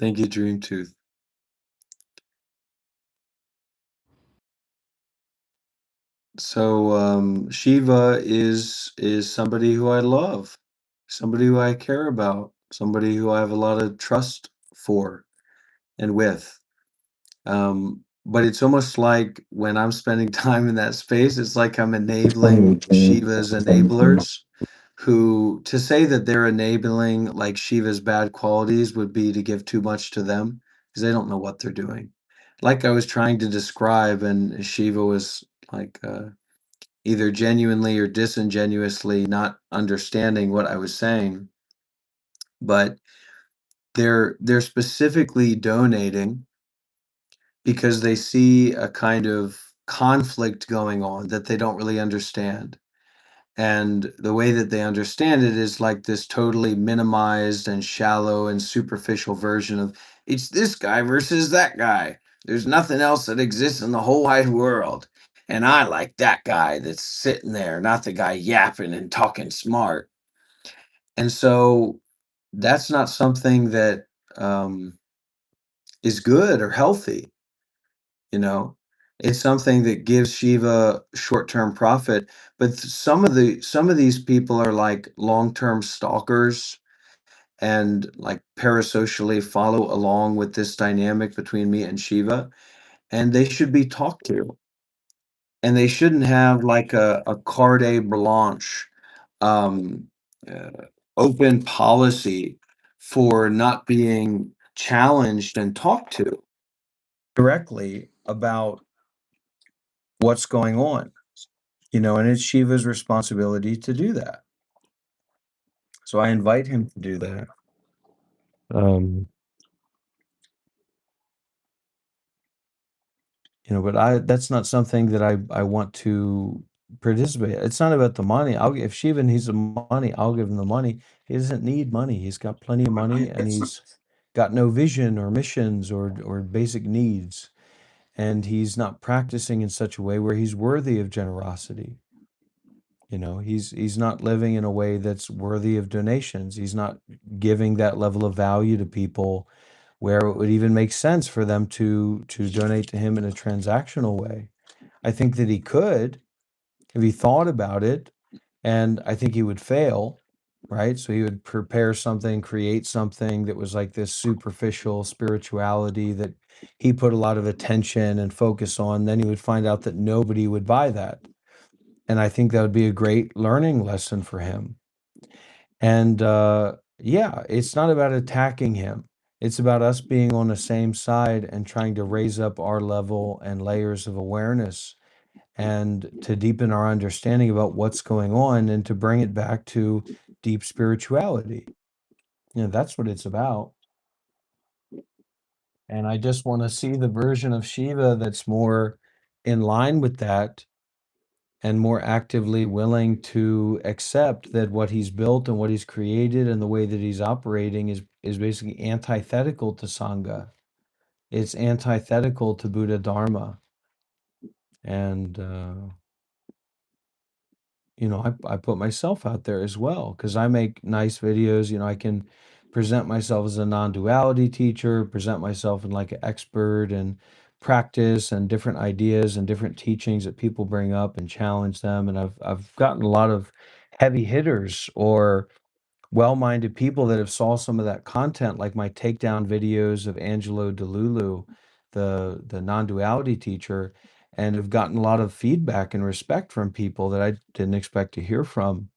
Thank you, Dream Tooth. So, Shiva is somebody who I love, somebody who I care about, somebody who I have a lot of trust for and with. But it's almost like when I'm spending time in that space, it's like I'm enabling Shiva's enablers, who to say that they're enabling like Shiva's bad qualities would be to give too much to them because they don't know what they're doing. Like I was trying to describe, and Shiva was like either genuinely or disingenuously not understanding what I was saying, but they're specifically donating because they see a kind of conflict going on that they don't really understand. And the way that they understand it is like this totally minimized and shallow and superficial version of it's this guy versus that guy. There's nothing else that exists in the whole wide world. And I like that guy that's sitting there, not the guy yapping and talking smart. And so that's not something that um, is good or healthy. You know, it's something that gives Shiva short-term profit, but some of these people are like long-term stalkers and like parasocially follow along with this dynamic between me and Shiva, and they should be talked to. And they shouldn't have like a carte blanche um, uh, open policy for not being challenged and talked to directly about what's going on. And it's Shiva's responsibility to do that. So I invite him to do that. Um, but that's not something that I want to participate. It's not about the money. If Shiva needs the money, I'll give him the money. He doesn't need money. He's got plenty of money and he's got no vision or missions or basic needs. And he's not practicing in such a way where he's worthy of generosity. He's not living in a way that's worthy of donations. He's not giving that level of value to people where it would even make sense for them to donate to him in a transactional way. I think that he could if he thought about it, and I think he would fail, right? So he would prepare something, create something that was like this superficial spirituality that he put a lot of attention and focus on. Then he would find out that nobody would buy that. And I think that would be a great learning lesson for him. And yeah, it's not about attacking him. It's about us being on the same side and trying to raise up our level and layers of awareness and to deepen our understanding about what's going on and to bring it back to deep spirituality. That's what it's about. And I just want to see the version of Shiva that's more in line with that and more actively willing to accept that what he's built and what he's created and the way that he's operating is basically antithetical to Sangha. It's antithetical to Buddha Dharma. And, I put myself out there as well because I make nice videos. I can present myself as a non-duality teacher, present myself in like an expert and practice and different ideas and different teachings that people bring up and challenge them. And I've gotten a lot of heavy hitters or well-minded people that have saw some of that content, like my takedown videos of Angelo DeLulu, the non-duality teacher, and have gotten a lot of feedback and respect from people that I didn't expect to hear from.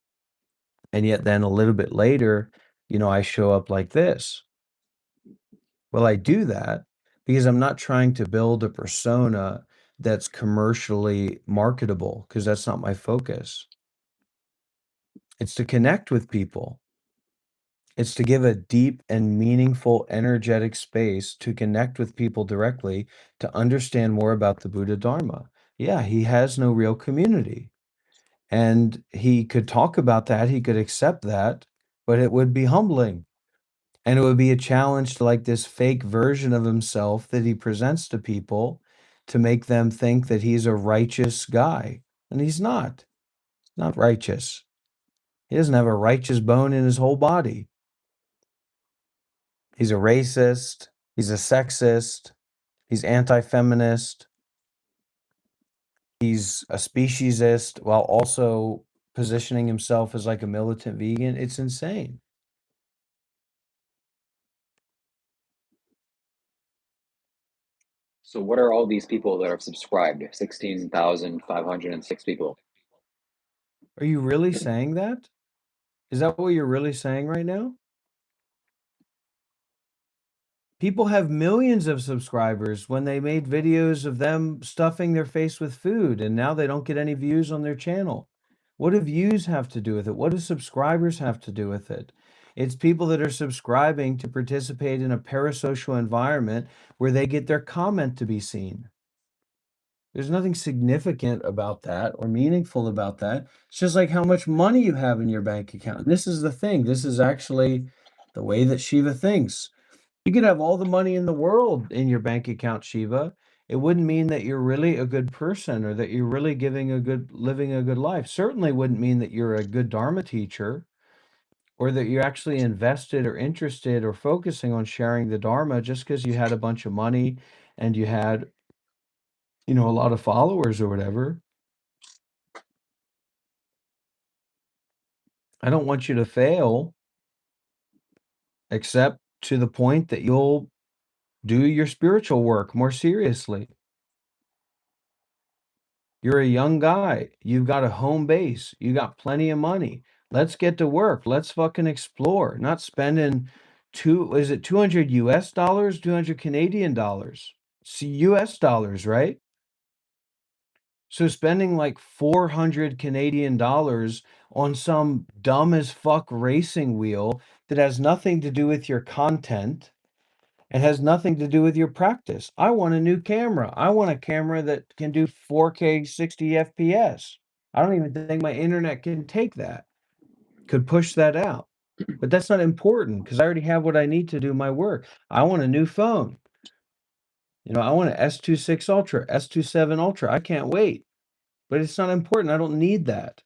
And yet then a little bit later, I show up like this. Well, I do that because I'm not trying to build a persona that's commercially marketable, because that's not my focus. It's to connect with people. It's to give a deep and meaningful, energetic space to connect with people directly to understand more about the Buddha Dharma. Yeah, he has no real community. And he could talk about that, he could accept that, but it would be humbling. And it would be a challenge to like this fake version of himself that he presents to people to make them think that he's a righteous guy. And he's not righteous. He doesn't have a righteous bone in his whole body. He's a racist. He's a sexist. He's anti-feminist. He's a speciesist while also positioning himself as like a militant vegan. It's insane. So what are all these people that are subscribed? 16,506 people. Are you really saying that? Is that what you're really saying right now? People have millions of subscribers when they made videos of them stuffing their face with food, and now they don't get any views on their channel. What do views have to do with it? What do subscribers have to do with it? It's people that are subscribing to participate in a parasocial environment where they get their comment to be seen. There's nothing significant about that or meaningful about that. It's just like how much money you have in your bank account. And this is the thing. This is actually the way that Shiva thinks. You could have all the money in the world in your bank account, Shiva. It wouldn't mean that you're really a good person or that you're really living a good life. Certainly wouldn't mean that you're a good Dharma teacher or that you're actually invested or interested or focusing on sharing the Dharma just because you had a bunch of money and you had, a lot of followers or whatever. I don't want you to fail, except to the point that you'll do your spiritual work more seriously. You're a young guy. You've got a home base. You got plenty of money. Let's get to work. Let's fucking explore. Not spending is it 200 US dollars, 200 Canadian dollars? See, US dollars, right? So spending like 400 Canadian dollars on some dumb as fuck racing wheel that has nothing to do with your content and has nothing to do with your practice. I want a new camera. I want a camera that can do 4K 60 FPS. I don't even think my internet can take that, could push that out. But that's not important because I already have what I need to do my work. I want a new phone. I want an S26 Ultra, S27 Ultra. I can't wait. But it's not important. I don't need that.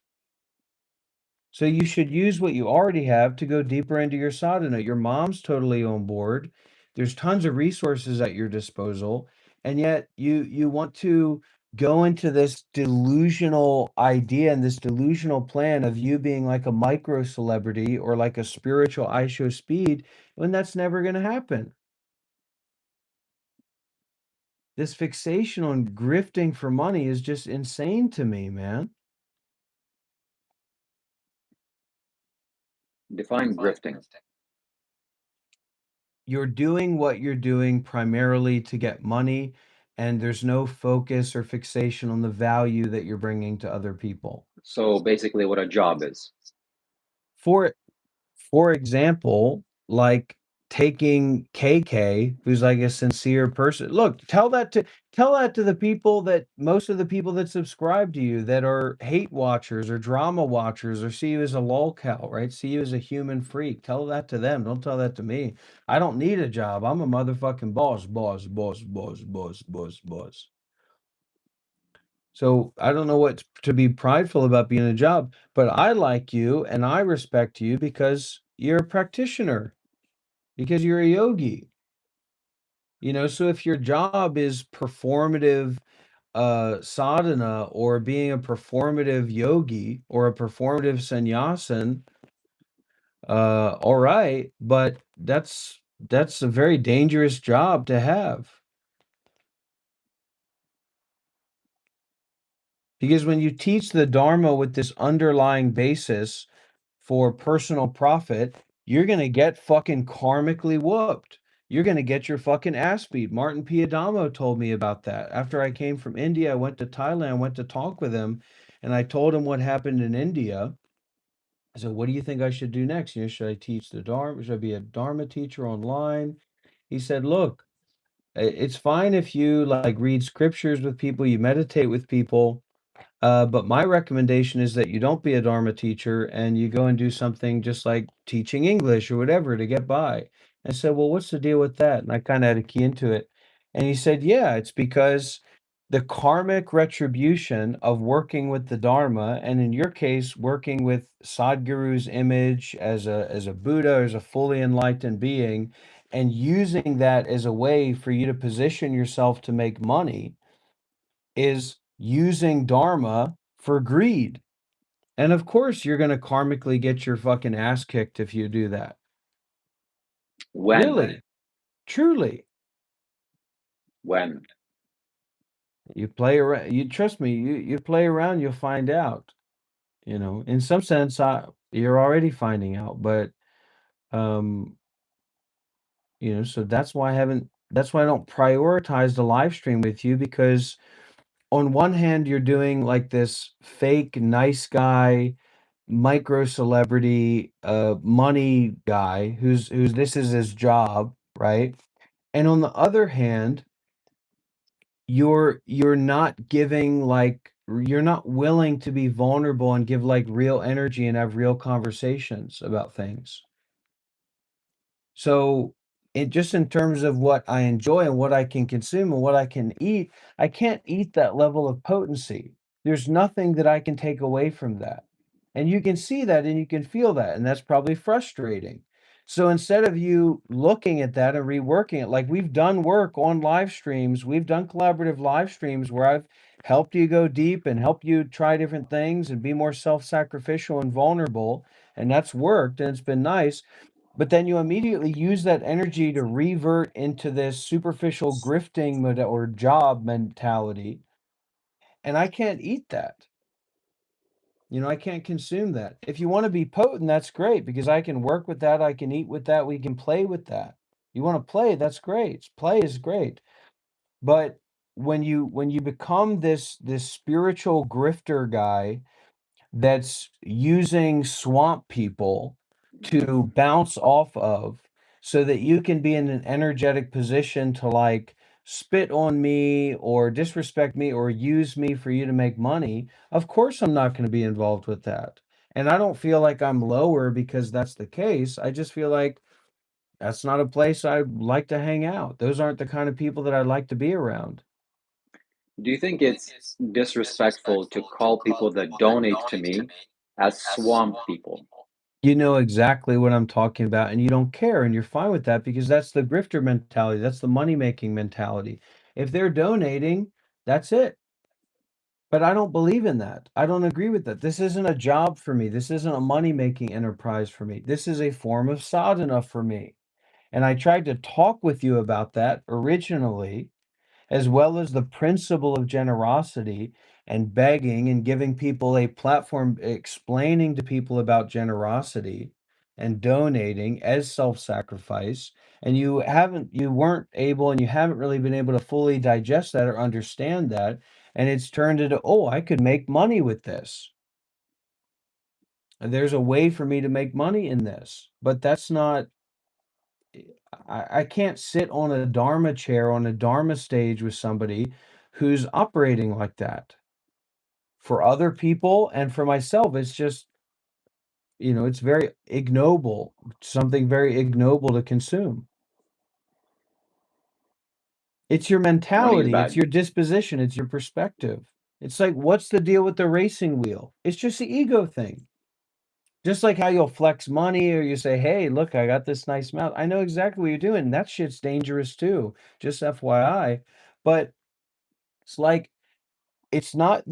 So you should use what you already have to go deeper into your sadhana. Your mom's totally on board. There's tons of resources at your disposal, and yet you want to go into this delusional idea and this delusional plan of you being like a micro celebrity or like a spiritual I show speed when that's never going to happen. This fixation on grifting for money is just insane to me, man. Define grifting. You're doing what you're doing primarily to get money, and there's no focus or fixation on the value that you're bringing to other people. So basically what a job is. For for example, like taking KK, who's like a sincere person. Look, tell that to the people that most of the people that subscribe to you that are hate watchers or drama watchers or see you as a lolcow, right? See you as a human freak. Tell that to them. Don't tell that to me. I don't need a job. I'm a motherfucking boss, boss, boss, boss, boss, boss, boss. So I don't know what to be prideful about being a job, but I like you and I respect you because you're a practitioner, because you're a yogi. So if your job is performative sadhana or being a performative yogi or a performative sannyasin, all right, but that's a very dangerous job to have. Because when you teach the Dharma with this underlying basis for personal profit, you're going to get fucking karmically whooped. You're going to get your fucking ass beat. Martin P. Adamo told me about that. After I came from India, I went to Thailand, went to talk with him, and I told him what happened in India. I said, what do you think I should do next? Should I teach the Dharma? Should I be a Dharma teacher online? He said, look, it's fine if you like read scriptures with people, you meditate with people, but my recommendation is that you don't be a Dharma teacher and you go and do something just like teaching English or whatever to get by. I said, well, what's the deal with that? And I kind of had a key into it. And he said, yeah, it's because the karmic retribution of working with the Dharma, and in your case, working with Sadhguru's image as a Buddha, as a fully enlightened being, and using that as a way for you to position yourself to make money, is using Dharma for greed. And of course, you're going to karmically get your fucking ass kicked if you do that. When? Really, truly. When? You play around, you trust me, you play around, you'll find out. You know, in some sense, you're already finding out, but um, you know, so that's why I don't prioritize the live stream with you, because on one hand, you're doing like this fake nice guy, micro celebrity, money guy who's this is his job, right? And on the other hand, you're not giving like you're not willing to be vulnerable and give like real energy and have real conversations about things. So, it just in terms of what I enjoy and what I can consume and what I can eat, I can't eat that level of potency. There's nothing that I can take away from that. And you can see that and you can feel that, and that's probably frustrating. So instead of you looking at that and reworking it, like we've done work on live streams, we've done collaborative live streams where I've helped you go deep and help you try different things and be more self-sacrificial and vulnerable, and that's worked and it's been nice. But then you immediately use that energy to revert into this superficial grifting or job mentality. And I can't eat that. You know, I can't consume that. If you want to be potent, that's great because I can work with that. I can eat with that. We can play with that. You want to play, that's great. Play is great. But when you become this spiritual grifter guy that's using swamp people to bounce off of so that you can be in an energetic position to like spit on me or disrespect me or use me for you to make money, of course I'm not going to be involved with that. And I don't feel like I'm lower because that's the case. I just feel like that's not a place I like to hang out. Those aren't the kind of people that I like to be around. Do you think it's disrespectful to call people that donate to me as swamp people? You know exactly what I'm talking about, and you don't care, and you're fine with that because that's the grifter mentality. That's the money-making mentality. If they're donating, that's it. But I don't believe in that. I don't agree with that. This isn't a job for me. This isn't a money-making enterprise for me. This is a form of sadhana for me. And I tried to talk with you about that originally, as well as the principle of generosity and begging and giving people a platform, explaining to people about generosity and donating as self-sacrifice. And you weren't able, and you haven't really been able to fully digest that or understand that. And it's turned into, oh, I could make money with this. There's a way for me to make money in this, but that's not I can't sit on a Dharma chair on a Dharma stage with somebody who's operating like that. For other people and for myself, it's just, you know, it's very ignoble, something very ignoble to consume. It's your Money is mentality, it's bad. your disposition, it's your perspective. It's like, what's the deal with the racing wheel? It's just the ego thing. Just like how you'll flex money or you say, hey, look, I got this nice mount. I know exactly what you're doing. That shit's dangerous too. Just FYI. But it's like it's not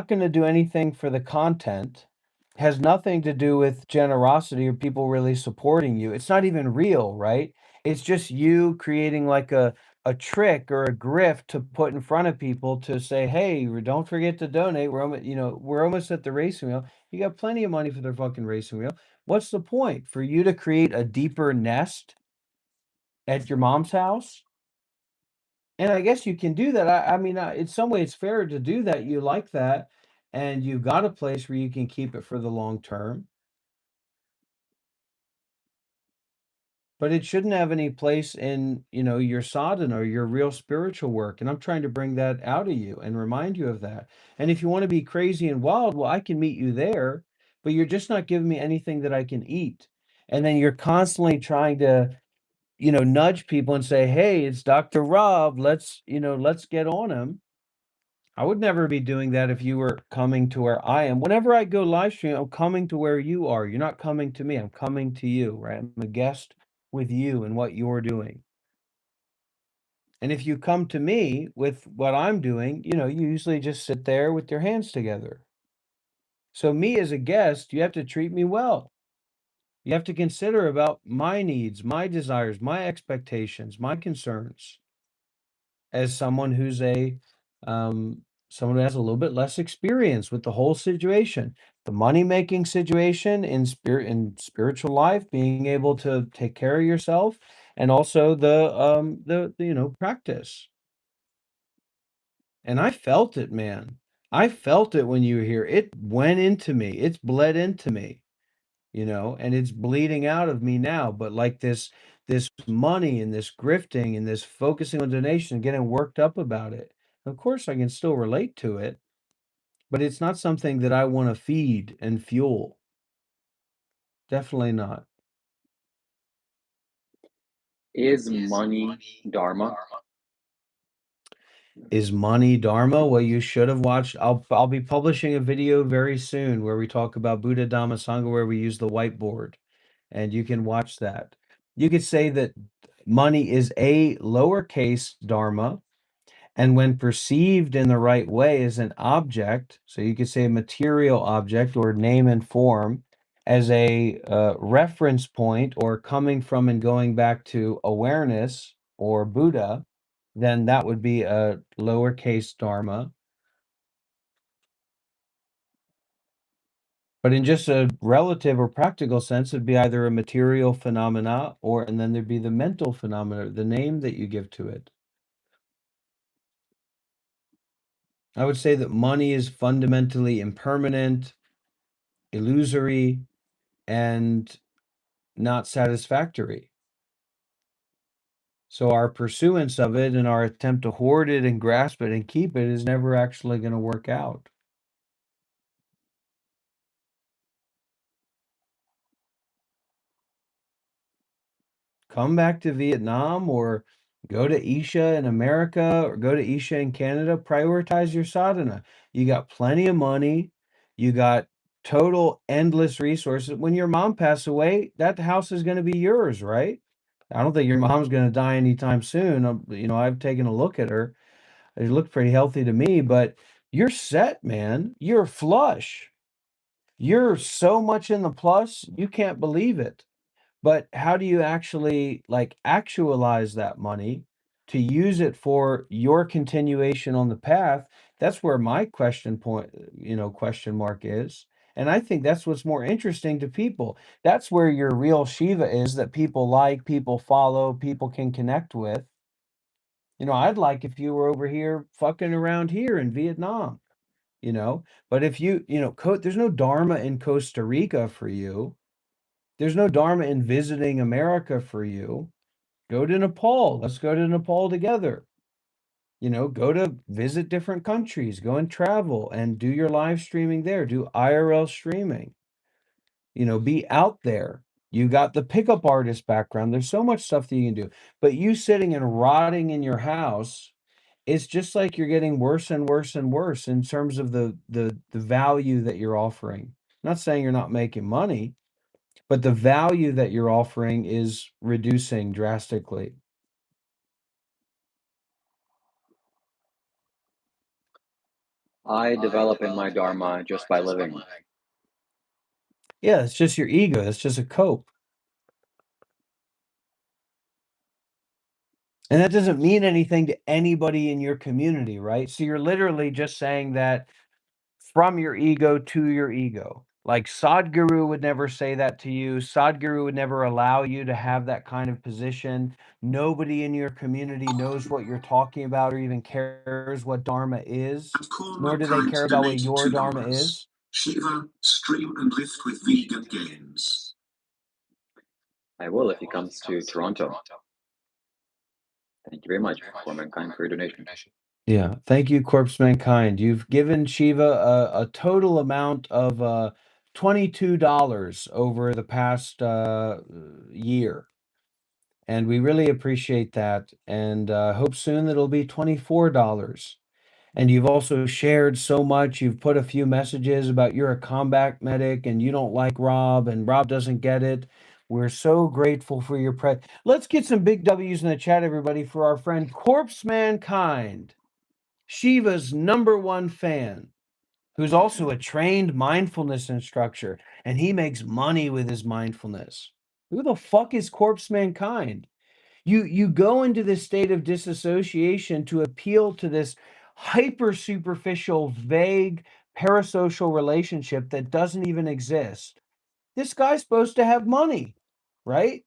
gonna do anything for the content. Has nothing to do with generosity or people really supporting you. It's not even real, right? It's just you creating like a trick or a grift to put in front of people to say, "Hey, don't forget to donate. We're almost at the racing wheel." You got plenty of money for the fucking racing wheel. What's the point? For you to create a deeper nest at your mom's house? And I guess you can do that. I mean, in some way, it's fair to do that. You like that, and you've got a place where you can keep it for the long term. But it shouldn't have any place in, you know, your sadhana or your real spiritual work. And I'm trying to bring that out of you and remind you of that. And if you want to be crazy and wild, well, I can meet you there, but you're just not giving me anything that I can eat. And then you're constantly trying to, you know, nudge people and say, hey, it's Dr. Rob. Let's get on him. I would never be doing that if you were coming to where I am. Whenever I go live stream, I'm coming to where you are. You're not coming to me. I'm coming to you, right? I'm a guest with you and what you're doing. And if you come to me with what I'm doing, you usually just sit there with your hands together. So me as a guest, you have to treat me well. You have to consider about my needs, my desires, my expectations, my concerns as someone who's um, someone who has a little bit less experience with the whole situation, the money making situation in spiritual life, being able to take care of yourself, and also the practice. And I felt it, man. I felt it when you were here. It went into me. It's bled into me, and it's bleeding out of me now. But like this money and this grifting and this focusing on donation, getting worked up about it. Of course, I can still relate to it, but it's not something that I want to feed and fuel. Definitely not. Is money dharma? Is money dharma? Well, you should have watched. I'll be publishing a video very soon where we talk about Buddha Dhamma Sangha, where we use the whiteboard, and you can watch that. You could say that money is a lowercase dharma, and when perceived in the right way as an object, so you could say a material object or name and form, as a reference point or coming from and going back to awareness or Buddha, then that would be a lowercase dharma. But in just a relative or practical sense, it'd be either a material phenomena and then there'd be the mental phenomena, the name that you give to it. I would say that money is fundamentally impermanent, illusory, and not satisfactory. So our pursuance of it and our attempt to hoard it and grasp it and keep it is never actually going to work out. Come back to Vietnam or go to Isha in America or go to Isha in Canada, prioritize your sadhana. You got plenty of money, you got total endless resources. When your mom passes away, that house is going to be yours, right? I don't think your mom's going to die anytime soon. I've taken a look at her. She looked pretty healthy to me, but you're set, man. You're flush. You're so much in the plus, you can't believe it. But how do you actually, like, actualize that money to use it for your continuation on the path? That's where my question mark is. And I think that's what's more interesting to people. That's where your real Shiva is that people like, people follow, people can connect with. I'd like if you were over here fucking around here in Vietnam, you know? But if there's no dharma in Costa Rica for you. There's no dharma in visiting America for you. Go to Nepal. Let's go to Nepal together. Go to visit different countries, go and travel and do your live streaming there, do IRL streaming. Be out there. You got the pickup artist background. There's so much stuff that you can do. But you sitting and rotting in your house, it's just like you're getting worse and worse and worse in terms of the value that you're offering. Not saying you're not making money, but the value that you're offering is reducing drastically. I develop in my dharma just by living. Yeah, it's just your ego. It's just a cope. And that doesn't mean anything to anybody in your community, right? So you're literally just saying that from your ego to your ego. Like Sadhguru would never say that to you. Sadhguru would never allow you to have that kind of position. Nobody in your community knows what you're talking about or even cares what Dharma is, And call nor do they mankind care to about what donate your Dharma $2. is. Shiva, stream and lift with vegan gains. I will if he comes to Toronto. Thank you very much, for mankind, for your donation. Yeah, thank you, Corpse Mankind. You've given Shiva a total amount of $22 over the past year. And we really appreciate that. And hope soon it'll be $24. And you've also shared so much. You've put a few messages about you're a combat medic and you don't like Rob and Rob doesn't get it. We're so grateful for your Let's get some big W's in the chat, everybody, for our friend Corpse Mankind, Shiva's #1 fan, who's also a trained mindfulness instructor, and he makes money with his mindfulness. Who the fuck is Corpse Mankind? You go into this state of disassociation to appeal to this hyper superficial, vague, parasocial relationship that doesn't even exist. This guy's supposed to have money, right?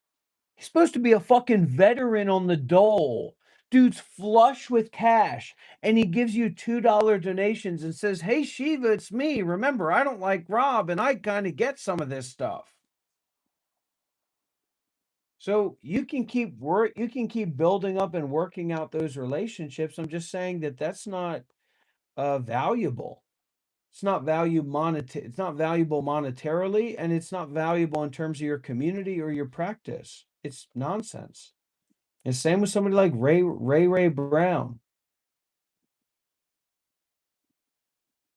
He's supposed to be a fucking veteran on the dole. Dude's flush with cash, and he gives you $2 donations and says, "Hey Shiva, it's me. Remember, I don't like Rob, and I kind of get some of this stuff." So you can keep building up and working out those relationships. I'm just saying that that's not valuable. It's not it's not valuable monetarily, and it's not valuable in terms of your community or your practice. It's nonsense. And same with somebody like Ray Brown.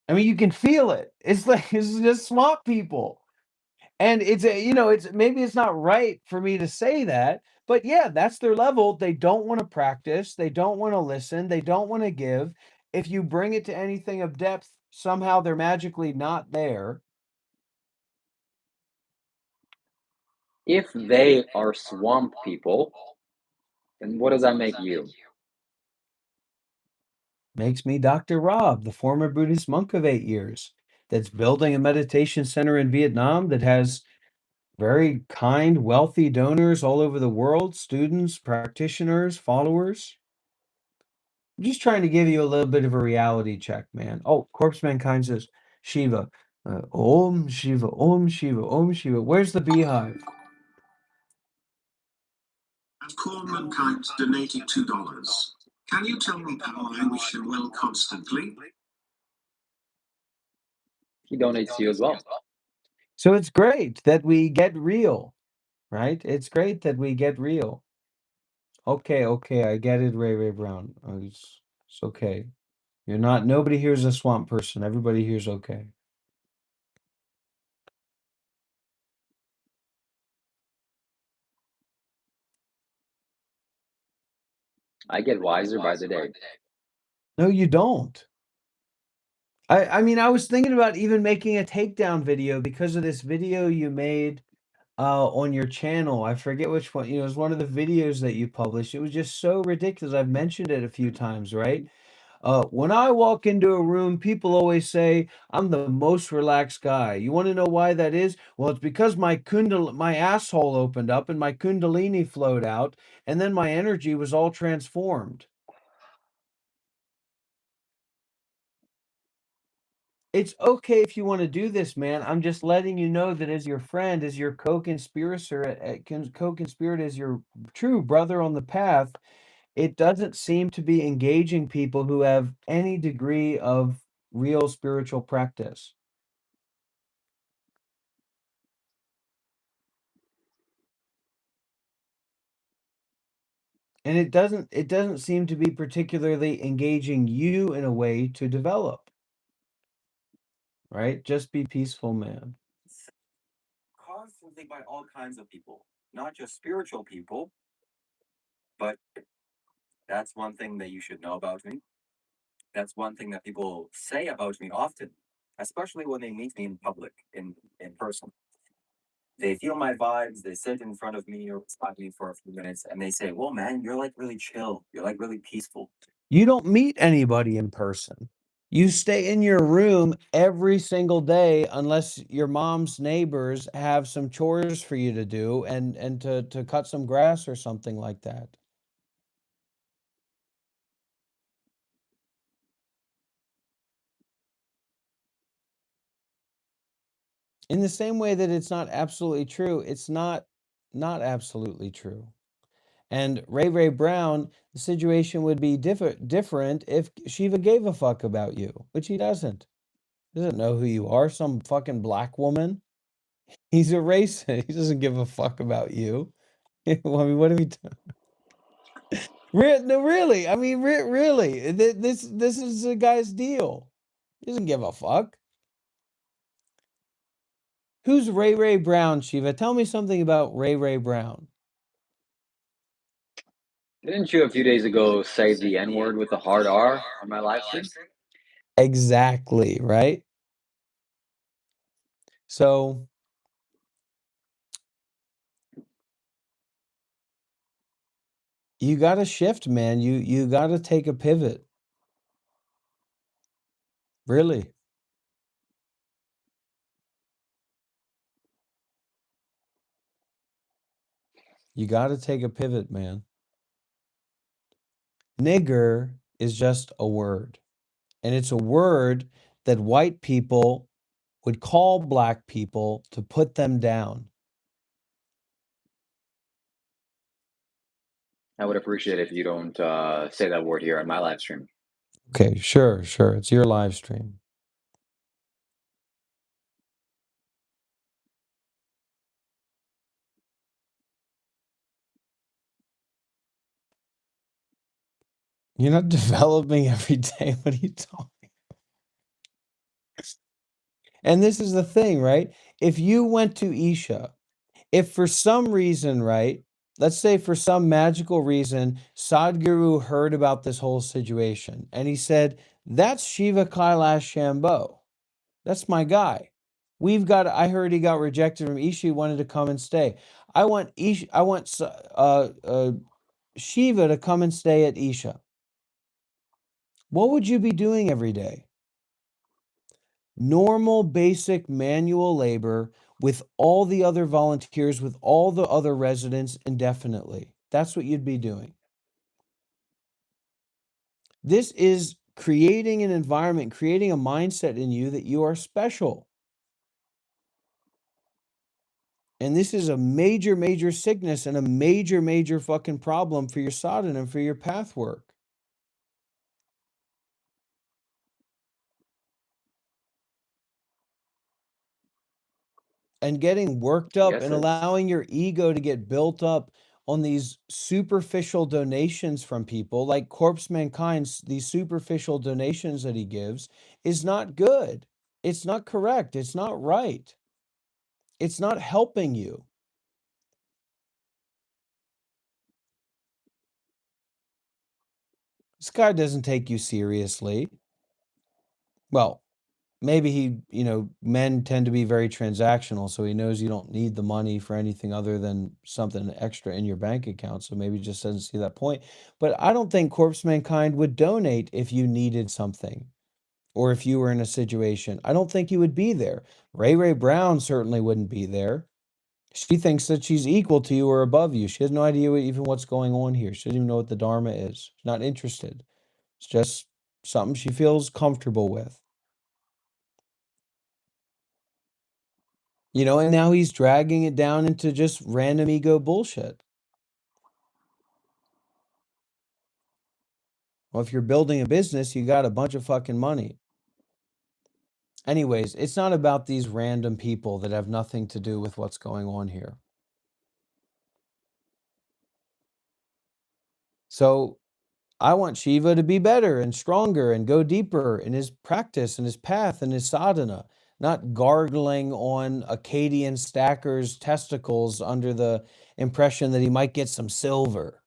I mean, you can feel it. It's like it's just swamp people. And it's maybe it's not right for me to say that, but yeah, that's their level. They don't want to practice, they don't want to listen, they don't want to give. If you bring it to anything of depth, somehow they're magically not there. If they are swamp people, then what does that make you? Makes me Dr. Rob, the former Buddhist monk of 8 years, that's building a meditation center in Vietnam that has very kind, wealthy donors all over the world, students, practitioners, followers. I'm just trying to give you a little bit of a reality check, man. Oh, Corpse Mankind says, Shiva. Om Shiva, Om Shiva, Om Shiva. Where's the beehive? And Corn Mankind donated $2. Can you tell me how I wish him well constantly? He donates to you as well. So it's great that we get real, right? It's great that we get real. Okay, I get it, Ray Brown. It's okay. Nobody here's a swamp person. Everybody here's okay. I get wiser by the day. No, you don't. I mean, I was thinking about even making a takedown video because of this video you made on your channel. I forget which one. It was one of the videos that you published. It was just so ridiculous. I've mentioned it a few times, right? When I walk into a room, people always say I'm the most relaxed guy. You want to know why that is? Well, it's because my asshole opened up and my kundalini flowed out, and then my energy was all transformed. It's okay if you want to do this, man. I'm just letting you know that as your friend, as your co-conspirator, co-conspirator, as your true brother on the path, it doesn't seem to be engaging people who have any degree of real spiritual practice. And it doesn't seem to be particularly engaging you in a way to develop, right? Just be peaceful, man. Constantly by all kinds of people, not just spiritual people, but that's one thing that you should know about me. That's one thing that people say about me often, especially when they meet me in public, in person. They feel my vibes, they sit in front of me or beside me for a few minutes, and they say, "Well, man, you're like really chill. You're like really peaceful." You don't meet anybody in person. You stay in your room every single day unless your mom's neighbors have some chores for you to do and to cut some grass or something like that. In the same way that it's not absolutely true, it's not absolutely true. And Ray Brown, the situation would be different if Shiva gave a fuck about you, which he doesn't. He doesn't know who you are, some fucking black woman. He's a racist. He doesn't give a fuck about you. I mean, what are we doing? No, really. I mean, really. This is the guy's deal. He doesn't give a fuck. Who's Ray Brown, Shiva? Tell me something about Ray Brown. Didn't you a few days ago say the N word with a hard R on my live stream? Exactly, right? So you got to shift, man. You got to take a pivot. Really. You got to take a pivot, man. Nigger is just a word. And it's a word that white people would call black people to put them down. I would appreciate it if you don't say that word here on my live stream. Okay, sure. It's your live stream. You're not developing every day. What are you talking? And this is the thing, right? If you went to Isha, if for some reason, right, let's say for some magical reason, Sadhguru heard about this whole situation and he said, that's Shiva Kailash Shambho. That's my guy. I heard he got rejected from Isha. He wanted to come and stay. I want Shiva to come and stay at Isha. What would you be doing every day? Normal, basic manual labor with all the other volunteers, with all the other residents indefinitely. That's what you'd be doing. This is creating an environment, creating a mindset in you that you are special. And this is a major, major sickness and a major, major fucking problem for your sadhana and for your path work. And getting worked up Yes, and it is. allowing your ego to get built up on these superficial donations from people like Corpse Mankind's, these superficial donations that he gives is not good. It's not correct. It's not right. It's not helping you. This guy doesn't take you seriously. Well, maybe men tend to be very transactional, so he knows you don't need the money for anything other than something extra in your bank account, so maybe he just doesn't see that point. But I don't think Corpse Mankind would donate if you needed something or if you were in a situation. I don't think you would be there. Ray Brown certainly wouldn't be there. She thinks that she's equal to you or above you. She has no idea even what's going on here. She doesn't even know what the Dharma is. She's not interested. It's just something she feels comfortable with. And now he's dragging it down into just random ego bullshit. Well, if you're building a business, you got a bunch of fucking money. Anyways, it's not about these random people that have nothing to do with what's going on here. So I want Shiva to be better and stronger and go deeper in his practice and his path and his sadhana, not gargling on Akkadian stackers' testicles under the impression that he might get some silver.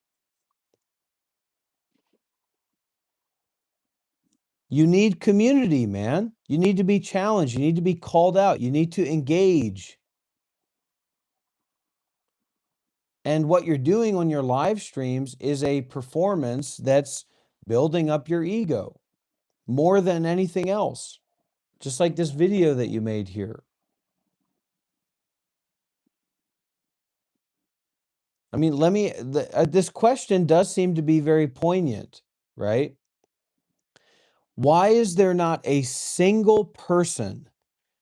You need community, man. You need to be challenged. You need to be called out. You need to engage. And what you're doing on your live streams is a performance that's building up your ego more than anything else. Just like this video that you made here. I mean, this question does seem to be very poignant, right? Why is there not a single person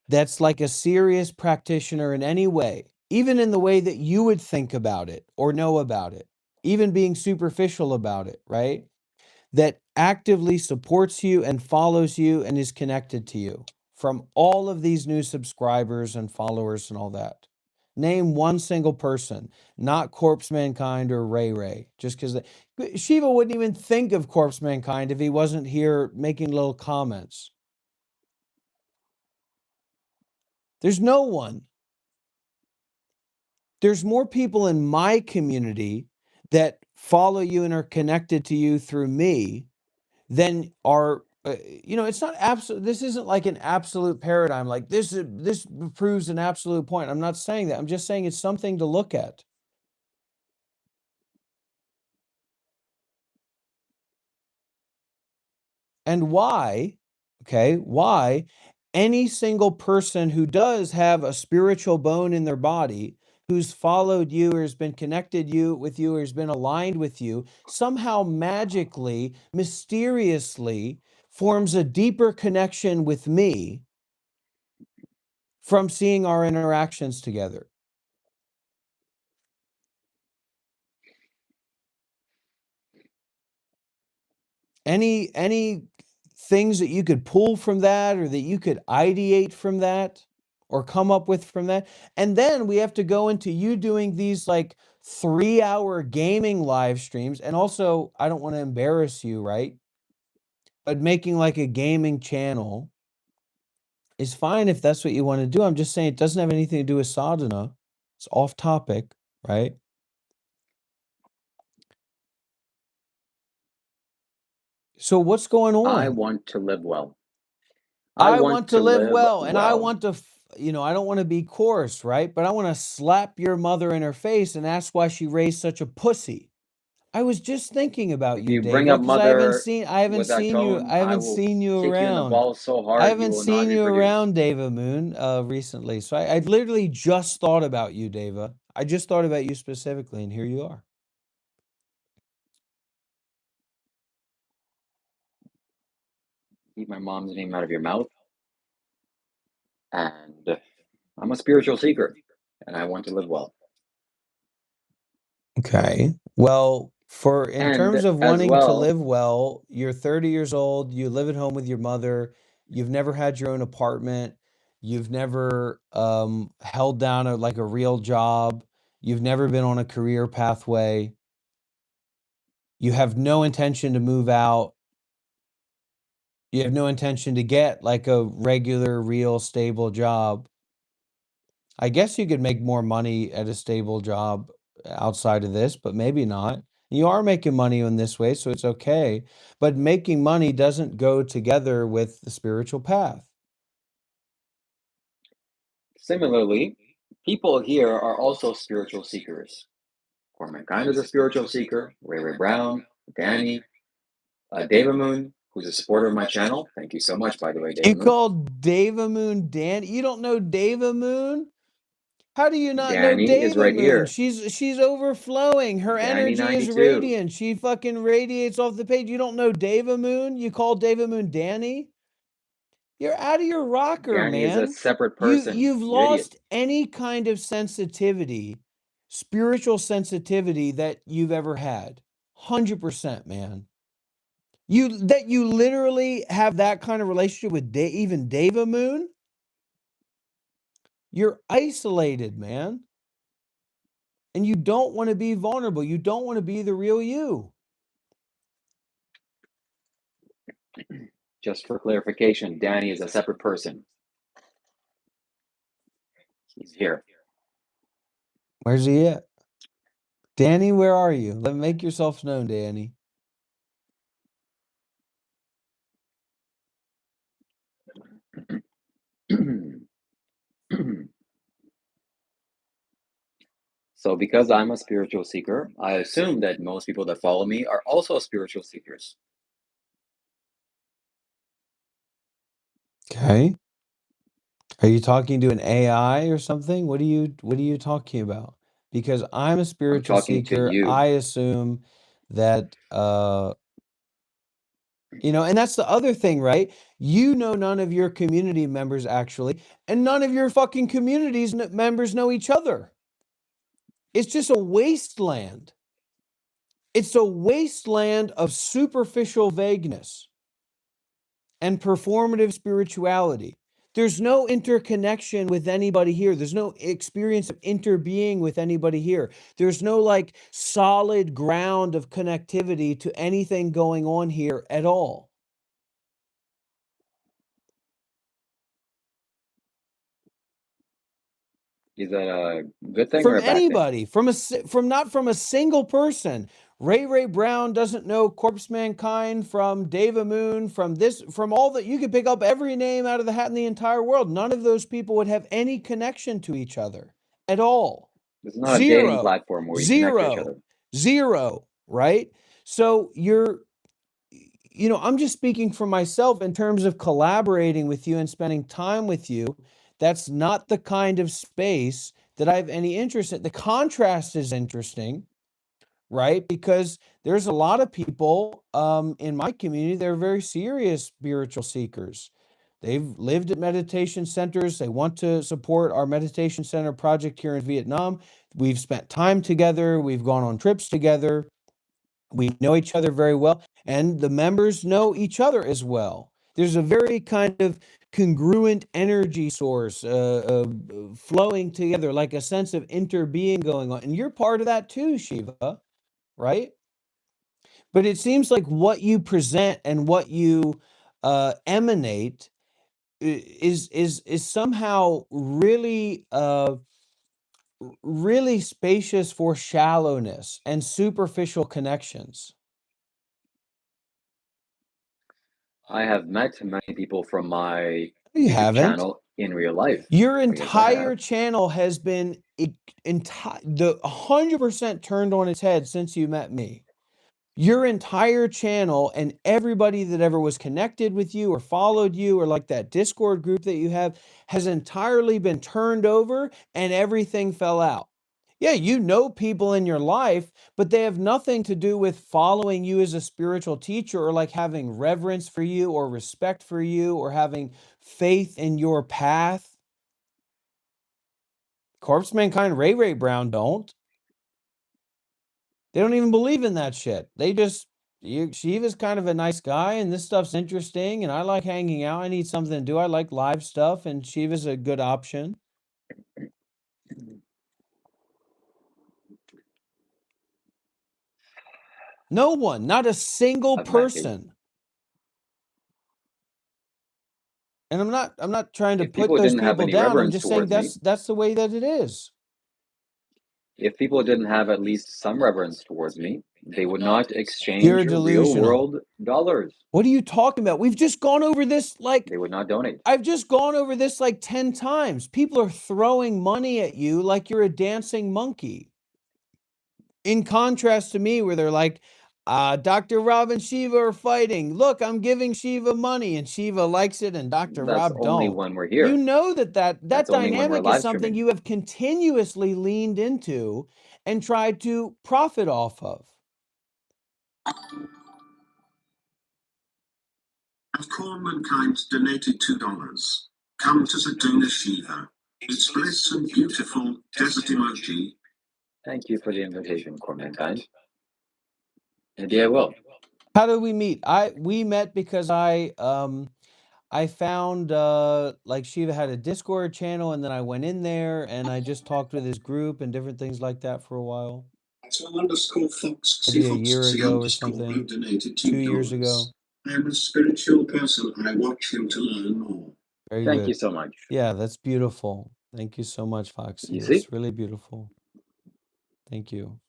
that's like a serious practitioner in any way, even in the way that you would think about it or know about it, even being superficial about it, right? That actively supports you and follows you and is connected to you from all of these new subscribers and followers and all that? Name one single person, not Corpse Mankind or Ray Ray. Just because Shiva wouldn't even think of Corpse Mankind if he wasn't here making little comments. There's no one. There's more people in my community that follow you and are connected to you through me than are, it's not absolute. This isn't like an absolute paradigm. Like this proves an absolute point. I'm not saying that. I'm just saying it's something to look at. And why, why any single person who does have a spiritual bone in their body, who's followed you or has been connected with you or has been aligned with you, somehow magically, mysteriously forms a deeper connection with me from seeing our interactions together. Any things that you could pull from that or that you could ideate from that or come up with from that? And then we have to go into you doing these like 3-hour gaming live streams. And also, I don't want to embarrass you, right? But making like a gaming channel is fine if that's what you want to do. I'm just saying it doesn't have anything to do with sadhana. It's off topic, right? So what's going on? I want to live well. I want to live well, and I want to, I don't want to be coarse, right? But I want to slap your mother in her face and ask why she raised such a pussy. I was just thinking about If you, you bring Deva, up because I haven't mother seen with that you. tone, I I haven't will seen you kick you in the around. balls so hard I you haven't will not seen you reproduce. around, Deva Moon, recently. So I literally just thought about you, Deva. I just thought about you specifically, and here you are. Keep my mom's name out of your mouth. And I'm a spiritual seeker, and I want to live well. Okay. Well, in And terms of as wanting to well, live well, you're 30 years old, you live at home with your mother, you've never had your own apartment, you've never held down a real job, you've never been on a career pathway, you have no intention to move out, you have no intention to get like a regular, real, stable job. I guess you could make more money at a stable job outside of this, but maybe not. You are making money in this way, so it's okay. But making money doesn't go together with the spiritual path. similarly, people here are also spiritual seekers. Mankind is a spiritual seeker. Ray Brown, Danny, Deva Moon, who's a supporter of my channel. Thank you so much, by the way, Deva You Moon. call Deva Moon Dan? You don't know Deva Moon? How do you not know Danny is Deva right Moon? here. She's overflowing. Her Danny energy is 92. radiant. She fucking radiates off the page. You don't know Deva Moon? You call Deva Moon Danny? You're out of your rocker, Danny man. is a separate person. You've you lost idiot. any kind of sensitivity, spiritual sensitivity that you've ever had. 100%, man. You literally have that kind of relationship with even Deva Moon? You're isolated, man. And you don't want to be vulnerable. You don't want to be the real you. Just for clarification, Danny is a separate person. He's here. Where's he at? Danny, where are you? Make yourself known, Danny. So because I'm a spiritual seeker, I assume that most people that follow me are also spiritual seekers. Okay. Are you talking to an AI or something? What are you talking about? Because I'm a spiritual talking to seeker, you. I assume that and that's the other thing, right? None of your community members actually, and none of your fucking communities members know each other. It's just a wasteland. It's a wasteland of superficial vagueness and performative spirituality. There's no interconnection with anybody here. There's no experience of interbeing with anybody here. There's no like solid ground of connectivity to anything going on here at all. Is that a good thing or From a bad thing? anybody, not from a single person. Ray Brown doesn't know Corpse Mankind from Deva Moon, from all that. You could pick up every name out of the hat in the entire world. None of those people would have any connection to each other at all. This is not a dating platform where you connect to each other. Zero, right? So I'm just speaking for myself in terms of collaborating with you and spending time with you. That's not the kind of space that I have any interest in. The contrast is interesting, right? Because there's a lot of people in my community, they're very serious spiritual seekers. They've lived at meditation centers. They want to support our meditation center project here in Vietnam. We've spent time together. We've gone on trips together. We know each other very well, and the members know each other as well. There's a very kind of congruent energy source flowing together, like a sense of interbeing going on. And you're part of that too, Shiva, right? But it seems like what you present and what you emanate is somehow really really spacious for shallowness and superficial connections. I have met many people from my You YouTube haven't. channel in real life. Your Yes, I entire have. channel has been the 100% turned on its head since you met me. Your entire channel and everybody that ever was connected with you or followed you or like that Discord group that you have has entirely been turned over and everything fell out. Yeah, you know people in your life, but they have nothing to do with following you as a spiritual teacher or like having reverence for you or respect for you or having faith in your path. Corpse Mankind, Ray Brown don't. They don't even believe in that shit. They just, Shiva's kind of a nice guy and this stuff's interesting and I like hanging out. I need something to do. I like live stuff and Shiva's a good option. No one, not a single I've met people. person. And I'm not trying to If put people those didn't have people any down. I'm reverence just saying towards me, that's the way that it is. if people didn't have at least some reverence towards me, they would not exchange You're real delusional. world dollars. What are you talking about? We've just gone over this like They would not donate. I've just gone over this like 10 times. People are throwing money at you like you're a dancing monkey. In contrast to me, where they're like, Dr. Rob and Shiva are fighting. Look, I'm giving Shiva money, and Shiva likes it, and Dr. That's Rob only don't. when we're here. You know that That's only when we're dynamic is live something streaming. you have continuously leaned into and tried to profit off of. Of Corn Mankind donated $2. Come to Sadhuna Shiva. It's bliss and beautiful desert emoji. Thank you for the invitation, Corn Mankind. Maybe I will. How did we meet? We met because I found like Shiva had a Discord channel, and then I went in there and I just talked with his group and different things like that for a while. _Fox Maybe a year ago or something. donated 2 years ago. I'm a spiritual person. I watch him to learn more. Very Thank good. you so much. Yeah, that's beautiful. Thank you so much, Foxy. You see? It's really beautiful. Thank you.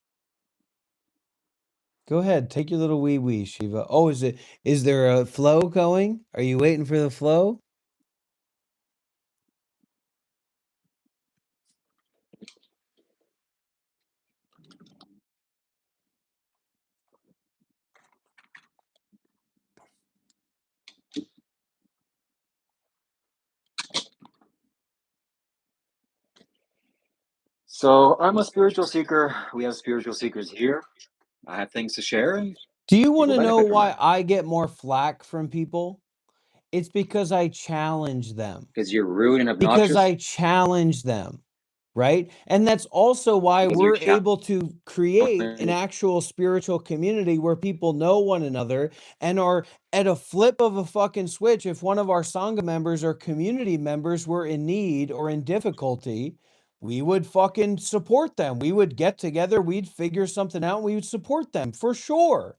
Go ahead, take your little wee, Shiva. Oh, is there a flow going? Are you waiting for the flow? So I'm a spiritual seeker. We have spiritual seekers here. I have things to share. Do you want to People know benefit from why that. I get more flack from people? It's because I challenge them. Because you're rude and Because obnoxious. I challenge them. right? And that's also why Because you're we're able to create an challenging. actual spiritual community where people know one another and are at a flip of a fucking switch. If one of our Sangha members or community members were in need or in difficulty, we would fucking support them. We would get together, we'd figure something out, and we would support them for sure.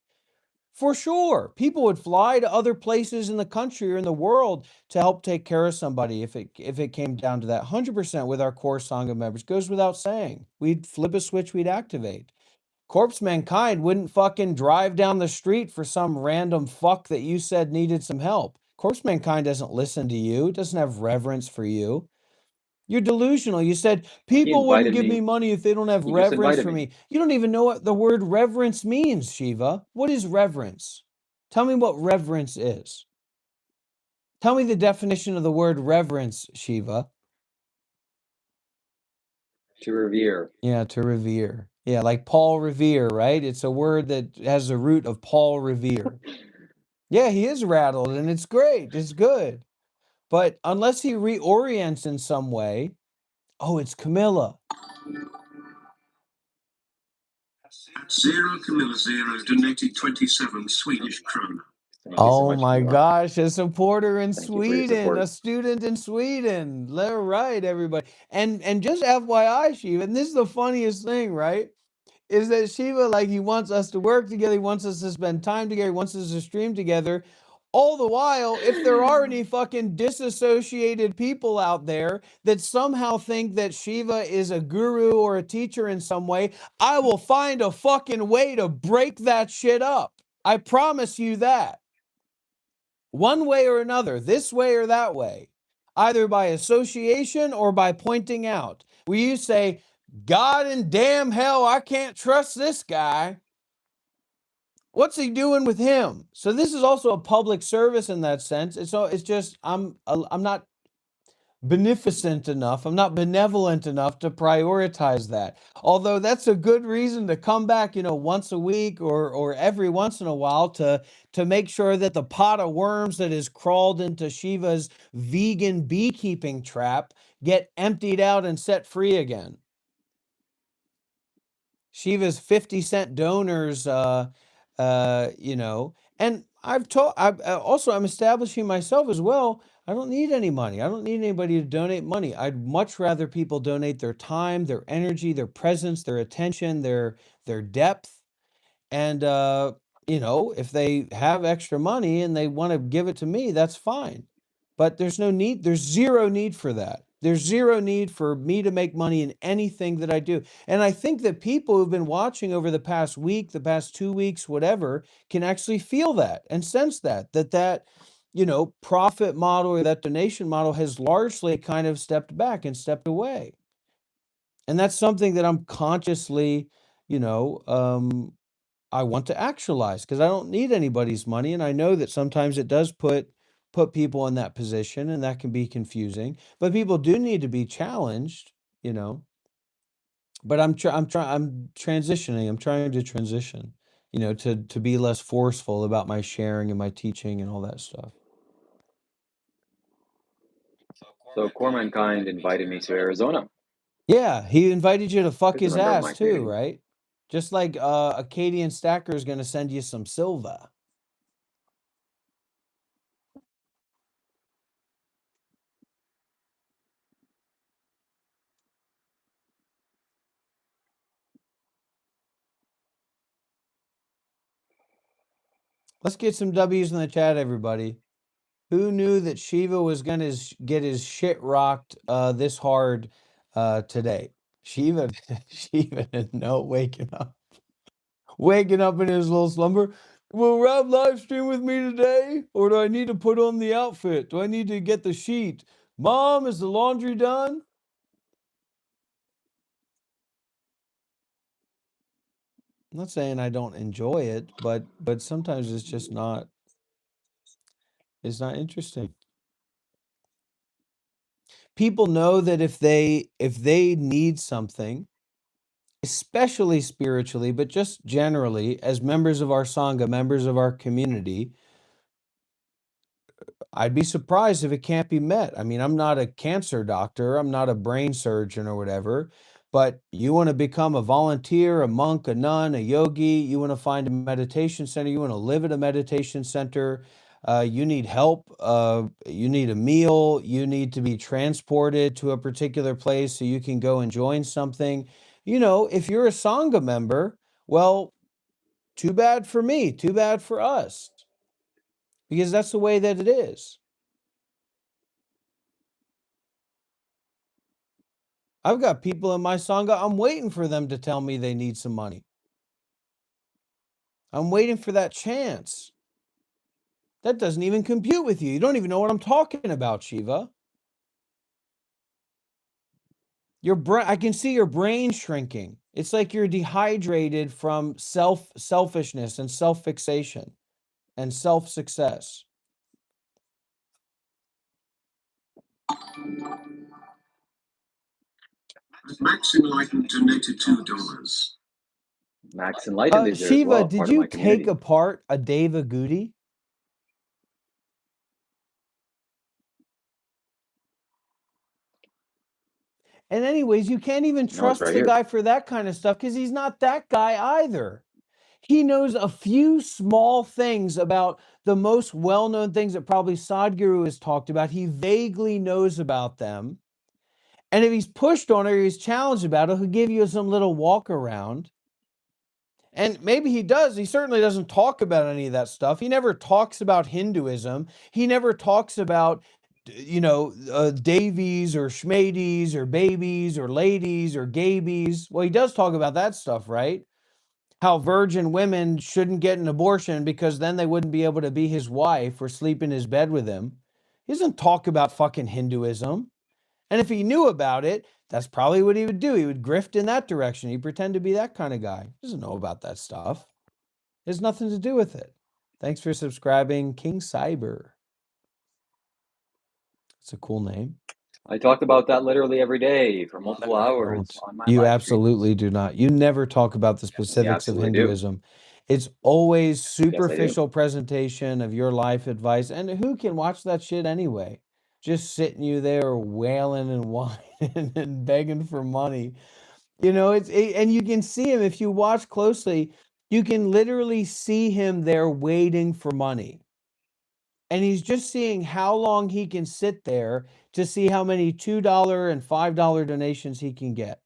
For sure. People would fly to other places in the country or in the world to help take care of somebody if it came down to that. 100% with our core Sangha members. Goes without saying. We'd flip a switch, we'd activate. Corpse Mankind wouldn't fucking drive down the street for some random fuck that you said needed some help. Corpse Mankind doesn't listen to you, doesn't have reverence for you. You're delusional. You said people wouldn't give me money if they don't have He just reverence invited for me. me. You don't even know what the word reverence means, Shiva. What is reverence? Tell me what reverence is. Tell me the definition of the word reverence, Shiva. To revere. Yeah, to revere. Yeah, like Paul Revere, right? It's a word that has the root of Paul Revere. Yeah, he is rattled, and it's great. It's good. But unless he reorients in some way, oh, it's Camilla. Zero Camilla Zero donated 27 Swedish krona. Thank you so Oh much, my Camilla. gosh, a supporter in Thank you for your Sweden, a support. student in Sweden. They're right, everybody. And just FYI, Shiva, and this is the funniest thing, right? Is that Shiva, like, he wants us to work together, he wants us to spend time together, he wants us to stream together. All the while, if there are any fucking disassociated people out there that somehow think that Shiva is a guru or a teacher in some way, I will find a fucking way to break that shit up. I promise you that. One way or another, this way or that way, either by association or by pointing out. Where you say, God in damn hell, I can't trust this guy. What's he doing with him? So this is also a public service in that sense. It's just I'm not beneficent enough. I'm not benevolent enough to prioritize that. Although that's a good reason to come back, once a week or every once in a while to make sure that the pot of worms that has crawled into Shiva's vegan beekeeping trap get emptied out and set free again. Shiva's 50-cent donors, and I'm establishing myself as well. I don't need any money. I don't need anybody to donate money. I'd much rather people donate their time, their energy, their presence, their attention, their depth. And, if they have extra money and they want to give it to me, that's fine. But there's zero need for that. There's zero need for me to make money in anything that I do. And I think that people who've been watching over the past week, the past 2 weeks, whatever, can actually feel that and sense that profit model or that donation model has largely kind of stepped back and stepped away. And that's something that I'm consciously, I want to actualize because I don't need anybody's money, and I know that sometimes it does put people in that position, and that can be confusing. But people do need to be challenged, But I'm transitioning. I'm trying to transition, to be less forceful about my sharing and my teaching and all that stuff. So Core Mankind invited me to Arizona. Yeah, he invited you to fuck He's a his member of my ass too, community. right? Just like Acadian Stacker is going to send you some silver. Let's get some W's in the chat, everybody. Who knew that Shiva was going to get his shit rocked this hard today? Shiva didn't know, waking up in his little slumber. Will Rob live stream with me today? Or do I need to put on the outfit? Do I need to get the sheet? Mom, is the laundry done? I'm not saying I don't enjoy it, but sometimes it's just not interesting. People know that if they need something, especially spiritually, but just generally, as members of our Sangha, members of our community, I'd be surprised if it can't be met. I mean, I'm not a cancer doctor, I'm not a brain surgeon or whatever, but you want to become a volunteer, a monk, a nun, a yogi, you want to find a meditation center, you want to live at a meditation center, you need help, you need a meal, you need to be transported to a particular place so you can go and join something. If you're a Sangha member, well, too bad for me, too bad for us, because that's the way that it is. I've got people in my Sangha, I'm waiting for them to tell me they need some money. I'm waiting for that chance. That doesn't even compute with you. You don't even know what I'm talking about, Shiva. I can see your brain shrinking. It's like you're dehydrated from selfishness and self-fixation and self-success. Max Enlightened donated $2. Max Enlightened is there as Shiva, well, did part of you my take community. apart a Deva Gudi? And anyways, you can't even No, it's trust right the here. guy for that kind of stuff because he's not that guy either. He knows a few small things about the most well-known things that probably Sadhguru has talked about. He vaguely knows about them. And if he's pushed on it or he's challenged about it, he'll give you some little walk around. And maybe he does. He certainly doesn't talk about any of that stuff. He never talks about Hinduism. He never talks about, Davies or Schmadies or babies or ladies or gabies. Well, he does talk about that stuff, right? How virgin women shouldn't get an abortion because then they wouldn't be able to be his wife or sleep in his bed with him. He doesn't talk about fucking Hinduism. And if he knew about it, that's probably what he would do. He would grift in that direction. He'd pretend to be that kind of guy. He doesn't know about that stuff. It has nothing to do with it. Thanks for subscribing, King Cyber. It's a cool name. I talk about that literally every day for multiple hours Don't. on my You live streams. absolutely do not. You never talk about the Yes, we specifics of absolutely do. Hinduism. It's always Yes, I do. superficial presentation of your life advice. And who can watch that shit anyway? Just sitting you there wailing and whining and begging for money. And you can see him if you watch closely, you can literally see him there waiting for money. And he's just seeing how long he can sit there to see how many $2 and $5 donations he can get.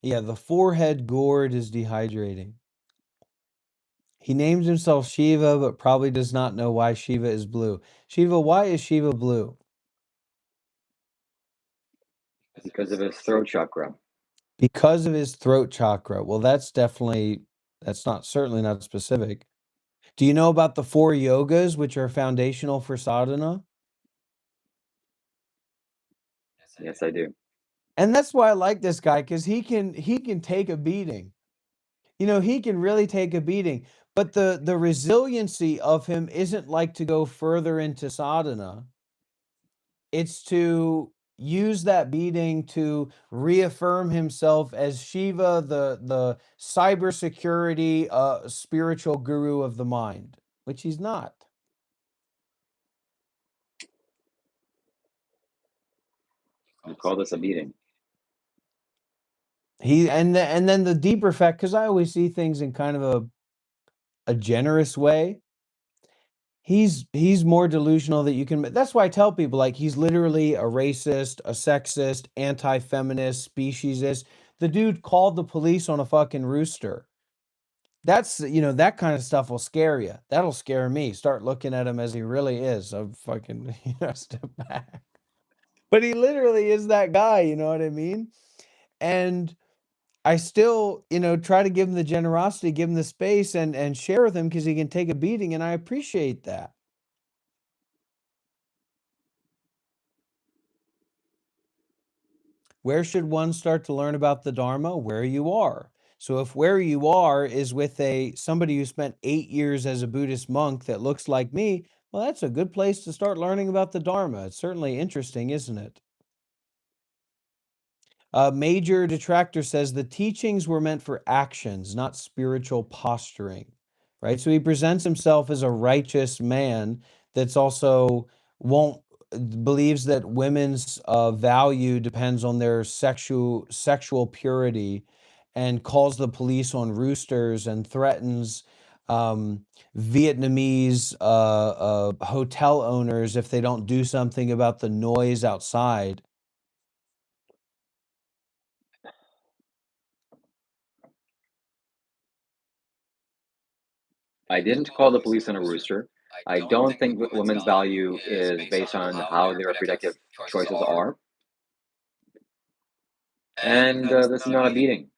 Yeah, the forehead gourd is dehydrating. He names himself Shiva, but probably does not know why Shiva is blue. Shiva, why is Shiva blue? Because of his throat chakra. Because of his throat chakra. Well, that's certainly not specific. Do you know about the 4 yogas, which are foundational for sadhana? Yes, I do. And that's why I like this guy, because he can take a beating. He can really take a beating. But the resiliency of him isn't like to go further into sadhana. It's to use that beating to reaffirm himself as Shiva, the cybersecurity spiritual guru of the mind, which he's not. You call this a meeting. And then the deeper fact, because I always see things in kind of a generous way. He's more delusional that you can. That's why I tell people, like, he's literally a racist, a sexist, anti-feminist, speciesist. The dude called the police on a fucking rooster. That's that kind of stuff will scare you. That'll scare me. Start looking at him as he really is. I'm fucking step back. But he literally is that guy. You know what I mean? And I still, try to give him the generosity, give him the space, and share with him because he can take a beating, and I appreciate that. Where should one start to learn about the Dharma? Where you are. So if where you are is with somebody who spent 8 years as a Buddhist monk that looks like me, well, that's a good place to start learning about the Dharma. It's certainly interesting, isn't it? Major Detractor says the teachings were meant for actions, not spiritual posturing, right? So he presents himself as a righteous man that's also won't believes that women's value depends on their sexual purity, and calls the police on roosters and threatens Vietnamese hotel owners if they don't do something about the noise outside. I didn't call the police on a rooster. I don't think women's value is based on how their reproductive choices are. And this is not a beating.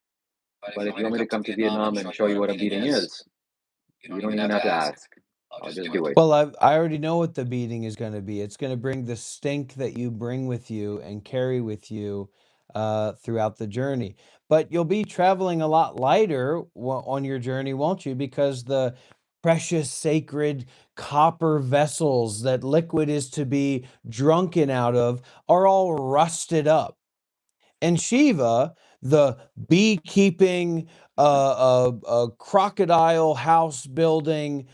But if you want me to come to Vietnam and show you what a beating is, you don't even have to ask. I'll just do it. Well, I already know what the beating is going to be. It's going to bring the stink that you bring with you and carry with you throughout the journey. But you'll be traveling a lot lighter on your journey, won't you? Because the precious, sacred copper vessels that liquid is to be drunken out of are all rusted up. And Shiva, the beekeeping, crocodile house building,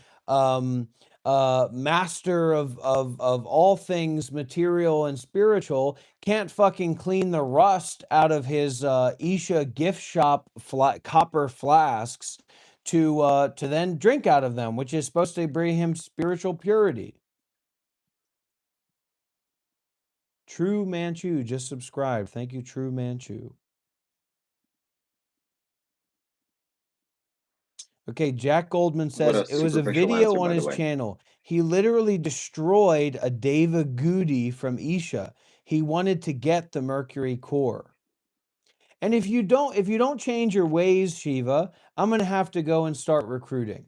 master of all things material and spiritual, can't fucking clean the rust out of his Isha gift shop copper flasks to then drink out of them, which is supposed to bring him spiritual purity. True Manchu just subscribed. Thank you, True Manchu. Okay, Jack Goldman What says a it was a superficial answer, video on by the his way. channel. He literally destroyed a Deva Goody from Isha. He wanted to get the Mercury core. And if you don't change your ways, Shiva, I'm going to have to go and start recruiting.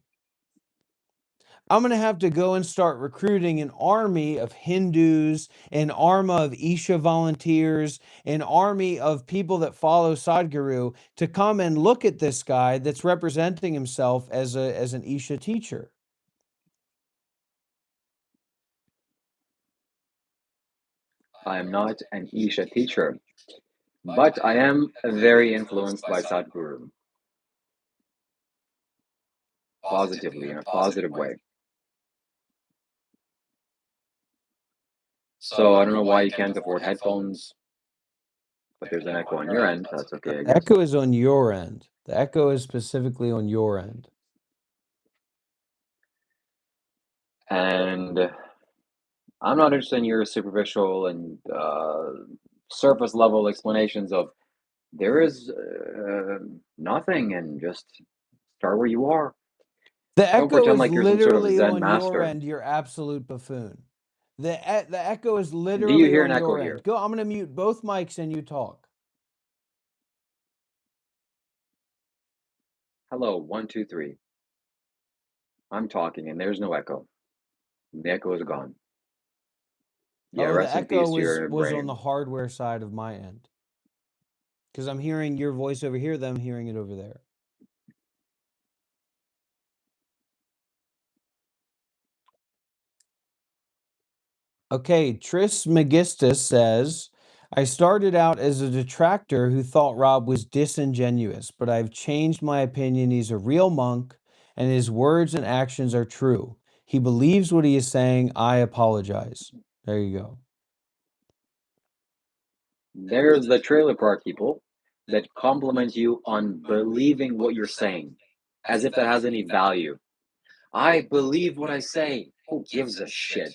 I'm going to have to go and start recruiting an army of Hindus, an army of Isha volunteers, an army of people that follow Sadhguru to come and look at this guy that's representing himself as an Isha teacher. I am not an Isha teacher, but I am very influenced by Sadhguru, positively, in a positive way. So I don't know why you can't afford headphones, but there's an echo on your end. That's okay, I The guess. echo is on your end. The echo is specifically on your end. And I'm not interested in your superficial and surface level explanations of there is nothing, and just start where you are. The Don't echo pretend is like you're some sort of literally Zen on your master. end, you absolute buffoon. The echo is Do you literally hear on an echo your here? end. Go, I'm going to mute both mics and you talk. Hello, 1, 2, 3. I'm talking and there's no echo. The echo is gone. Yeah, Oh, the rest in echo peace to your was on brain. the hardware side of my end. Because I'm hearing your voice over here, then I'm hearing it over there. Okay, Tris Megistus says, I started out as a detractor who thought Rob was disingenuous, but I've changed my opinion. He's a real monk, and his words and actions are true. He believes what he is saying. I apologize. There you go. There's the trailer park people that compliment you on believing what you're saying, as if that has any value. I believe what I say. Who gives a shit?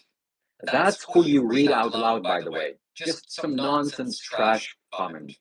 That's who you read out loud, by the way. Just some nonsense trash comment.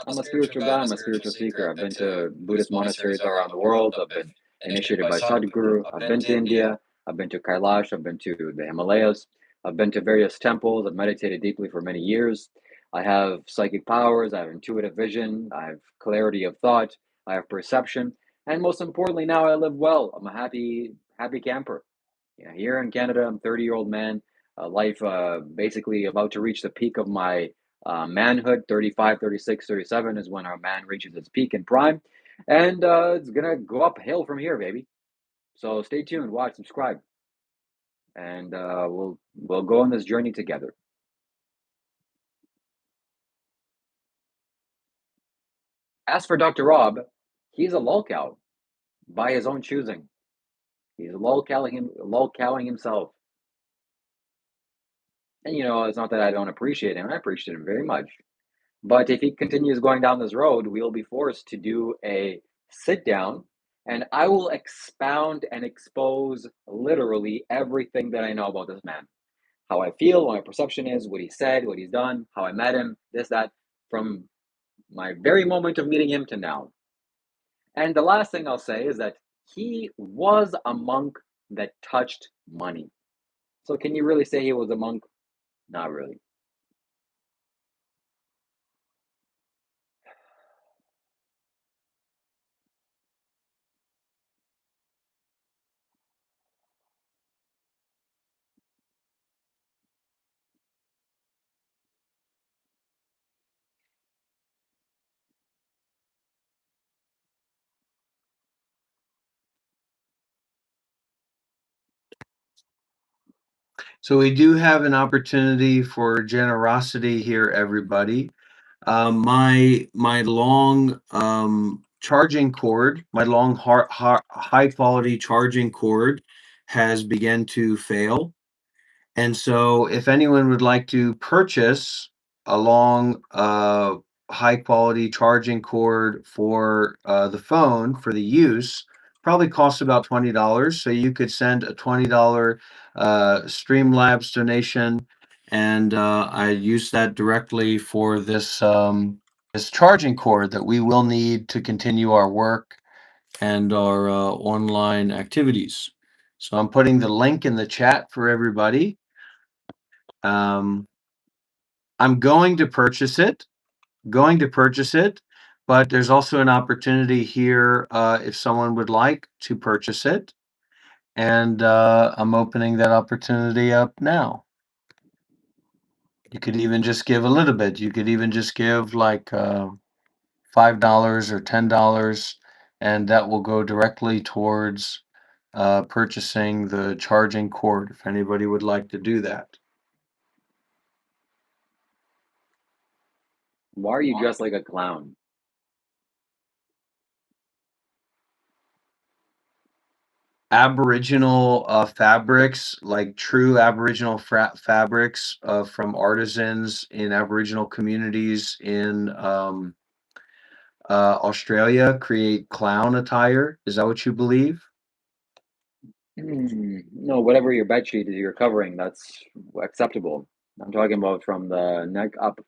I'm a spiritual guy, I'm a spiritual seeker. I've been to Buddhist monasteries around the world. I've been initiated by Sadhguru. I've been to India. I've been to Kailash. I've been to the Himalayas. I've been to various temples. I've meditated deeply for many years. I have psychic powers. I have intuitive vision. I have clarity of thought. I have perception. And most importantly, now I live well. I'm a happy camper. Yeah, here in Canada, I'm a 30-year-old man. Life basically about to reach the peak of my manhood. 35, 36, 37 is when our man reaches its peak and prime. And it's going to go uphill from here, baby. So stay tuned, watch, subscribe, and we'll go on this journey together. As for Dr. Rob, he's a lolcow by his own choosing. He's lolcowing himself. And it's not that I don't appreciate him. I appreciate him very much. But if he continues going down this road, we'll be forced to do a sit down, and I will expound and expose literally everything that I know about this man. How I feel, what my perception is, what he said, what he's done, how I met him, this, that, from my very moment of meeting him to now. And the last thing I'll say is that he was a monk that touched money. So can you really say he was a monk? Not really. So we do have an opportunity for generosity here, everybody. My long charging cord, my long high quality charging cord, has begun to fail. And so, if anyone would like to purchase a long, high quality charging cord for the phone for the use, probably costs about $20. So you could send a $20 Streamlabs donation, and I use that directly for this charging cord that we will need to continue our work and our online activities. So I'm putting the link in the chat for everybody. I'm going to purchase it, but there's also an opportunity here if someone would like to purchase it, and I'm opening that opportunity up now. You could even just give a little bit. You could even just give like $5 or $10, and that will go directly towards purchasing the charging cord if anybody would like to do that. Why are you dressed like a clown? Aboriginal fabrics, like true Aboriginal fabrics from artisans in Aboriginal communities in Australia, create clown attire. Is that what you believe? No, whatever your bed sheet is you're covering, that's acceptable. I'm talking about from the neck up.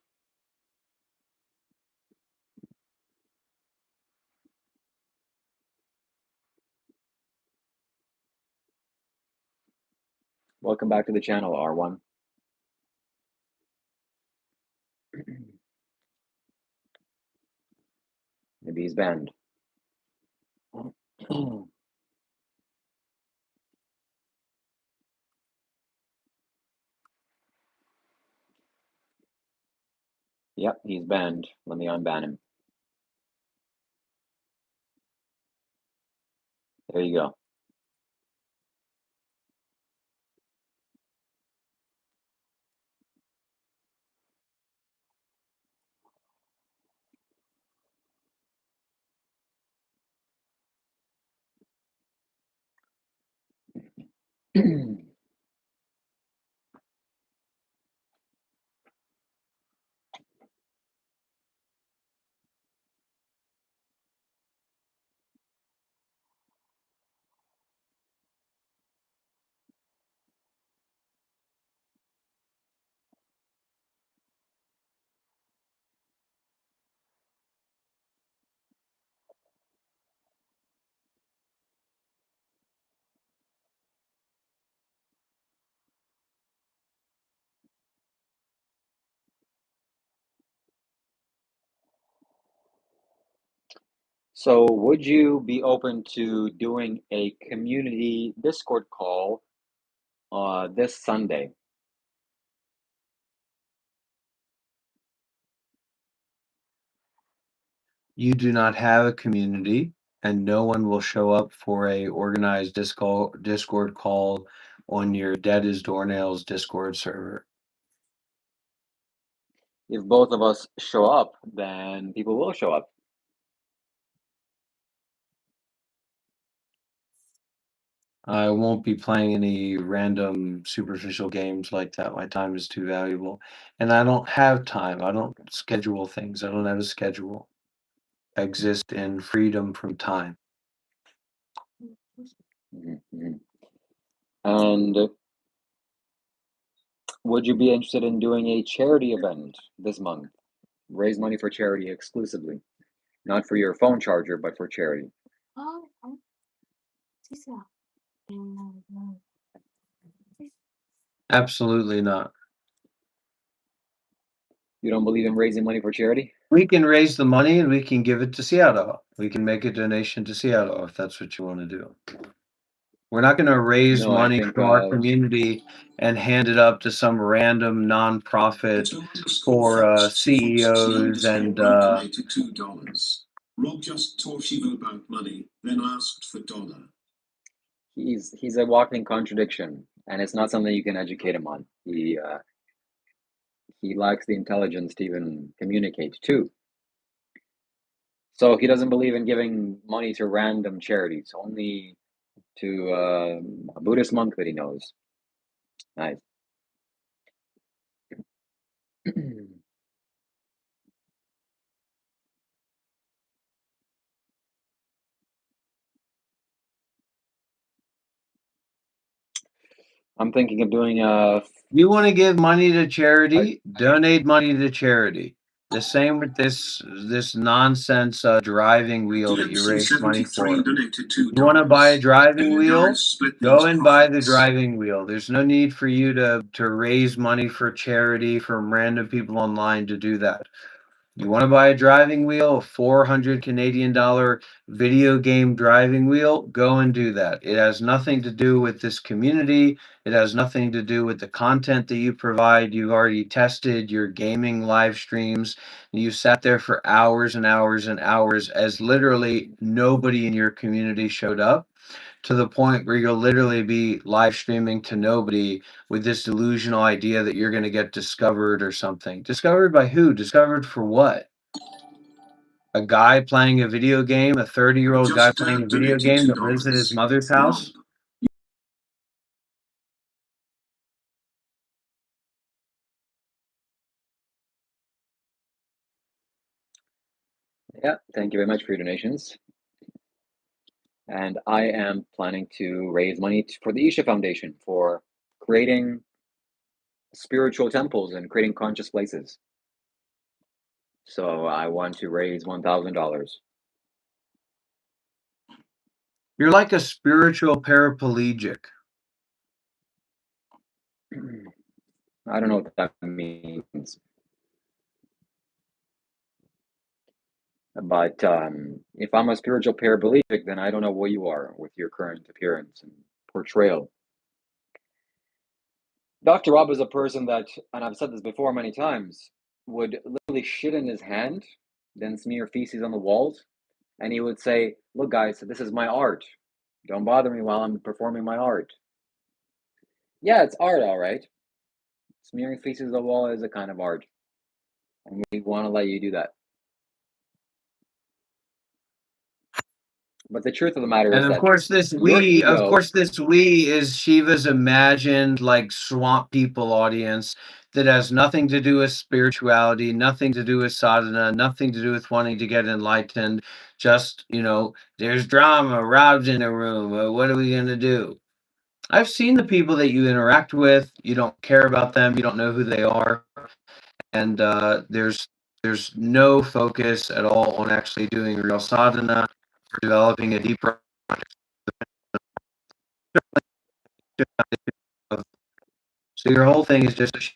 Welcome back to the channel, R1. Maybe he's banned. Yep, he's banned. Let me unban him. There you go. So, would you be open to doing a community Discord call this Sunday? You do not have a community, and no one will show up for a organized Discord call on your Dead as Doornails Discord server. If both of us show up, then people will show up. I won't be playing any random superficial games like that. My time is too valuable. And I don't have time. I don't schedule things. I don't have a schedule. I exist in freedom from time. Mhm. And would you be interested in doing a charity event this month? Raise money for charity exclusively. Not for your phone charger, but for charity. Absolutely not. You don't believe in raising money for charity? We can raise the money and we can give it to Seattle. We can make a donation to Seattle if that's what you want to do. We're not going to raise No, I money think for our community and hand it up to some random nonprofit for CEOs and $2. Rob just taught Shiva about money, then asked for dollar. he's a walking contradiction, and it's not something you can educate him on. He lacks the intelligence to even communicate too. So he doesn't believe in giving money to random charities, only to a Buddhist monk that he knows. Nice. I'm thinking of doing a. you want to give money to charity, donate money to charity. The same with this nonsense driving wheel that you raise money for. Donated $2. You want to buy a driving You wheel? guys split Go these and buy the profits. driving wheel. There's no need for you to raise money for charity from random people online to do that. You want to buy a driving wheel, a 400 Canadian dollar video game driving wheel? Go and do that. It has nothing to do with this community. It has nothing to do with the content that you provide. You've already tested your gaming live streams. You sat there for hours and hours and hours as literally nobody in your community showed up, to the point where you'll literally be live streaming to nobody with this delusional idea that you're going to get discovered or something. Discovered by who? Discovered for what? A guy playing a video game, a 30-year-old guy playing a video game that lives at his mother's house? Yeah, thank you very much for your donations. And I am planning to raise money for the Isha Foundation for creating spiritual temples and creating conscious places. So I want to raise $1,000. You're like a spiritual paraplegic. I don't know what that means. But if I'm a spiritual paraplegic, then I don't know what you are with your current appearance and portrayal. Dr. Rob is a person that, and I've said this before many times, would literally shit in his hand, then smear feces on the walls, and he would say, "Look, guys, this is my art. Don't bother me while I'm performing my art." Yeah, it's art, all right. Smearing feces on the wall is a kind of art, and we want to let you do that. But the truth of the matter is And of that course, this we is Shiva's imagined like swamp people audience that has nothing to do with spirituality, nothing to do with sadhana, nothing to do with wanting to get enlightened. Just, there's drama, Rob's in the room. What are we going to do? I've seen the people that you interact with. You don't care about them. You don't know who they are. And there's no focus at all on actually doing real sadhana or developing a deeper. So your whole thing is just a shame.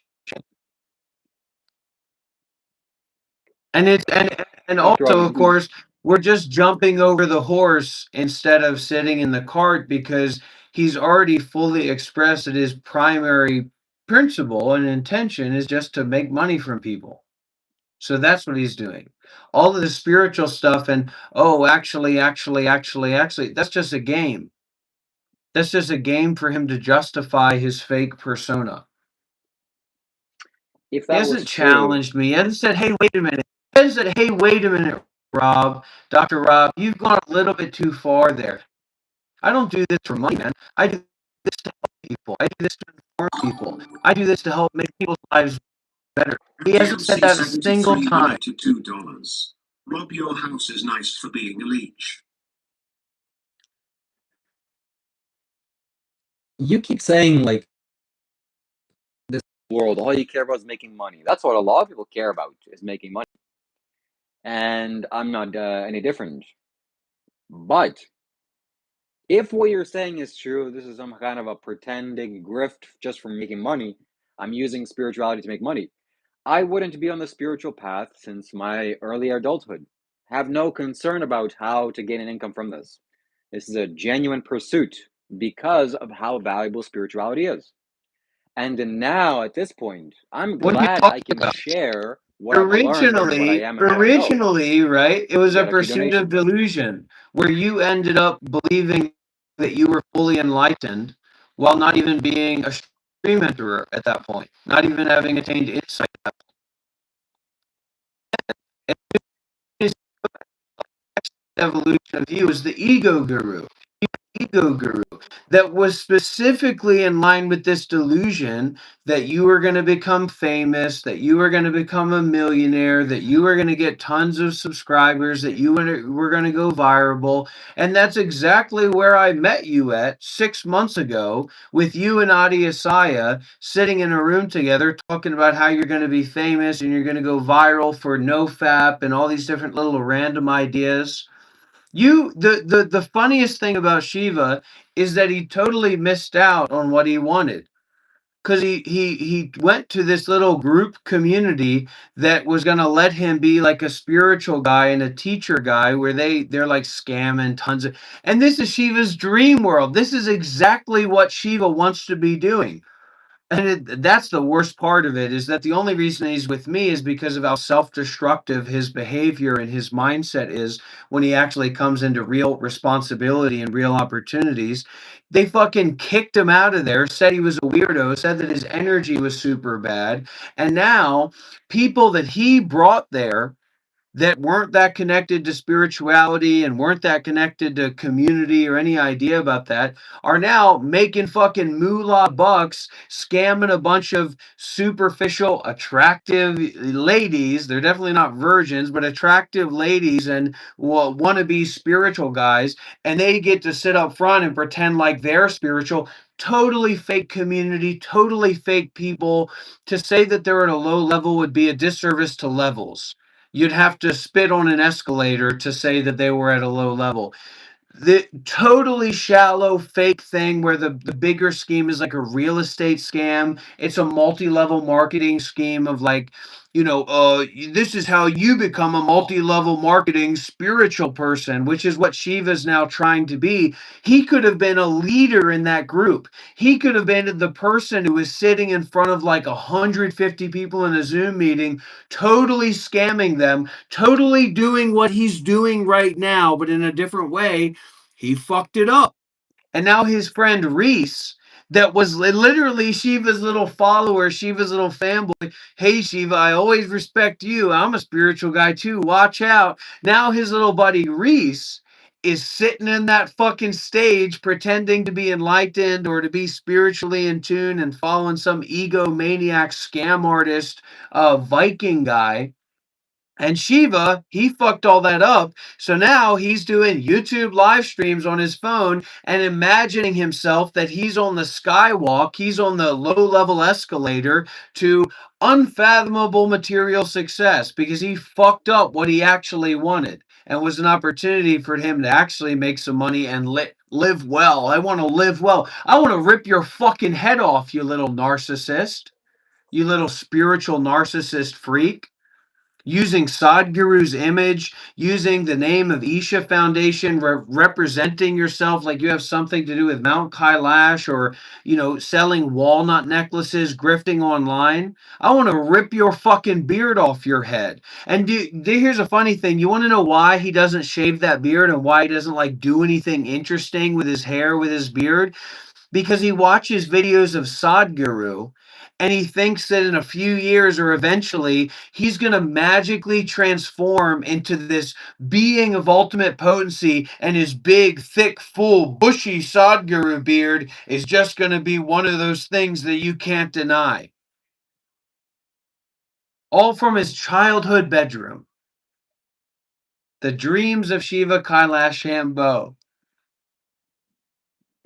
And it's and also, of course, we're just jumping over the horse instead of sitting in the cart, because he's already fully expressed that his primary principle and intention is just to make money from people. So that's what he's doing. All of the spiritual stuff and, oh, actually, that's just a game. That's just a game for him to justify his fake persona. If He that was hasn't true, challenged me. He hasn't said, hey, wait a minute. He hasn't said, hey, wait a minute, Rob, Dr. Rob, you've gone a little bit too far there. I don't do this for money, man. I do this to help people. I do this to inform people. I do this to help make people's lives better. He hasn't said that a single GMC73 time. donated $2. Rob, your house is nice for being a leech. you keep saying like this world, all you care about is making money. That's what a lot of people care about, is making money. And I'm not any different. But if what you're saying is true, this is some kind of a pretending grift just for making money. I'm using spirituality to make money. I wouldn't be on the spiritual path since my early adulthood. Have no concern about how to gain an income from this. This is a genuine pursuit because of how valuable spirituality is. And now, at this point, I'm What are you glad I talking can about? share what I've learned and what I am and what I know. Originally, right, it was You a got a few pursuit of donations. delusion where you ended up believing that you were fully enlightened while not even being a stream enterer at that point, not even having attained insight at that point. And his evolution of you is the ego guru that was specifically in line with this delusion that you were going to become famous, that you were going to become a millionaire, that you were going to get tons of subscribers, that you were going to go viral. And that's exactly where I met you at 6 months ago with you and Adi Asaya sitting in a room together talking about how you're going to be famous and you're going to go viral for NoFap and all these different little random ideas. The funniest thing about Shiva is that he totally missed out on what he wanted because he went to this little group community that was going to let him be like a spiritual guy and a teacher guy where they're like scamming tons of, and this is Shiva's dream world. This is exactly what Shiva wants to be doing. And that's the worst part of it, is that the only reason he's with me is because of how self-destructive his behavior and his mindset is when he actually comes into real responsibility and real opportunities. They fucking kicked him out of there, said he was a weirdo, said that his energy was super bad. And now people that he brought there that weren't that connected to spirituality and weren't that connected to community or any idea about that are now making fucking moolah bucks, scamming a bunch of superficial, attractive ladies. They're definitely not virgins, but attractive ladies and wannabe spiritual guys. And they get to sit up front and pretend like they're spiritual. Totally fake community, totally fake people. To say that they're at a low level would be a disservice to levels. You'd have to spit on an escalator to say that they were at a low level. The totally shallow fake thing where the bigger scheme is like a real estate scam. It's a multi-level marketing scheme of like, this is how you become a multi-level marketing spiritual person, which is what Shiva's now trying to be. He could have been a leader in that group. He could have been the person who was sitting in front of like 150 people in a Zoom meeting, totally scamming them, totally doing what he's doing right now, but in a different way. He fucked it up. And now his friend Reese, that was literally Shiva's little follower, Shiva's little fanboy. Hey, Shiva, I always respect you. I'm a spiritual guy too. Watch out. Now his little buddy Reese is sitting in that fucking stage pretending to be enlightened or to be spiritually in tune and following some egomaniac scam artist, Viking guy. And Shiva, he fucked all that up. So now he's doing YouTube live streams on his phone and imagining himself that he's on the skywalk, he's on the low level escalator to unfathomable material success because he fucked up what he actually wanted and was an opportunity for him to actually make some money and live well. I want to live well. I want to rip your fucking head off, you little narcissist, you little spiritual narcissist freak. using Sadhguru's image, using the name of Isha Foundation, representing yourself like you have something to do with Mount Kailash, or, selling walnut necklaces, grifting online. I want to rip your fucking beard off your head. And here's a funny thing. You want to know why he doesn't shave that beard and why he doesn't like do anything interesting with his hair, with his beard? Because he watches videos of Sadhguru and he thinks that in a few years or eventually he's going to magically transform into this being of ultimate potency, and his big, thick, full, bushy Sadhguru beard is just going to be one of those things that you can't deny. All from his childhood bedroom. The dreams of Shiva Kailash Shambho.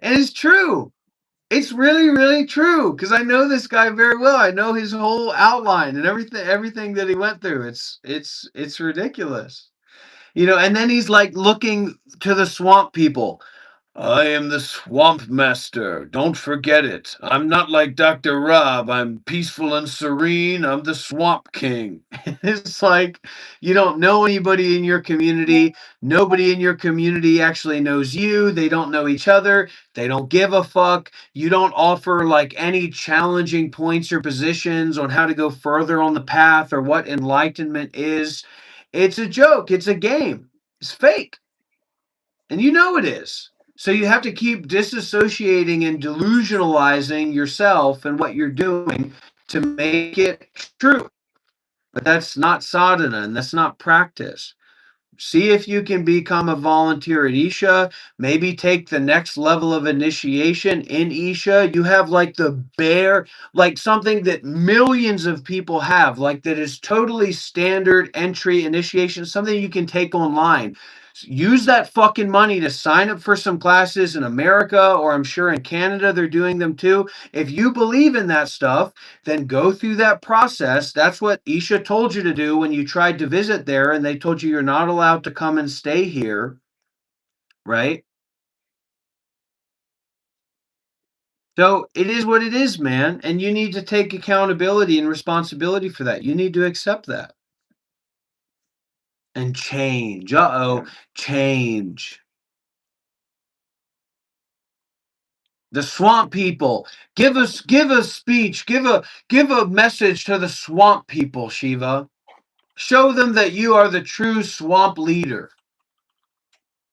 And it's true. It's really, really true, because I know this guy very well. I know his whole outline and everything that he went through. It's ridiculous. And then he's like looking to the swamp people. I am the swamp master. Don't forget it. I'm not like Dr. Rob. I'm peaceful and serene. I'm the swamp king. It's like you don't know anybody in your community. Nobody in your community actually knows you. They don't know each other. They don't give a fuck. You don't offer like any challenging points or positions on how to go further on the path or what enlightenment is. It's a joke. It's a game. It's fake. And you know it is. So you have to keep disassociating and delusionalizing yourself and what you're doing to make it true. But that's not sadhana and that's not practice. See if you can become a volunteer at Isha. Maybe take the next level of initiation in Isha. You have like the bare, like something that millions of people have, like that is totally standard entry initiation, something you can take online. Use that fucking money to sign up for some classes in America, or I'm sure in Canada they're doing them too. If you believe in that stuff, then go through that process. That's what Isha told you to do when you tried to visit there and they told you you're not allowed to come and stay here, right? So it is what it is, man. And you need to take accountability and responsibility for that. You need to accept that and change. Yeah. Change. The swamp people. Give a speech. Give a message to the swamp people, Shiva. Show them that you are the true swamp leader.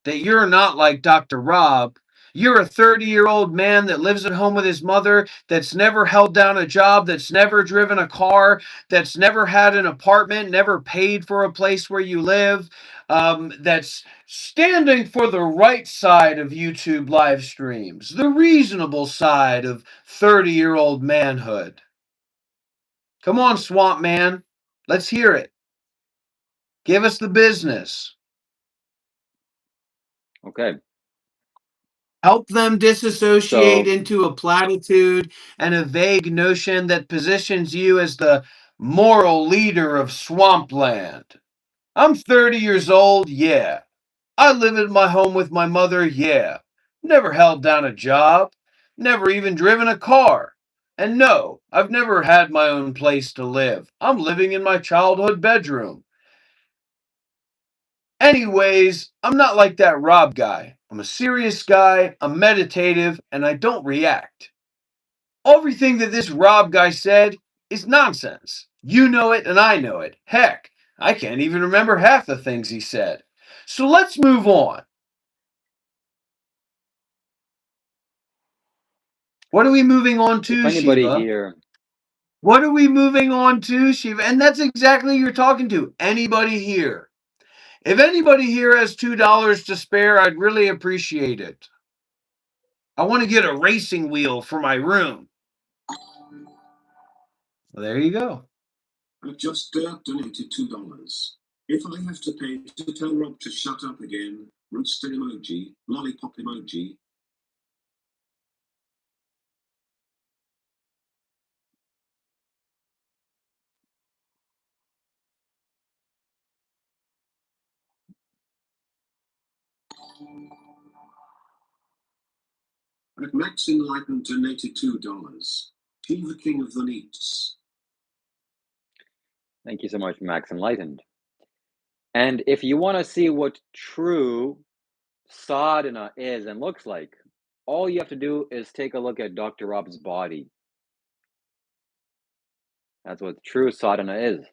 That you're not like Dr. Rob. You're a 30-year-old man that lives at home with his mother, that's never held down a job, that's never driven a car, that's never had an apartment, never paid for a place where you live, that's standing for the right side of YouTube live streams, the reasonable side of 30-year-old manhood. Come on, swamp man. Let's hear it. Give us the business. Okay. Help them disassociate So, into a platitude and a vague notion that positions you as the moral leader of swampland. I'm 30 years old, yeah. I live at my home with my mother, yeah. Never held down a job, never even driven a car. And no, I've never had my own place to live. I'm living in my childhood bedroom. Anyways, I'm not like that Rob guy. I'm a serious guy, I'm meditative, and I don't react. Everything that this Rob guy said is nonsense. You know it, and I know it. Heck, I can't even remember half the things he said. So let's move on. What are we moving on if to, anybody Shiva? here, What are we moving on to, Shiva? And that's exactly who you're talking to. Anybody here? If anybody here has $2 to spare, I'd really appreciate it. I want to get a racing wheel for my room. Well, there you go. I've just donated $2. If I have to pay to tell Rob to shut up again, rooster emoji, lollipop emoji. At Max Enlightened donated $2. He the king of the neats. Thank you so much, Max Enlightened. And if you want to see what true sadhana is and looks like, all you have to do is take a look at Dr. Rob's body. That's what true sadhana is.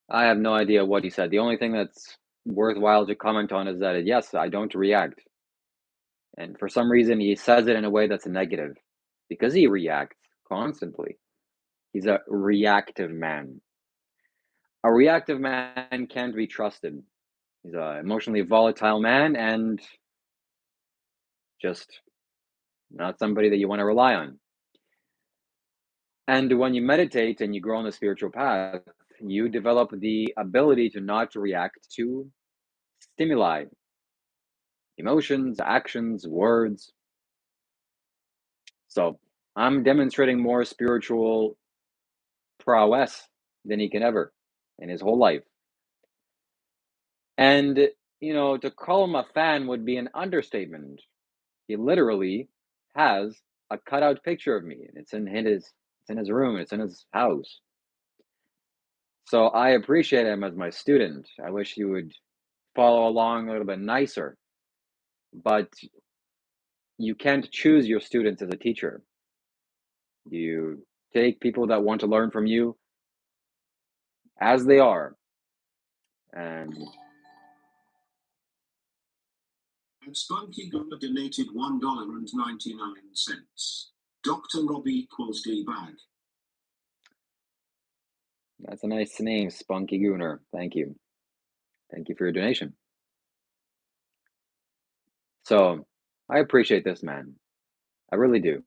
I have no idea what he said. The only thing that's worthwhile to comment on is that, yes, I don't react. And for some reason, he says it in a way that's negative because he reacts constantly. He's a reactive man. A reactive man can't be trusted. He's an emotionally volatile man and just not somebody that you want to rely on. And when you meditate and you grow on the spiritual path, you develop the ability to not react to stimuli, emotions, actions, words. So I'm demonstrating more spiritual prowess than he can ever in his whole life. And, to call him a fan would be an understatement. He literally has a cutout picture of me, and it's in his room, it's in his house. So I appreciate him as my student. I wish he would follow along a little bit nicer, but you can't choose your students as a teacher. You take people that want to learn from you as they are. And Spunky Gupper donated $1.99. Dr. Rob equals D-bag. that's a nice name, Spunky Gooner. Thank you. Thank you for your donation. So I appreciate this man. I really do.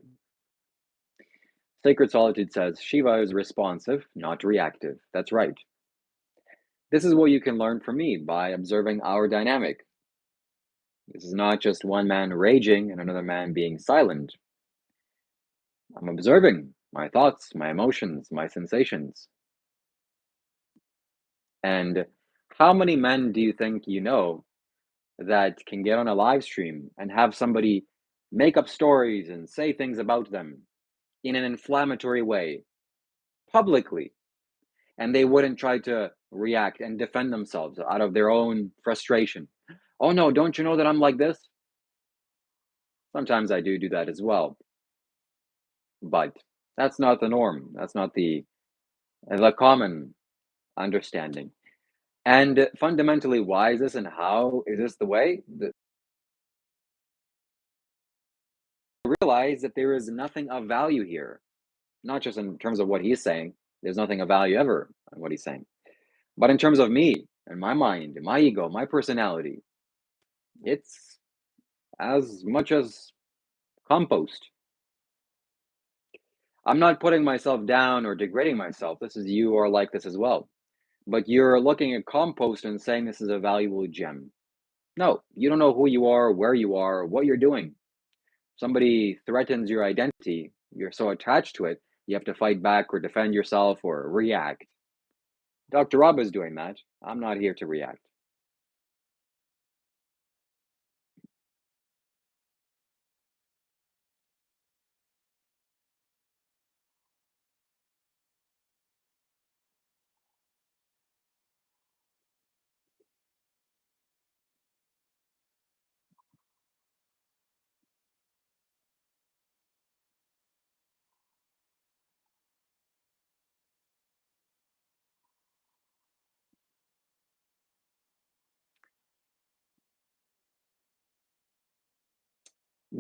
Sacred Solitude says Shiva is responsive, not reactive. That's right. This is what you can learn from me by observing our dynamic. This is not just one man raging and another man being silent. I'm observing my thoughts, my emotions, my sensations. And how many men do you think you know that can get on a live stream and have somebody make up stories and say things about them in an inflammatory way publicly, and they wouldn't try to react and defend themselves out of their own frustration? Oh no, don't you know that I'm like this? Sometimes I do that as well, but that's not the norm. That's not the common understanding. And fundamentally, why is this and how is this the way? Realize that there is nothing of value here, not just in terms of what he's saying. There's nothing of value ever in what he's saying, but in terms of me and my mind, and my ego, my personality, it's as much as compost. I'm not putting myself down or degrading myself. This is you are like this as well. But you're looking at compost and saying this is a valuable gem. No, you don't know who you are, where you are, what you're doing. Somebody threatens your identity, you're so attached to it, you have to fight back or defend yourself or react. Dr. Rob is doing that. I'm not here to react.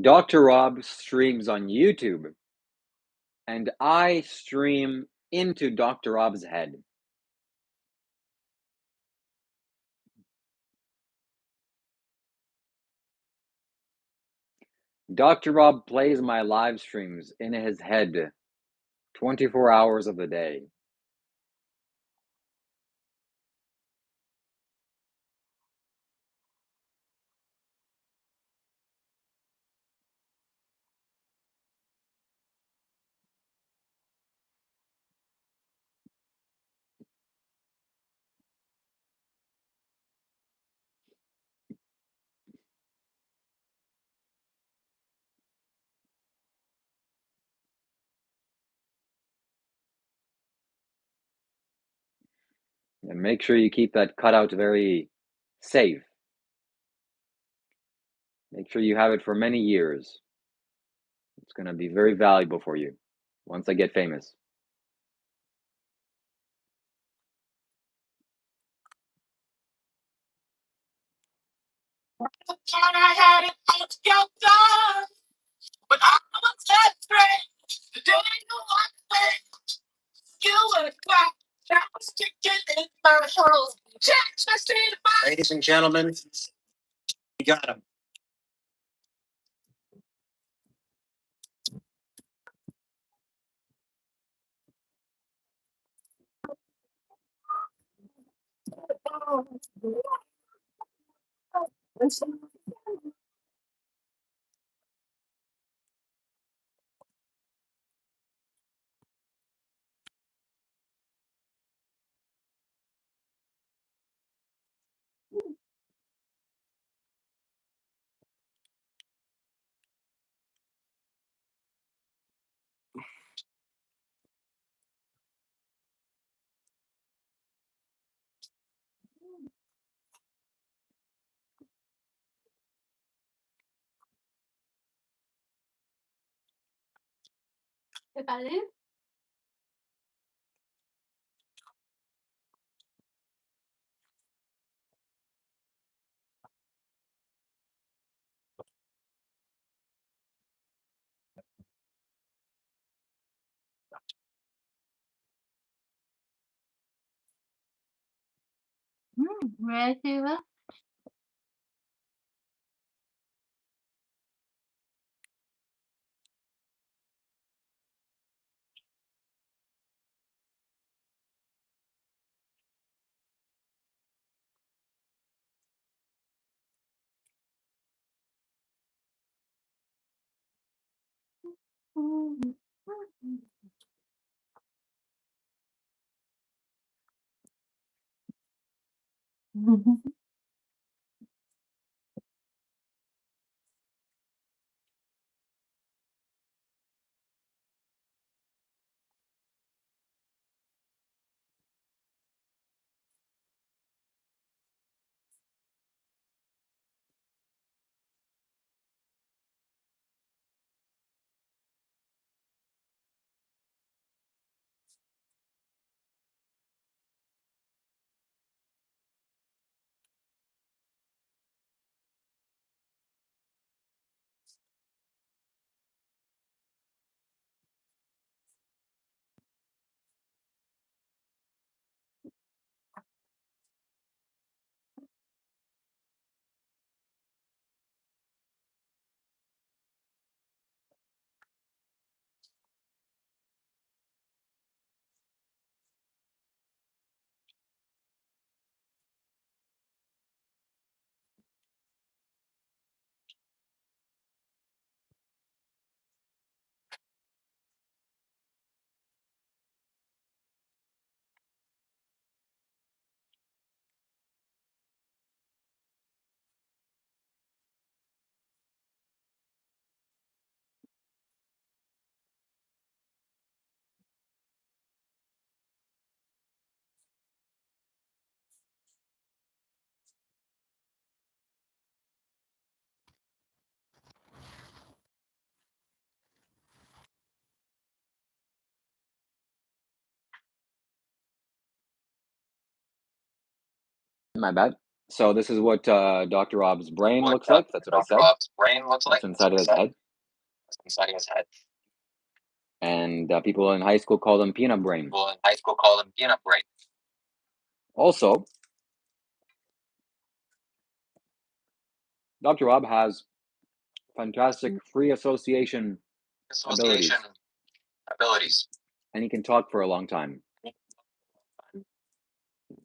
Dr. Rob streams on YouTube, and I stream into Dr. Rob's head. Dr. Rob plays my live streams in his head 24 hours of the day. And make sure you keep that cutout very safe. Make sure you have it for many years. It's going to be very valuable for you once I get famous. Ladies and gentlemen, you got him. Where Shiva? My bad. So this is what Dr. Rob's brain looks like. That's what I said. What's inside of his head. And people in high school call them peanut brain. Also, Dr. Rob has fantastic free association abilities. And he can talk for a long time.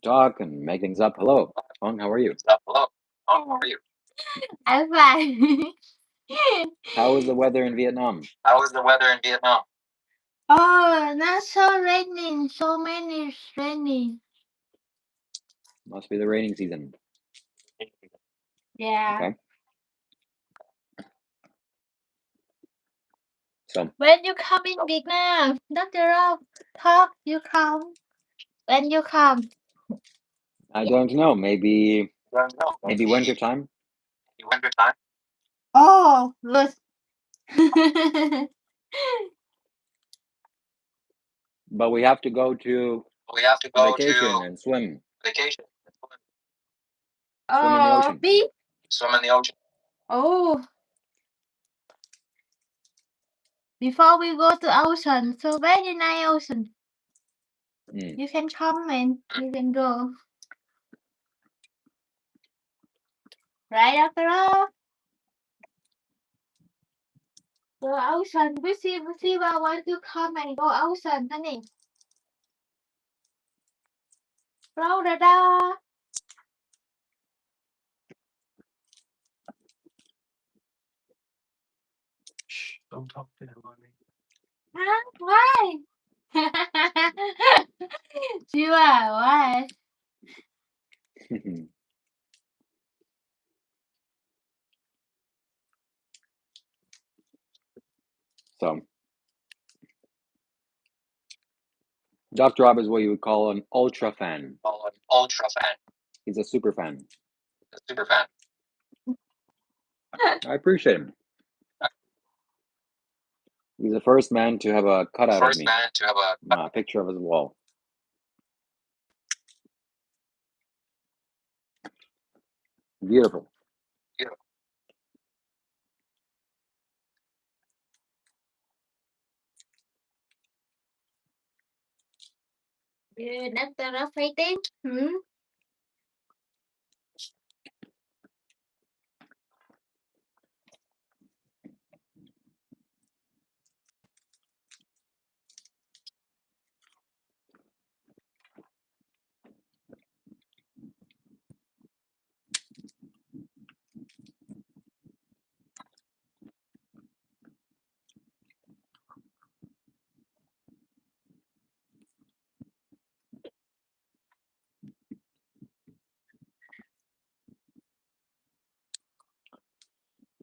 Talk and make things up. Hello, Hong, how are you? I'm fine. How is the weather in Vietnam? Oh, not so raining. So many is raining. Must be the raining season. Yeah. Okay. So When you come in Vietnam, Dr. Rob, talk, you come. When you come. I don't know. Maybe winter time. Oh, good. But we have to go to vacation and swim. Swim in the ocean. Beach. Oh, before we go to ocean, so very nice ocean. Mm. You can come and you can go. Right, Dr. Rob? Go ocean. We see I want to come and go ocean, honey. Florida. Shh, don't talk to him, mommy. Huh? Why? Shiva, why? So, Dr. Rob is what you would call an ultra fan. He's a super fan. I appreciate him. He's the first man to have a cutout of me, a picture of his wall. Beautiful. Dr. Rob fighting? Hmm?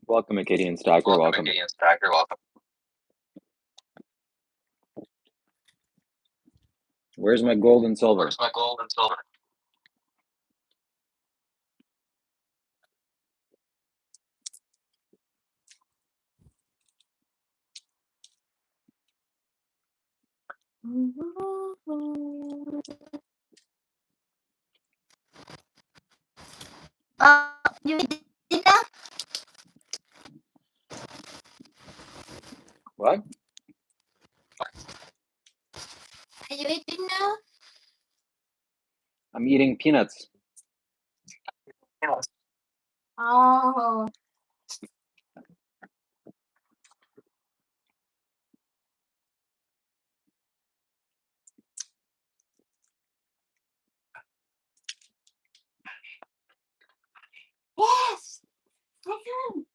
Welcome, Acadian Stacker. Welcome. Where's my gold and silver? You eat dinner? What? Are you eating dinner? I'm eating peanuts. Oh. Yes. I can.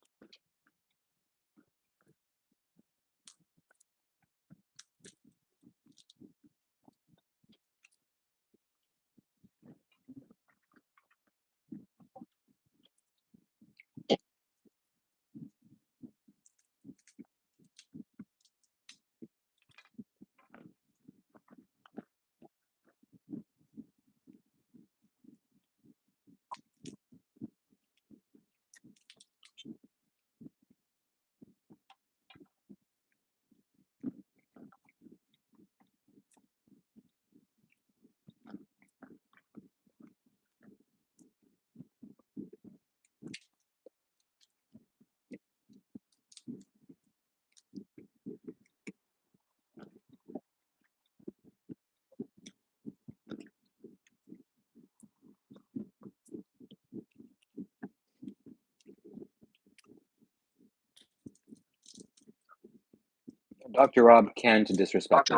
Dr. Rob can't disrespect me.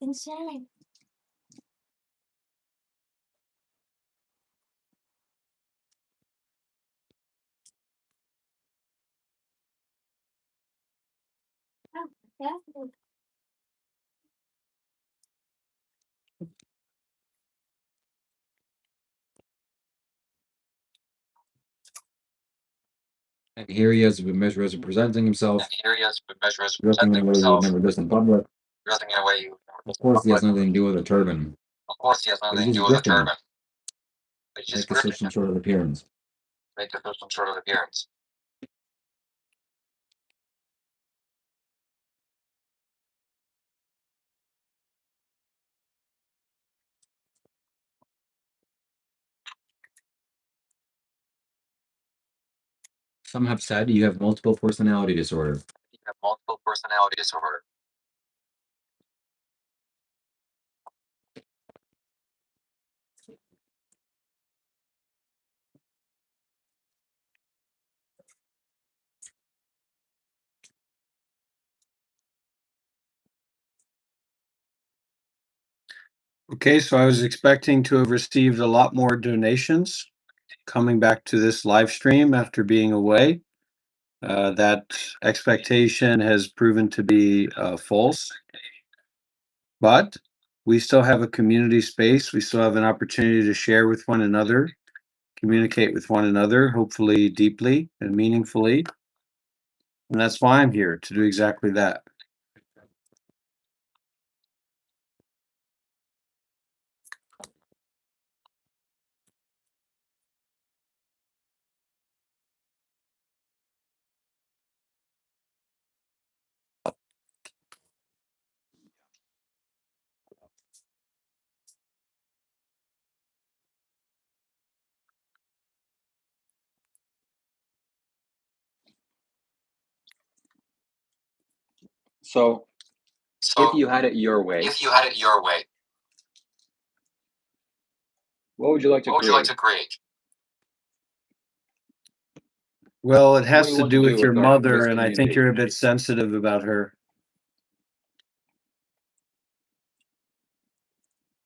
Inside. Oh, yeah. And here he is presenting himself. Dressing in a way he would never dress in public. Of course, he has nothing to do with a turban. But he's drifting. Make a certain sort of appearance. Some have said you have multiple personality disorder. Okay, so I was expecting to have received a lot more donations coming back to this live stream after being away. That expectation has proven to be false, but we still have a community space. We still have an opportunity to share with one another, communicate with one another, hopefully deeply and meaningfully. And that's why I'm here, to do exactly that. So, if you had it your way, what would you like to create? Well, it What has do you to want do to with do your with mother, this and I think community? you're a bit sensitive about her.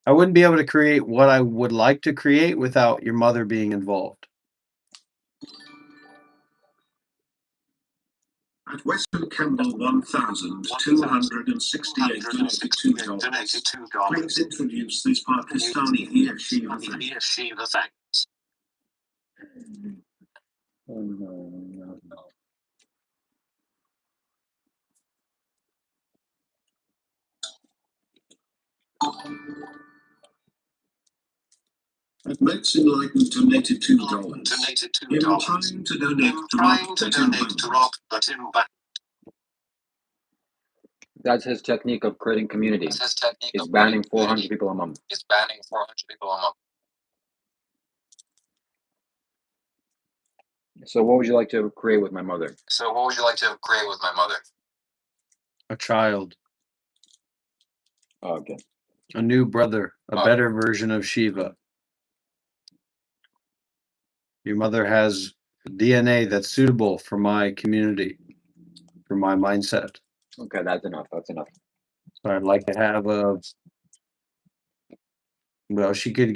I wouldn't be able to create what I would like to create without your mother being involved. At Weston Campbell 1,268 donated $2. Please introduce this Pakistani here, Shiva. Oh, no. At Max Enlightened donated $2. I'm trying to donate to Rob, but in That's his technique of creating community. He's banning 400 people a month. So, what would you like to create with my mother? A child, Oh, okay. a new brother, a better version of Shiva. Your mother has DNA that's suitable for my community, for my mindset. Okay, that's enough. That's enough. So I'd like to have she could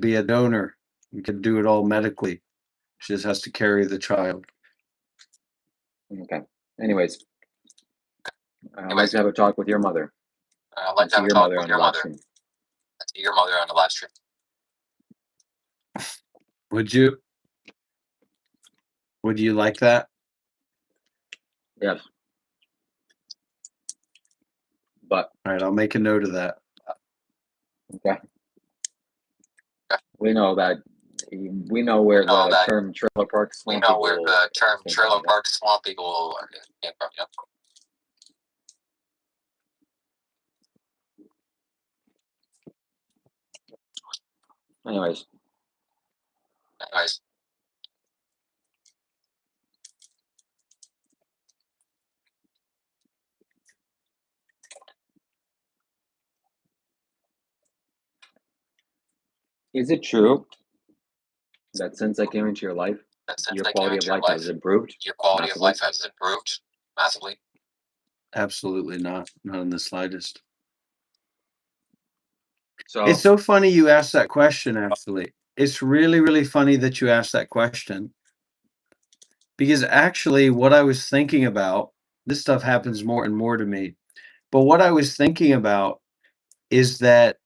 be a donor. We could do it all medically. She just has to carry the child. Okay. Anyways, I'd like to have a talk with your mother. See your mother on the live stream. Would you? Would you like that? Yes. But All right, I'll make a note of that. okay. We know where the term trailer park swamp people came from. Yep. Anyways. Is it true that since I came into your life, your quality of life has improved? Massively? Absolutely not. Not in the slightest. So It's so funny you asked that question, actually. It's really, really funny that you asked that question. Because actually, what I was thinking about, this stuff happens more and more to me. But what I was thinking about is that,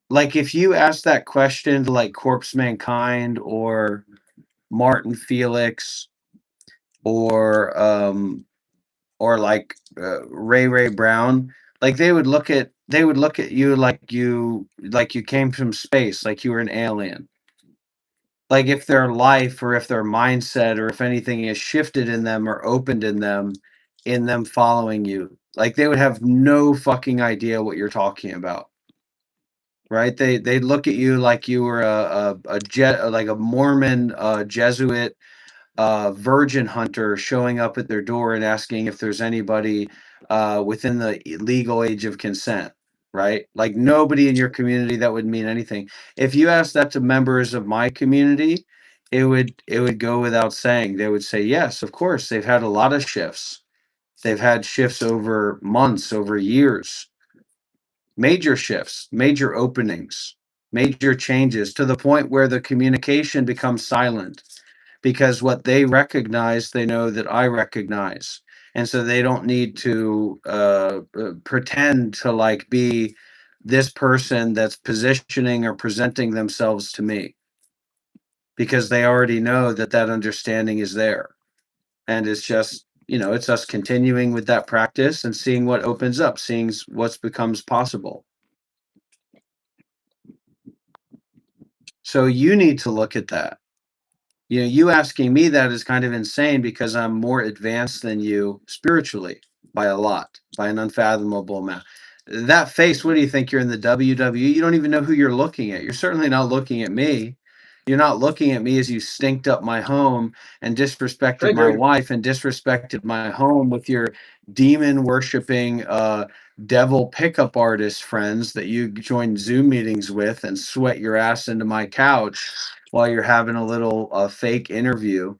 like, if you ask that question to like Corpse Mankind or Martin Felix, or like Ray Brown, like they would look at you like you came from space, like you were an alien. Like if their life or if their mindset or if anything is shifted in them or opened in them following you. Like they would have no fucking idea what you're talking about. Right? They'd look at you like you were like a Mormon Jesuit virgin hunter showing up at their door and asking if there's anybody within the legal age of consent, right? Like nobody in your community, that would mean anything. If you ask that to members of my community, it would go without saying. They would say, yes, of course. They've had a lot of shifts. They've had shifts over months, over years, major shifts, major openings, major changes to the point where the communication becomes silent because what they recognize, they know that I recognize. And so they don't need to pretend to like be this person that's positioning or presenting themselves to me because they already know that that understanding is there. And it's just, it's us continuing with that practice and seeing what opens up, seeing what becomes possible. So you need to look at that. You asking me that is kind of insane because I'm more advanced than you spiritually by a lot, by an unfathomable amount. That face, what do you think? You're in the WWE? You don't even know who you're looking at. You're certainly not looking at me. You're not looking at me as you stinked up my home and disrespected my wife and disrespected my home with your demon worshiping devil pickup artist friends that you join Zoom meetings with and sweat your ass into my couch while you're having a little fake interview.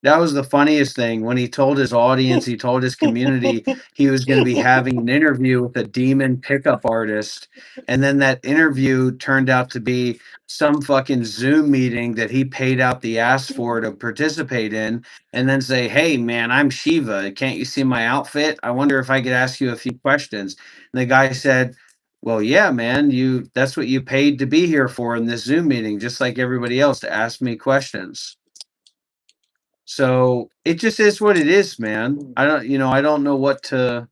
That was the funniest thing when he told his audience, he told his community he was going to be having an interview with a demon pickup artist. And then that interview turned out to be some fucking Zoom meeting that he paid out the ass for to participate in. And then say, hey, man, I'm Shiva. Can't you see my outfit? I wonder if I could ask you a few questions. And the guy said, well, yeah, man, that's what you paid to be here for in this Zoom meeting, just like everybody else, to ask me questions. So it just is what it is, man. I don't know what to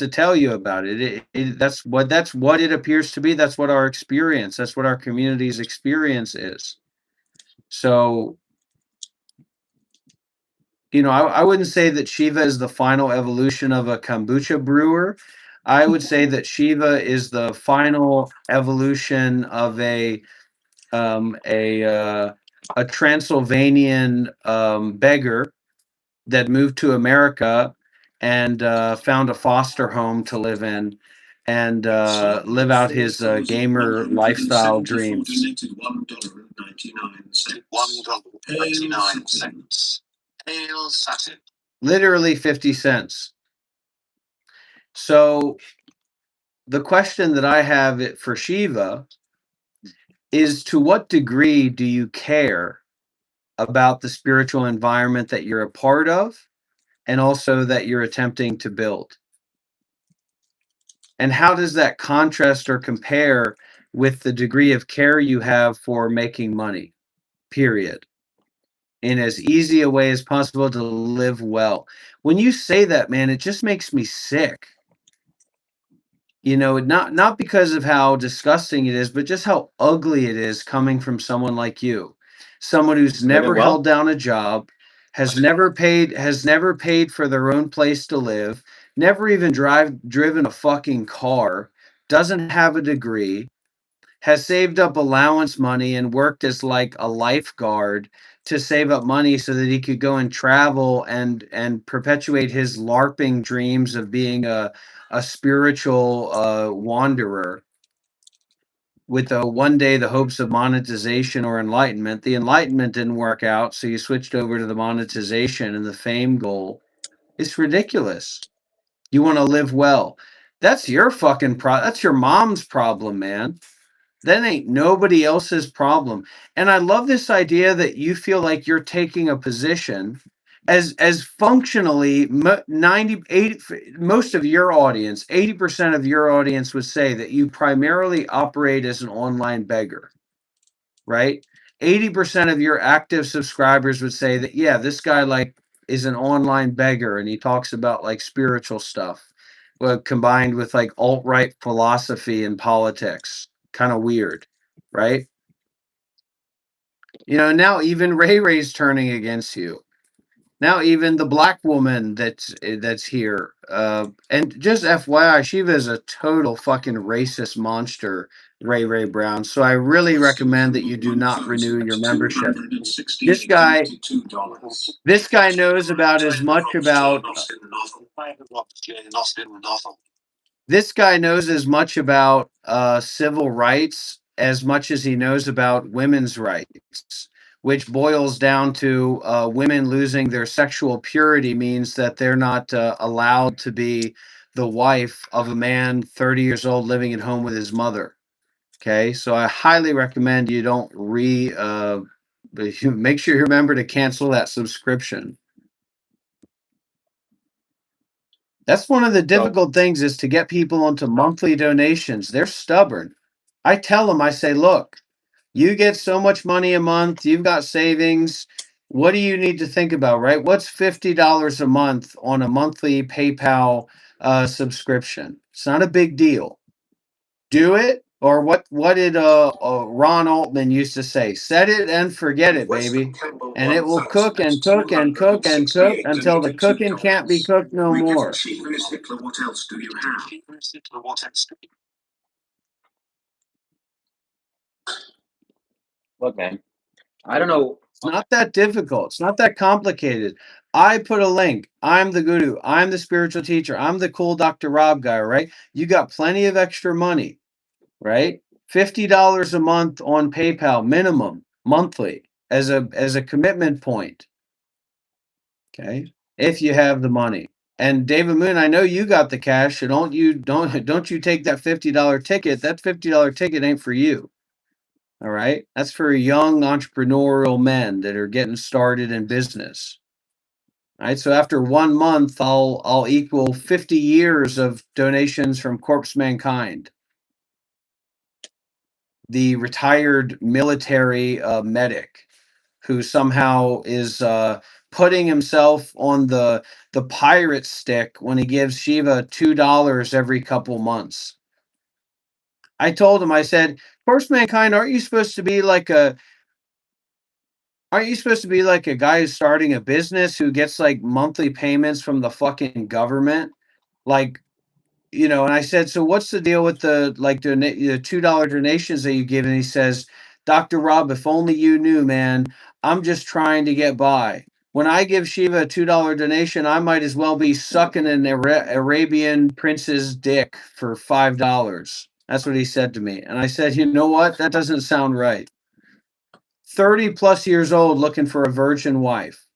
tell you about it. That's what it appears to be. That's what our experience. That's what our community's experience is. So, I wouldn't say that Shiva is the final evolution of a kombucha brewer. I would say that Shiva is the final evolution of a Transylvanian beggar that moved to America and found a foster home to live in and live out his gamer lifestyle dreams. Donated $1.99. $1.99. Hail Satin. Literally 50 cents. So the question that I have for Shiva is, to what degree do you care about the spiritual environment that you're a part of and also that you're attempting to build? And how does that contrast or compare with the degree of care you have for making money, period, in as easy a way as possible to live well? When you say that, man, it just makes me sick. Not because of how disgusting it is, but just how ugly it is coming from someone like you. Someone who's never held down a job, has never paid for their own place to live, never even driven a fucking car, doesn't have a degree, has saved up allowance money and worked as like a lifeguard to save up money so that he could go and travel and perpetuate his LARPing dreams of being a spiritual wanderer with one day the hopes of monetization or enlightenment. The enlightenment didn't work out, so you switched over to the monetization and the fame goal. It's ridiculous. You want to live well. That's your fucking that's your mom's problem, man. That ain't nobody else's problem. And I love this idea that you feel like you're taking a position as functionally 80, most of your audience, 80% of your audience would say that you primarily operate as an online beggar, right? 80% of your active subscribers would say that, yeah, this guy like is an online beggar and he talks about like spiritual stuff, combined with like alt-right philosophy and politics. Kind of weird, right? Now even Ray Ray's turning against you. Now even the black woman that's here. And just FYI, Shiva is a total fucking racist monster, Ray Brown. So I really recommend that you do not renew your membership. This guy this guy knows about as much about this guy knows as much about civil rights as much as he knows about women's rights, which boils down to women losing their sexual purity means that they're not allowed to be the wife of a man 30 years old living at home with his mother. Okay, so I highly recommend you don't make sure you remember to cancel that subscription. That's one of the difficult things is to get people onto monthly donations. They're stubborn. I tell them, I say, look, you get so much money a month, you've got savings. What do you need to think about, right? What's $50 a month on a monthly PayPal subscription? It's not a big deal. Do it, or what did Ron Altman used to say? Set it and forget it, baby, and it will cook and cook and cook and cook until the cooking can't be cooked no more. Shiva is Hitler. What else do you have? Look, man, I don't know. It's not that difficult. It's not that complicated. I put a link. I'm the guru. I'm the spiritual teacher. I'm the cool Dr. Rob guy, right? You got plenty of extra money, right? $50 a month on PayPal minimum monthly as a commitment point. Okay? If you have the money. And David Moon, I know you got the cash, so don't you take that $50 ticket. That $50 ticket ain't for you. All right? That's for young entrepreneurial men that are getting started in business. All right? So after 1 month, I'll equal 50 years of donations from Corpse Mankind, the retired military medic who somehow is putting himself on the pirate stick when he gives Shiva $2 every couple months. I told him, I said, Corpse Mankind, aren't you supposed to be like a guy who's starting a business who gets like monthly payments from the fucking government? Like, and I said, so what's the deal with the like the $2 donations that you give? And he says, Dr. Rob, if only you knew, man, I'm just trying to get by. When I give Shiva a $2 donation, I might as well be sucking an Arabian prince's dick for $5. That's what he said to me. And I said, you know what? That doesn't sound right. 30 plus years old looking for a virgin wife.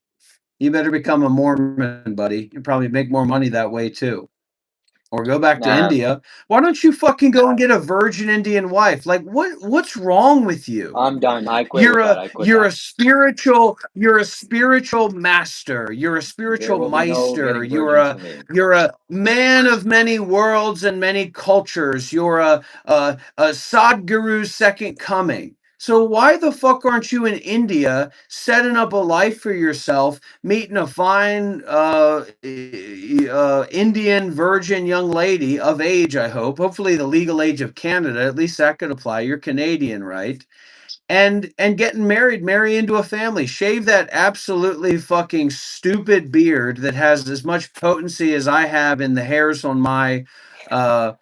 You better become a Mormon, buddy. You probably make more money that way too. Or go back to Nah, India. Why don't you fucking go and get a virgin Indian wife? Like what's wrong with you? I'm done. I quit with that. I quit You're that. a spiritual master. You're a There spiritual will be no meister. getting virgins from me. You're a man of many worlds and many cultures. You're a Sadhguru's second coming. So why the fuck aren't you in India setting up a life for yourself, meeting a fine Indian virgin young lady of age, I hope, hopefully the legal age of Canada, at least that could apply. You're Canadian, right? And getting married, marry into a family, shave that absolutely fucking stupid beard that has as much potency as I have in the hairs on my uh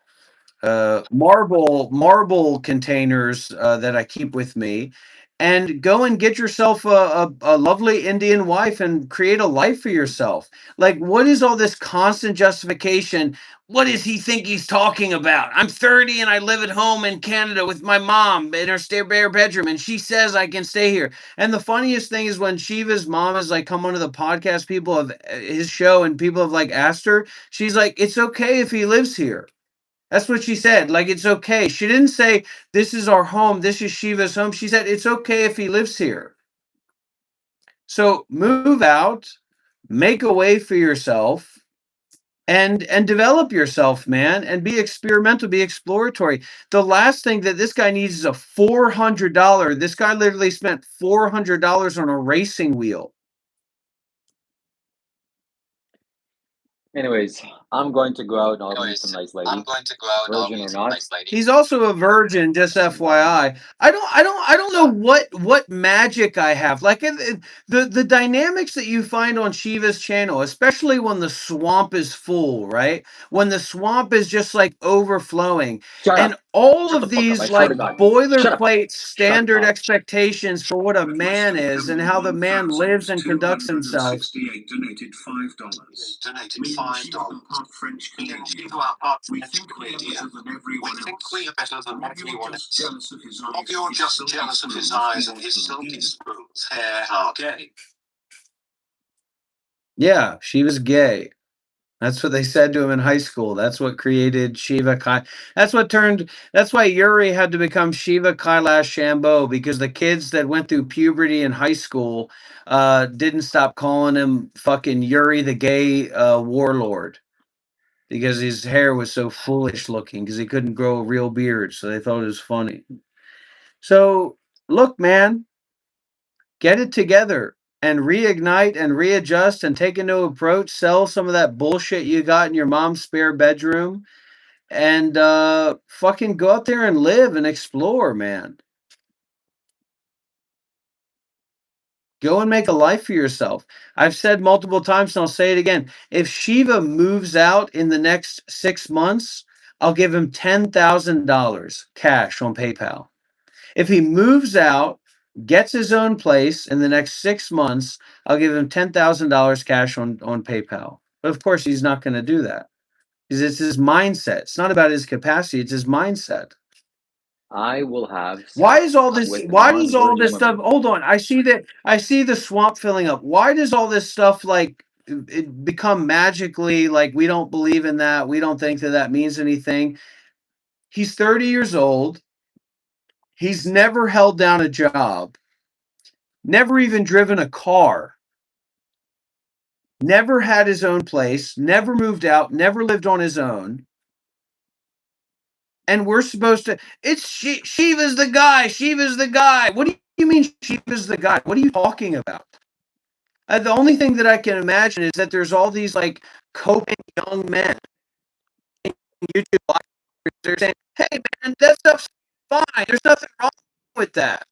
marble containers that I keep with me, and go and get yourself a lovely Indian wife and create a life for yourself. Like, what is all this constant justification? What does he think he's talking about? I'm 30 and I live at home in Canada with my mom in her spare bedroom, and she says I can stay here. And the funniest thing is when Shiva's mom has like come onto the podcast, people have his show, and people have like asked her, she's like, it's okay if he lives here. That's what she said. Like, it's okay. She didn't say, this is our home. This is Shiva's home. She said, it's okay if he lives here. So move out, make a way for yourself, and develop yourself, man, and be experimental, be exploratory. The last thing that this guy needs is a $400. This guy literally spent $400 on a racing wheel. Anyways, I'm going to go out and I'll meet some nice lady. Virgin or not. He's also a virgin, just FYI. I don't know what magic I have. Like the dynamics that you find on Shiva's channel, especially when the swamp is full, right? When the swamp is just like overflowing, Shut and up. all Shut the of fuck up. I these swear like to God. Shut up. boilerplate standard up. expectations for what a man is and how the man lives and conducts himself. 268 donated $5. Part French Canadian. We think we are better than everyone else. Rob, you're just jealous of his eyes and his silky smooth hair. Okay. Yeah, she was gay. That's what they said to him in high school. That's what created Shiva Kai. That's why Yuri had to become Shiva Kailash Shambho, because the kids that went through puberty in high school didn't stop calling him fucking Yuri the gay warlord, because his hair was so foolish looking because he couldn't grow a real beard. So they thought it was funny. So look, man, get it together and reignite and readjust and take a new approach. Sell some of that bullshit you got in your mom's spare bedroom, and fucking go out there and live and explore, man. Go and make a life for yourself. I've said multiple times, and I'll say it again. If Shiva moves out in the next 6 months, I'll give him $10,000 cash on PayPal. If he moves out, gets his own place in the next 6 months, I'll give him $10,000 cash on PayPal. But of course, he's not going to do that, because it's his mindset. It's not about his capacity; it's his mindset. I will have sex Why is all this? with Why does all non-virgin this stuff? women. Hold on, I see the swamp filling up. Why does all this stuff like it become magically like we don't believe in that? We don't think that means anything. He's 30 years old. He's never held down a job. Never even driven a car. Never had his own place. Never moved out. Never lived on his own. And we're supposed to, it's Shiva's the guy. Shiva's the guy. What do you mean Shiva's the guy? What are you talking about? The only thing that I can imagine is that there's all these like coping young men in YouTube live. They're saying, hey man, that stuff's fine. There's nothing wrong with that.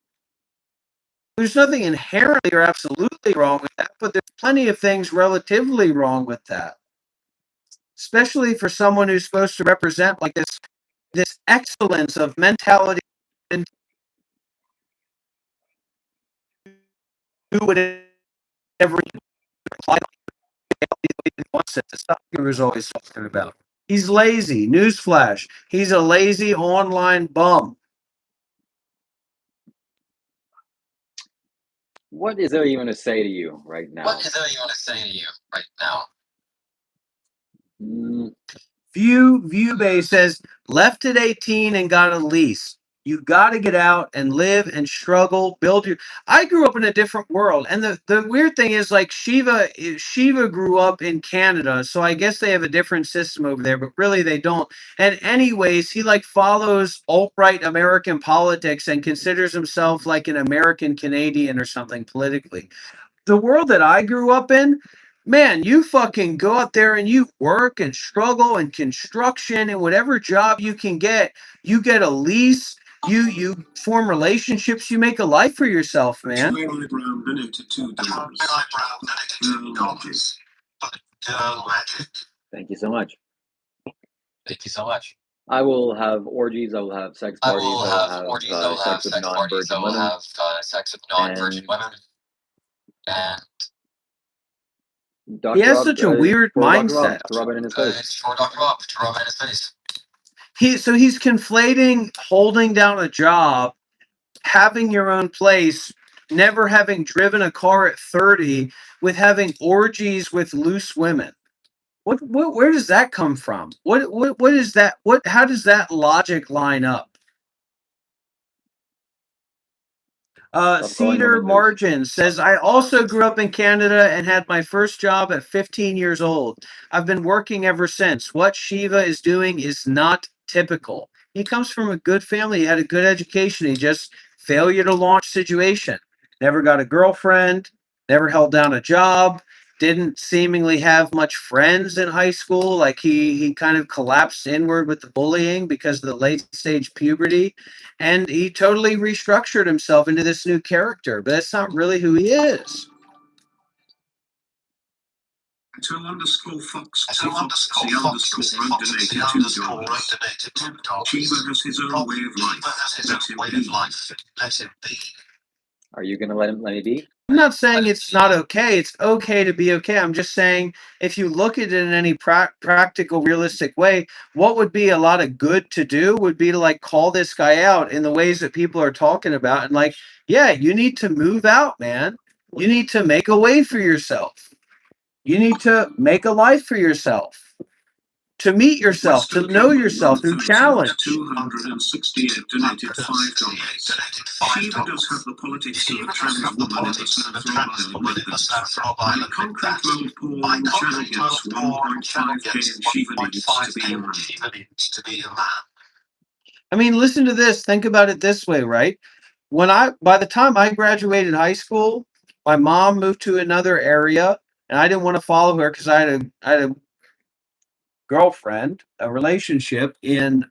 There's nothing inherently or absolutely wrong with that, but there's plenty of things relatively wrong with that. Especially for someone who's supposed to represent like this excellence of mentality and do whatever he wants it. That's not what he was always talking about. He's lazy. Newsflash. He's a lazy online bum. What is there even to say to you right now? Viewbay says left at 18 and got a lease. You got to get out and live and struggle, build your. I grew up in a different world, and the weird thing is like Shiva grew up in Canada, so I guess they have a different system over there, but really they don't. And anyways, he like follows alt-right American politics and considers himself like an American Canadian or something politically. The world that I grew up in, man, you fucking go out there and you work and struggle and construction and whatever job you can get. You get a lease. You form relationships. You make a life for yourself, man. Brown donated $2. Thank you so much. I will have orgies. I will have sex parties. I will have sex with non-virgin women. And Dr. He has Rob, such a weird mindset. To rub it in his face. He's conflating holding down a job, having your own place, never having driven a car at 30, with having orgies with loose women. What where does that come from? What is that? How does that logic line up? women Cedar lose. Margin says, I also grew up in Canada and had my first job at 15 years old. I've been working ever since. What Shiva is doing is not typical. He comes from a good family. He had a good education. He just failure to launch situation. Never got a girlfriend, never held down a job, didn't seemingly have much friends in high school. Like he kind of collapsed inward with the bullying because of the late stage puberty, and he totally restructured himself into this new character, but that's not really who he is. _Fox _Rob donated $2. Shiva has his own way of life. Let him be. Are you gonna let me be? I'm not saying it's not okay. It's okay to be okay. I'm just saying if you look at it in any practical, realistic way, what would be a lot of good to do would be to like call this guy out in the ways that people are talking about, and like, yeah, you need to move out, man. You need to make a way for yourself. You need to make a life for yourself, to meet yourself, to know yourself through challenge. 268 donated $5. Shiva does have the politics of a trans woman in the South Rob Island. By concrete road porn, channel gets 1.5k and Shiva needs to be a man. I mean, listen to this. Think about it this way, right? By the time I graduated high school, my mom moved to another area, and I didn't want to follow her because I had a girlfriend, a relationship in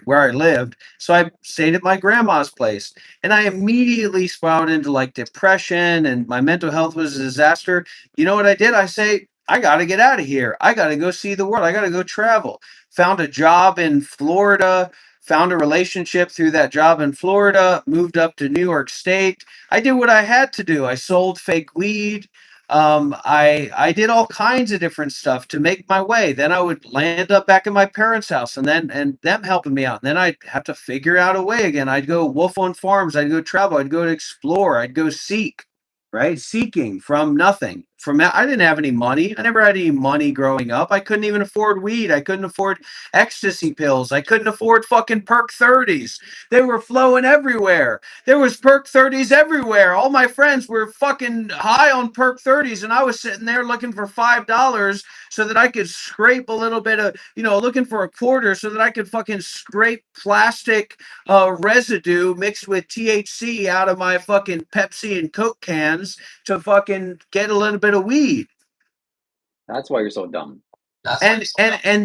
where I lived. So I stayed at my grandma's place, and I immediately spiraled into like depression, and my mental health was a disaster. You know what I did? I say, I got to get out of here. I got to go see the world. I got to go travel. Found a job in Florida, found a relationship through that job in Florida, moved up to New York State. I did what I had to do. I sold fake weed. I did all kinds of different stuff to make my way. Then I would land up back in my parents' house, and them helping me out. And then I'd have to figure out a way again. I'd go wolf on farms. I'd go travel. I'd go to explore. I'd go seek. Right, seeking from nothing. I didn't have any money. I never had any money growing up. I couldn't even afford weed. I couldn't afford ecstasy pills. I couldn't afford fucking perk 30s. They were flowing everywhere. There was perk 30s everywhere. All my friends were fucking high on perk 30s, and I was sitting there looking for $5 so that I could scrape a little bit of, looking for a quarter so that I could fucking scrape plastic residue mixed with THC out of my fucking Pepsi and Coke cans to fucking get a little bit of weed. That's why you're so dumb. And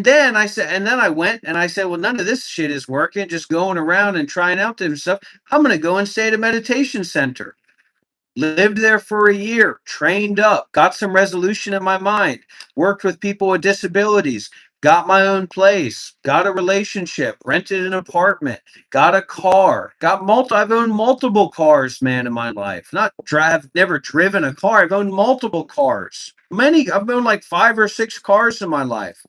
then I went and I said, well, none of this shit is working. Just going around and trying out different stuff. I'm gonna go and stay at a meditation center. Lived there for a year, trained up, got some resolution in my mind, worked with people with disabilities, got my own place, got a relationship, rented an apartment, got a car, I've owned multiple cars, man, in my life. Never driven a car. I've owned multiple cars. I've owned like 5 or 6 cars in my life.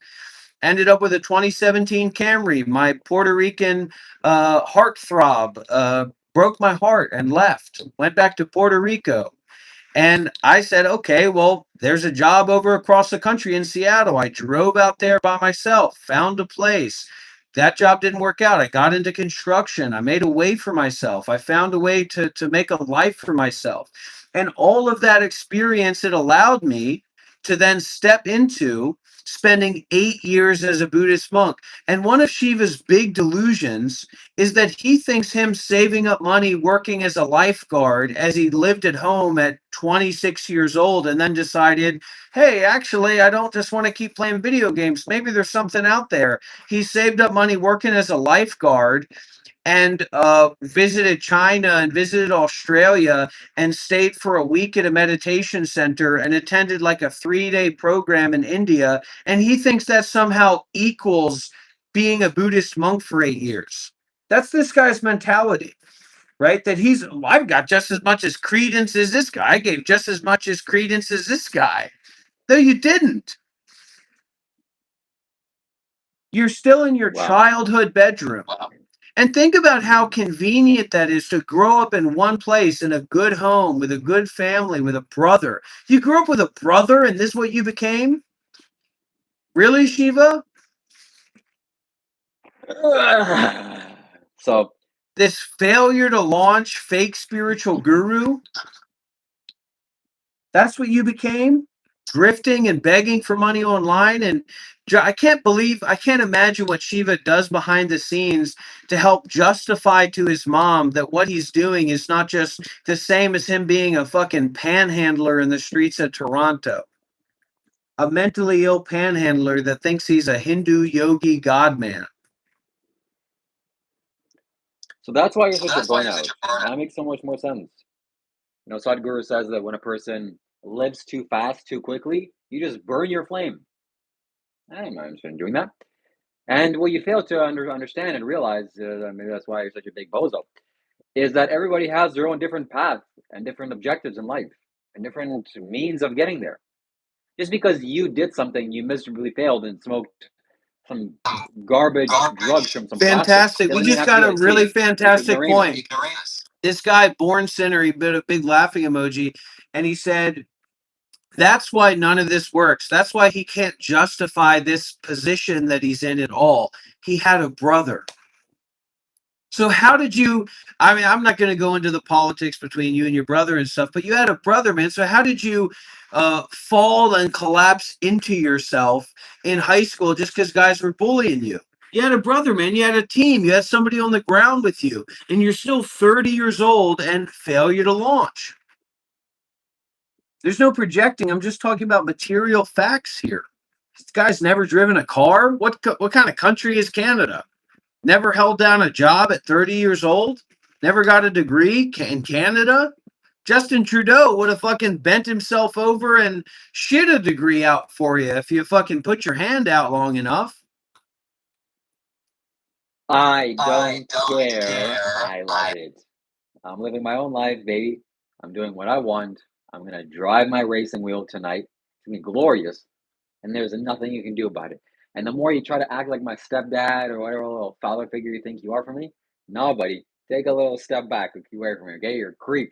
Ended up with a 2017 Camry. My Puerto Rican heartthrob broke my heart and left. Went back to Puerto Rico. And I said, okay, well, there's a job over across the country in Seattle. I drove out there by myself, found a place. That job didn't work out. I got into construction. I made a way for myself. I found a way to make a life for myself. And all of that experience, it allowed me to then step into spending 8 years as a Buddhist monk. And one of Shiva's big delusions is that he thinks him saving up money working as a lifeguard as he lived at home at 26 years old and then decided, hey, actually, I don't just want to keep playing video games. Maybe there's something out there. He saved up money working as a lifeguard and visited China and visited Australia and stayed for a week at a meditation center and attended like a 3-day program in India. And he thinks that somehow equals being a Buddhist monk for 8 years. That's this guy's mentality, right? That I've got just as much as credence as this guy. I gave just as much as credence as this guy. No, you didn't. You're still in your childhood bedroom. And think about how convenient that is to grow up in one place in a good home with a good family with a brother. You grew up with a brother and this is what you became? Really, Shiva? So this failure to launch fake spiritual guru, that's what you became? Drifting and begging for money online. And I can't imagine what Shiva does behind the scenes to help justify to his mom that what he's doing is not just the same as him being a fucking panhandler in the streets of Toronto. A mentally ill panhandler that thinks he's a Hindu yogi godman. So that's why you're such a burnout. That makes so much more sense. You know, Sadhguru says that when a person lives too fast, too quickly, you just burn your flame. I'm not interested in doing that. And what you fail to understand and realize, maybe that's why you're such a big bozo, is that everybody has their own different path and different objectives in life and different means of getting there. Just because you did something, you miserably failed and smoked some garbage drugs from some plastic, Fantastic. We doesn't mean it just has to got be a like speed. really Like fantastic ignoramus. point. This guy, Born Sinner, he put a big laughing emoji, and he said, that's why none of this works. That's why he can't justify this position that he's in at all. He had a brother. So how did you? I mean, I'm not going to go into the politics between you and your brother and stuff, but you had a brother, man. So how did you fall and collapse into yourself in high school just because guys were bullying you? You had a brother, man. You had a team. You had somebody on the ground with you, and you're still 30 years old and failure to launch. There's no projecting. I'm just talking about material facts here. This guy's never driven a car. What kind of country is Canada? Never held down a job at 30 years old? Never got a degree in Canada? Justin Trudeau would have fucking bent himself over and shit a degree out for you if you fucking put your hand out long enough. I don't care. I love it. I'm living my own life, baby. I'm doing what I want. I'm going to drive my racing wheel tonight. It's going to be glorious. And there's nothing you can do about it. And the more you try to act like my stepdad or whatever little father figure you think you are for me, no, buddy. Take a little step back and keep away from me, okay? You're a creep.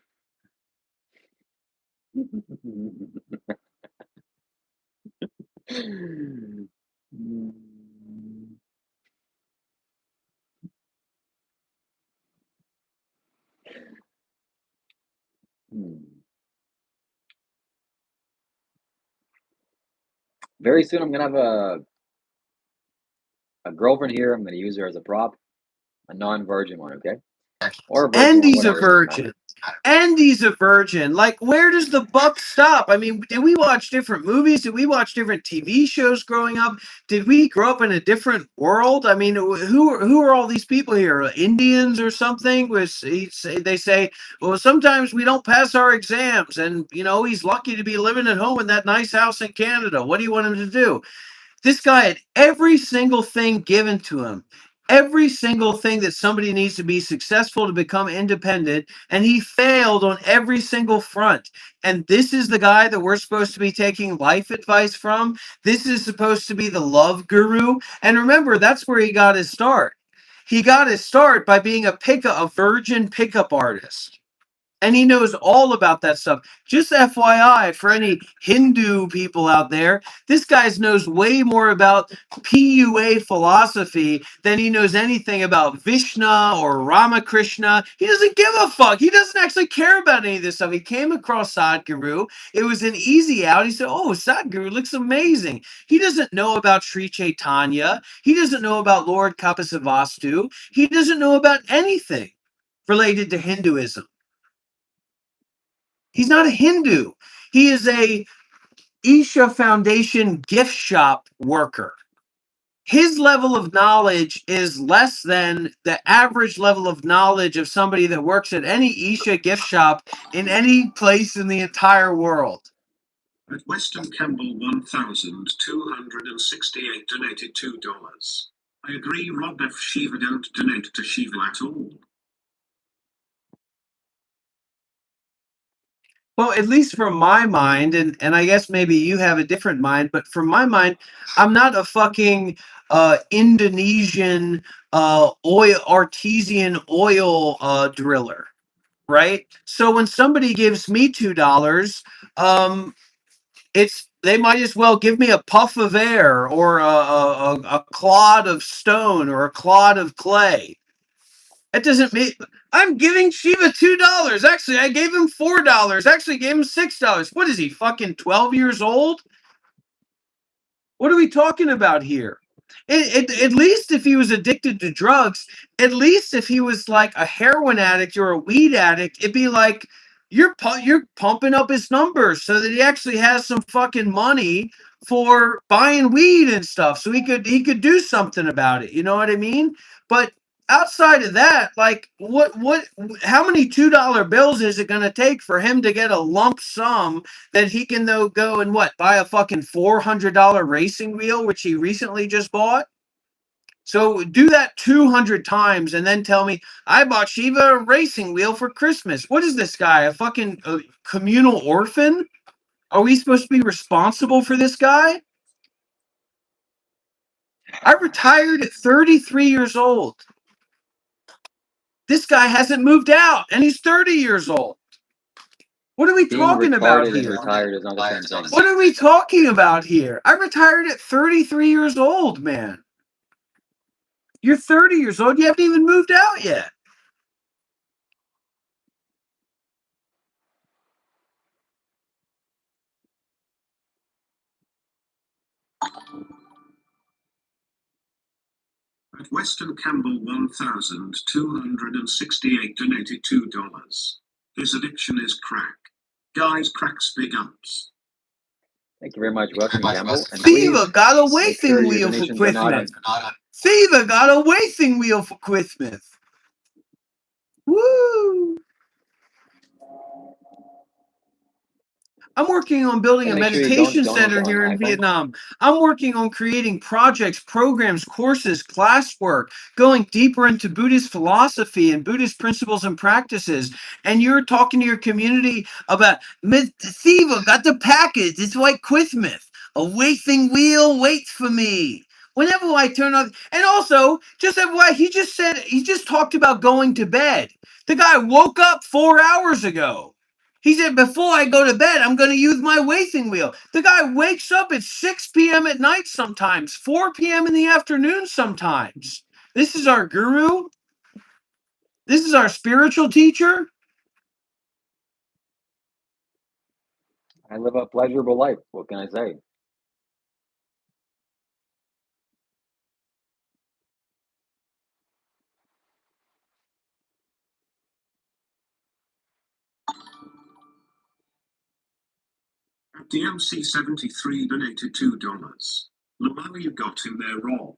Very soon, I'm gonna have a girlfriend here. I'm gonna use her as a prop, a non-virgin one, okay, or a virgin And one, he's a whatever. It doesn't matter. virgin. And he's a virgin. Like, where does the buck stop? I mean, did we watch different movies? Did we watch different TV shows growing up? Did we grow up in a different world? I mean, who are all these people here? Indians or something? They say, well, sometimes we don't pass our exams, and he's lucky to be living at home in that nice house in Canada. What do you want him to do? This guy had every single thing given to him, every single thing that somebody needs to be successful to become independent, and he failed on every single front. And this is the guy that we're supposed to be taking life advice from. This is supposed to be the love guru. And remember, that's where he got his start. He got his start by being a virgin pickup artist. And he knows all about that stuff. Just FYI, for any Hindu people out there, this guy knows way more about PUA philosophy than he knows anything about Vishnu or Ramakrishna. He doesn't give a fuck. He doesn't actually care about any of this stuff. He came across Sadhguru. It was an easy out. He said, oh, Sadhguru looks amazing. He doesn't know about Sri Chaitanya. He doesn't know about Lord Kapasavastu. He doesn't know about anything related to Hinduism. He's not a Hindu. He is a Isha Foundation gift shop worker. His level of knowledge is less than the average level of knowledge of somebody that works at any Isha gift shop in any place in the entire world. At Weston Campbell 1268 donated $2. I agree, Rob. F. Shiva don't donate to Shiva at all. Well, at least from my mind, and I guess maybe you have a different mind, but from my mind, I'm not a fucking Indonesian artesian oil driller, right? So when somebody gives me $2, they might as well give me a puff of air or a clod of stone or a clod of clay. It doesn't mean I'm giving Shiva $2. Actually, I gave him $4. Actually, gave him $6. What is he, fucking 12 years old? What are we talking about here? At least if he was addicted to drugs, at least if he was like a heroin addict or a weed addict, it'd be like you're pumping up his numbers so that he actually has some fucking money for buying weed and stuff, so he could do something about it. You know what I mean? But outside of that, like how many $2 bills is it going to take for him to get a lump sum that he can though go and buy a fucking $400 racing wheel, which he recently just bought? So do that 200 times and then tell me I bought Shiva a racing wheel for Christmas. What is this guy, a fucking communal orphan? Are we supposed to be responsible for this guy? I retired at 33 years old. This guy hasn't moved out and he's 30 years old. What are we Being talking about retarded and here? retired is not the same thing. What are we talking about here? I retired at 33 years old, man. You're 30 years old. You haven't even moved out yet. At Weston Campbell 1,268 donated $2. His addiction is crack. Guys, cracks big ups. Thank you very much, Weston Campbell. And Fever please got a make sure waiting your wheel for donations are not on. Christmas. Fever got a waiting wheel for Christmas. Woo! I'm working on building a And make sure you don't meditation donate center on here in iPhone. Vietnam. I'm working on creating projects, programs, courses, classwork, going deeper into Buddhist philosophy and Buddhist principles and practices. And you're talking to your community about Miss Siva got the package. It's like Christmas. A waiting wheel waits for me. Whenever I turn on, and also, just FYI, he just talked about going to bed. The guy woke up 4 hours ago. He said, before I go to bed, I'm going to use my waiting wheel. The guy wakes up at 6 p.m. at night sometimes, 4 p.m. in the afternoon sometimes. This is our guru. This is our spiritual teacher. I live a pleasurable life. What can I say? At DMC73 donated $2. Lamau, you got him there, Rob.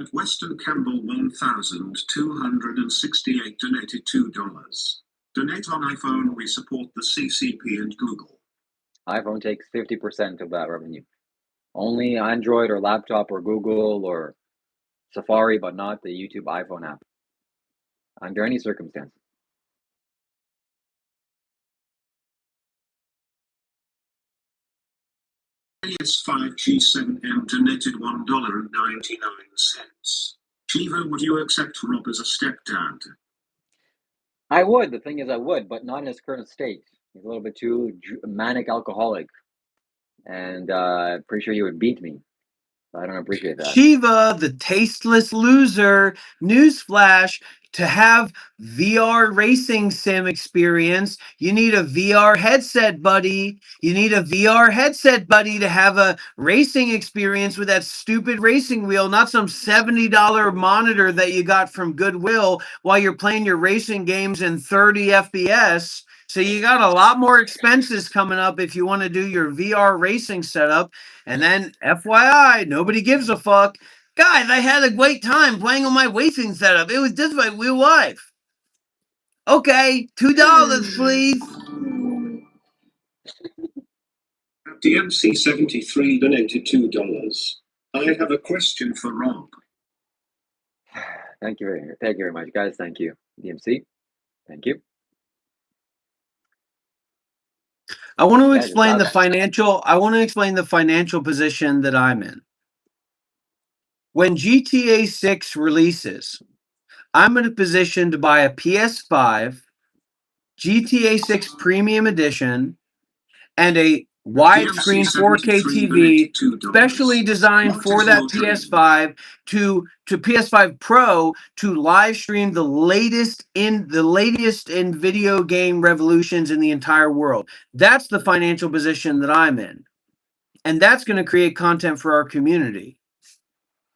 At Weston Campbell 1,268 donated $2. Donate on iPhone, we support the CCP and Google. iPhone takes 50% of that revenue. Only Android or laptop or Google or Safari, but not the YouTube iPhone app. Under any circumstance. AS5G7M donated $1.99. Shiva, would you accept Rob as a stepdad? I would. The thing is, I would, but not in his current state. He's a little bit too manic alcoholic. And pretty sure he would beat me. I don't appreciate that. Shiva, the tasteless loser. Newsflash. To have VR racing sim experience, you need a VR headset, buddy. You need a VR headset, buddy, to have a racing experience with that stupid racing wheel, not some $70 monitor that you got from Goodwill while you're playing your racing games in 30 FPS. So you got a lot more expenses coming up if you want to do your VR racing setup. And then, FYI, nobody gives a fuck. Guys, I had a great time playing on my racing setup. It was just like real life. Okay, $2, please. DMC73 donated $2. I have a question for Rob. Thank you very much, guys. Thank you, DMC. Thank you. I want to Yeah, explain the financial. I want to explain the financial position that I'm in. when GTA 6 releases, I'm in a position to buy a PS5, GTA 6 Premium Edition, and a widescreen 4K TV specially designed for that PS5 to PS5 Pro to live stream the latest in video game revolutions in the entire world. That's the financial position that I'm in. And that's going to create content for our community.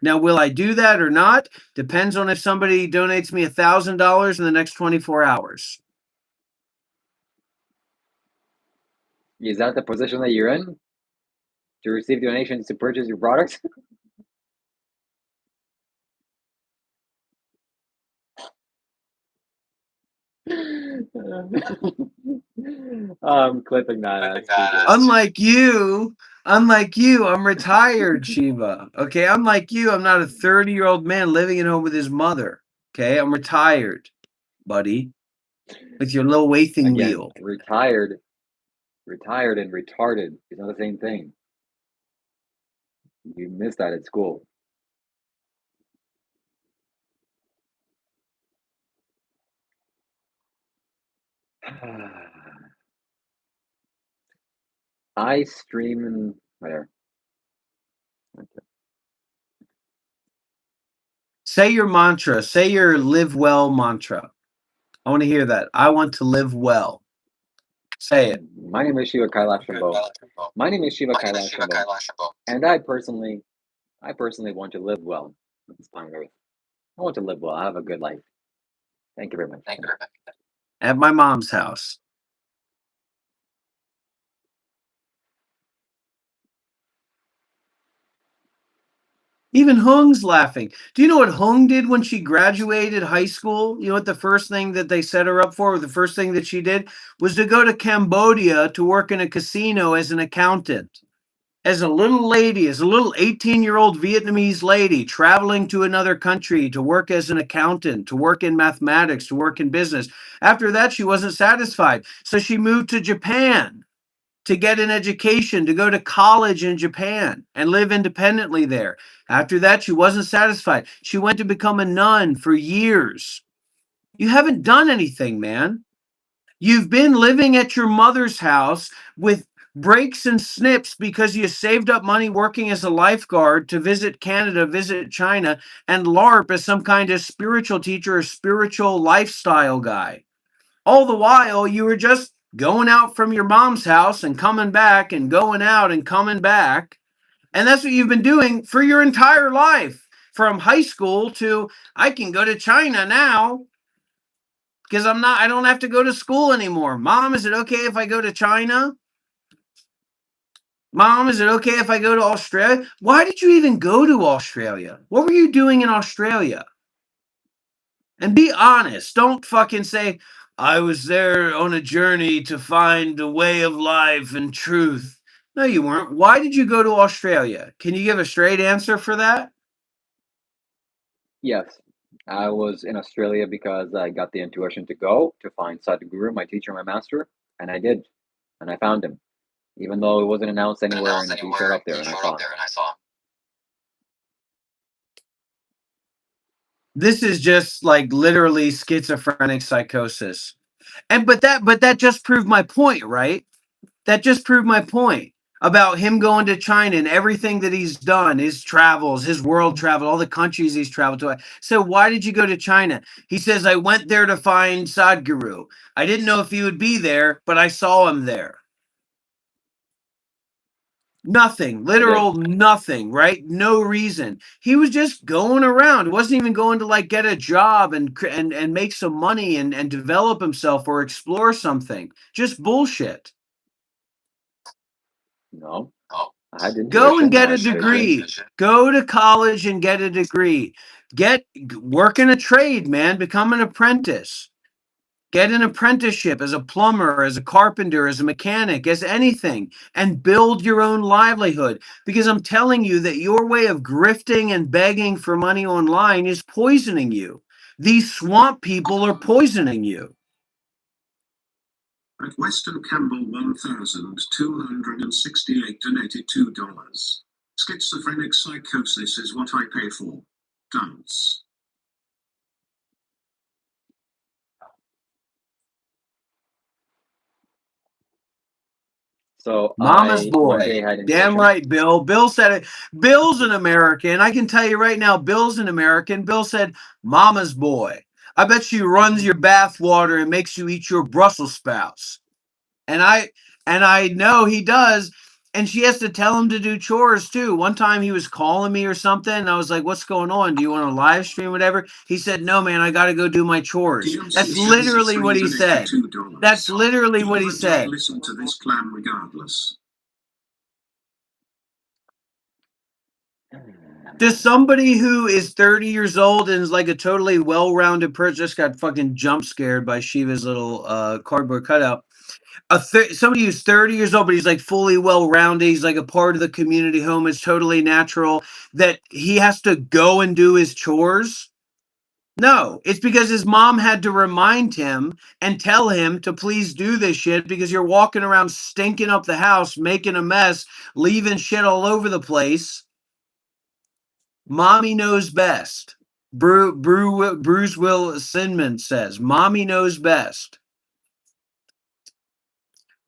Now, will I do that or not? Depends on if somebody donates me $1,000 in the next 24 hours. Is that the position that you're in? To receive donations to purchase your products? I'm clipping that as TJ. Unlike you, I'm retired, Shiva. Okay, unlike you, I'm not a 30-year-old man living at home with his mother. Okay, I'm retired, buddy, with your little waiting Again, wheel. retired and retarded is not the same thing. You missed that at school. I stream and whatever. Okay. Say your mantra. Say your live well mantra. I want to hear that. I want to live well. Say it. My name is Shiva Kailash Shambho. My name is Shiva Kailash Shambho. And I personally want to live well on this planet Earth. I want to live well. I have a good life. Thank you very much. At my mom's house. Even Hung's laughing. Do you know what Hung did when she graduated high school? You know what the first thing that they set her up for, the first thing that she did was to go to Cambodia to work in a casino as an accountant. As a little lady, as a little 18-year-old Vietnamese lady traveling to another country to work as an accountant, to work in mathematics, to work in business. After that, she wasn't satisfied. So she moved to Japan to get an education, to go to college in Japan and live independently there. After that, she wasn't satisfied. She went to become a nun for years. You haven't done anything, man. You've been living at your mother's house with breaks and snips because you saved up money working as a lifeguard to visit Canada, visit China, and LARP as some kind of spiritual teacher or spiritual lifestyle guy. All the while, you were just going out from your mom's house and coming back and going out and coming back. And that's what you've been doing for your entire life, from high school to I can go to China now because I don't have to go to school anymore. Mom, is it okay if I go to China? Mom, is it okay if I go to Australia? Why did you even go to Australia? What were you doing in Australia? And be honest. Don't fucking say, I was there on a journey to find a way of life and truth. No, you weren't. Why did you go to Australia? Can you give a straight answer for that? Yes, I was in Australia because I got the intuition to go to find Sadhguru, my teacher, my master, and I did. And I found him. Even though it wasn't announced anywhere, and he showed up there and I saw him. This is just like literally schizophrenic psychosis. But that just proved my point, right? That just proved my point about him going to China and everything that he's done, his travels, his world travel, all the countries he's traveled to. So why did you go to China? He says, I went there to find Sadhguru. I didn't know if he would be there, but I saw him there. Nothing, literal nothing, right? No reason. He was just going around. He wasn't even going to like get a job and make some money and develop himself or explore something. Just bullshit. No, I had intuition. Go and get a degree. Go to college and get a degree. Work in a trade, man. Become an apprentice. Get an apprenticeship as a plumber, as a carpenter, as a mechanic, as anything, and build your own livelihood. Because I'm telling you that your way of grifting and begging for money online is poisoning you. These swamp people are poisoning you. At Weston Campbell 1,268 donated $2. Schizophrenic psychosis is what I pay for. Dance. So Mama's I one boy. day had Damn intention. right, Bill. Bill said it. Bill's an American. I can tell you right now, Bill's an American. Bill said, Mama's boy. I bet she runs your bath water and makes you eat your Brussels sprouts. And I know he does. And she has to tell him to do chores too. One time he was calling me or something, and I was like, "What's going on? Do you want to live stream, whatever?" He said, "No, man, I got to go do my chores." DMC That's literally what he donated said. $2. That's literally Do what you he and Jay said. listen to this plan regardless? Does somebody who is 30 years old and is like a totally well-rounded person just got fucking jump scared by Shiva's little cardboard cutout? Somebody who's 30 years old, but he's like fully well-rounded. He's like a part of the community home. It's totally natural that he has to go and do his chores. No, it's because his mom had to remind him and tell him to please do this shit because you're walking around stinking up the house, making a mess, leaving shit all over the place. Mommy knows best. Bruce Will Sinman says, Mommy knows best.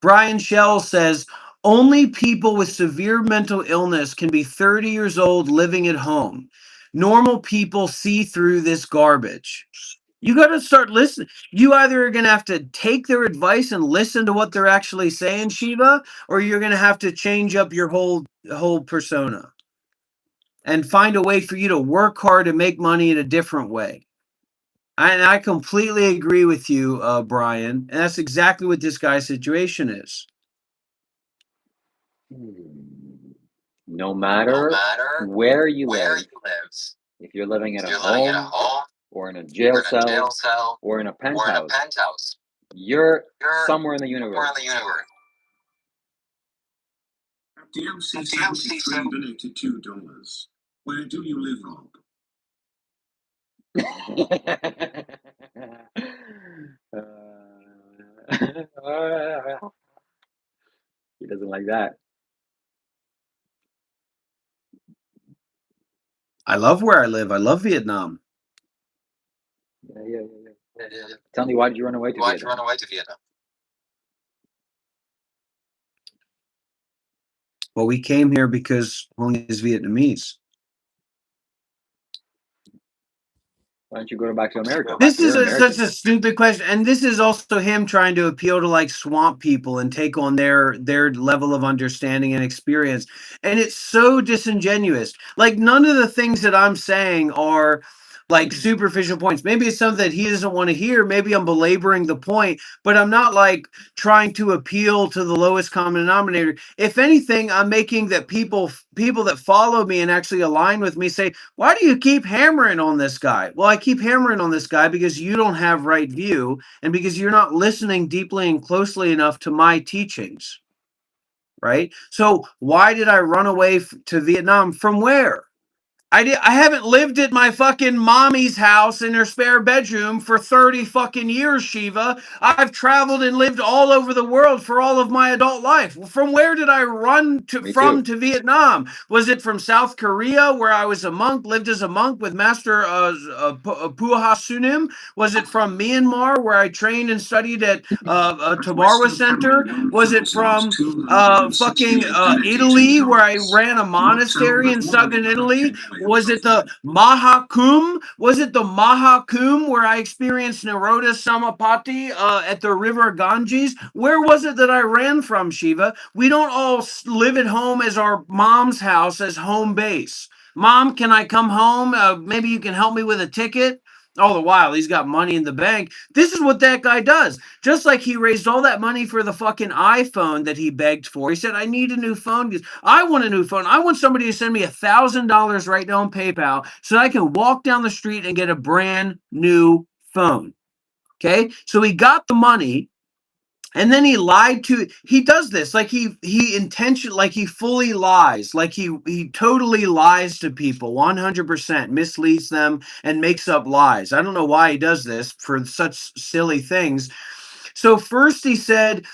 Brian Shell says, only people with severe mental illness can be 30 years old living at home. Normal people see through this garbage. You got to start listening. You either are going to have to take their advice and listen to what they're actually saying, Shiva, or you're going to have to change up your whole persona and find a way for you to work hard and make money in a different way. And I completely agree with you, Brian. And that's exactly what this guy's situation is. No matter where you live, if you're living at a home or in a jail cell or in a penthouse, you're somewhere in the universe. DMC 73 donated $2. Where do you live, Rob? He doesn't like that. I love where I live. I love Vietnam. Yeah. Tell me, why did you run away to Vietnam? Well, we came here because Hong is Vietnamese. Why don't you go back to America? This is You're American. such a stupid question, and this is also him trying to appeal to like swamp people and take on their level of understanding and experience, and it's so disingenuous. Like none of the things that I'm saying are like superficial points. Maybe it's something that he doesn't want to hear. Maybe I'm belaboring the point, but I'm not like trying to appeal to the lowest common denominator. If anything, I'm making that people that follow me and actually align with me say, why do you keep hammering on this guy? Well, I keep hammering on this guy because you don't have right view and because you're not listening deeply and closely enough to my teachings. Right? So why did I run away to Vietnam? From where? I haven't lived at my fucking mommy's house in her spare bedroom for 30 fucking years, Shiva. I've traveled and lived all over the world for all of my adult life. From where did I run to Vietnam? Was it from South Korea where I was a monk, lived as a monk with Master Puha Sunim? Was it from Myanmar where I trained and studied at Tabarwa Center? Was it from fucking Italy where I ran a monastery in southern Italy? Was it the Mahakum? Was it the Mahakum where I experienced Naroda Samapati at the river Ganges? Where was it that I ran from, Shiva? We don't all live at home as our mom's house as home base. Mom, can I come home? Maybe you can help me with a ticket. All the while, he's got money in the bank. This is what that guy does. Just like he raised all that money for the fucking iPhone that he begged for. He said, I need a new phone. I want a new phone. I want somebody to send me $1,000 right now on PayPal so I can walk down the street and get a brand new phone. Okay? So he got the money. And then he lied to. He does this like he fully lies, like he totally lies to people, 100% misleads them and makes up lies. I don't know why he does this for such silly things. So first he said,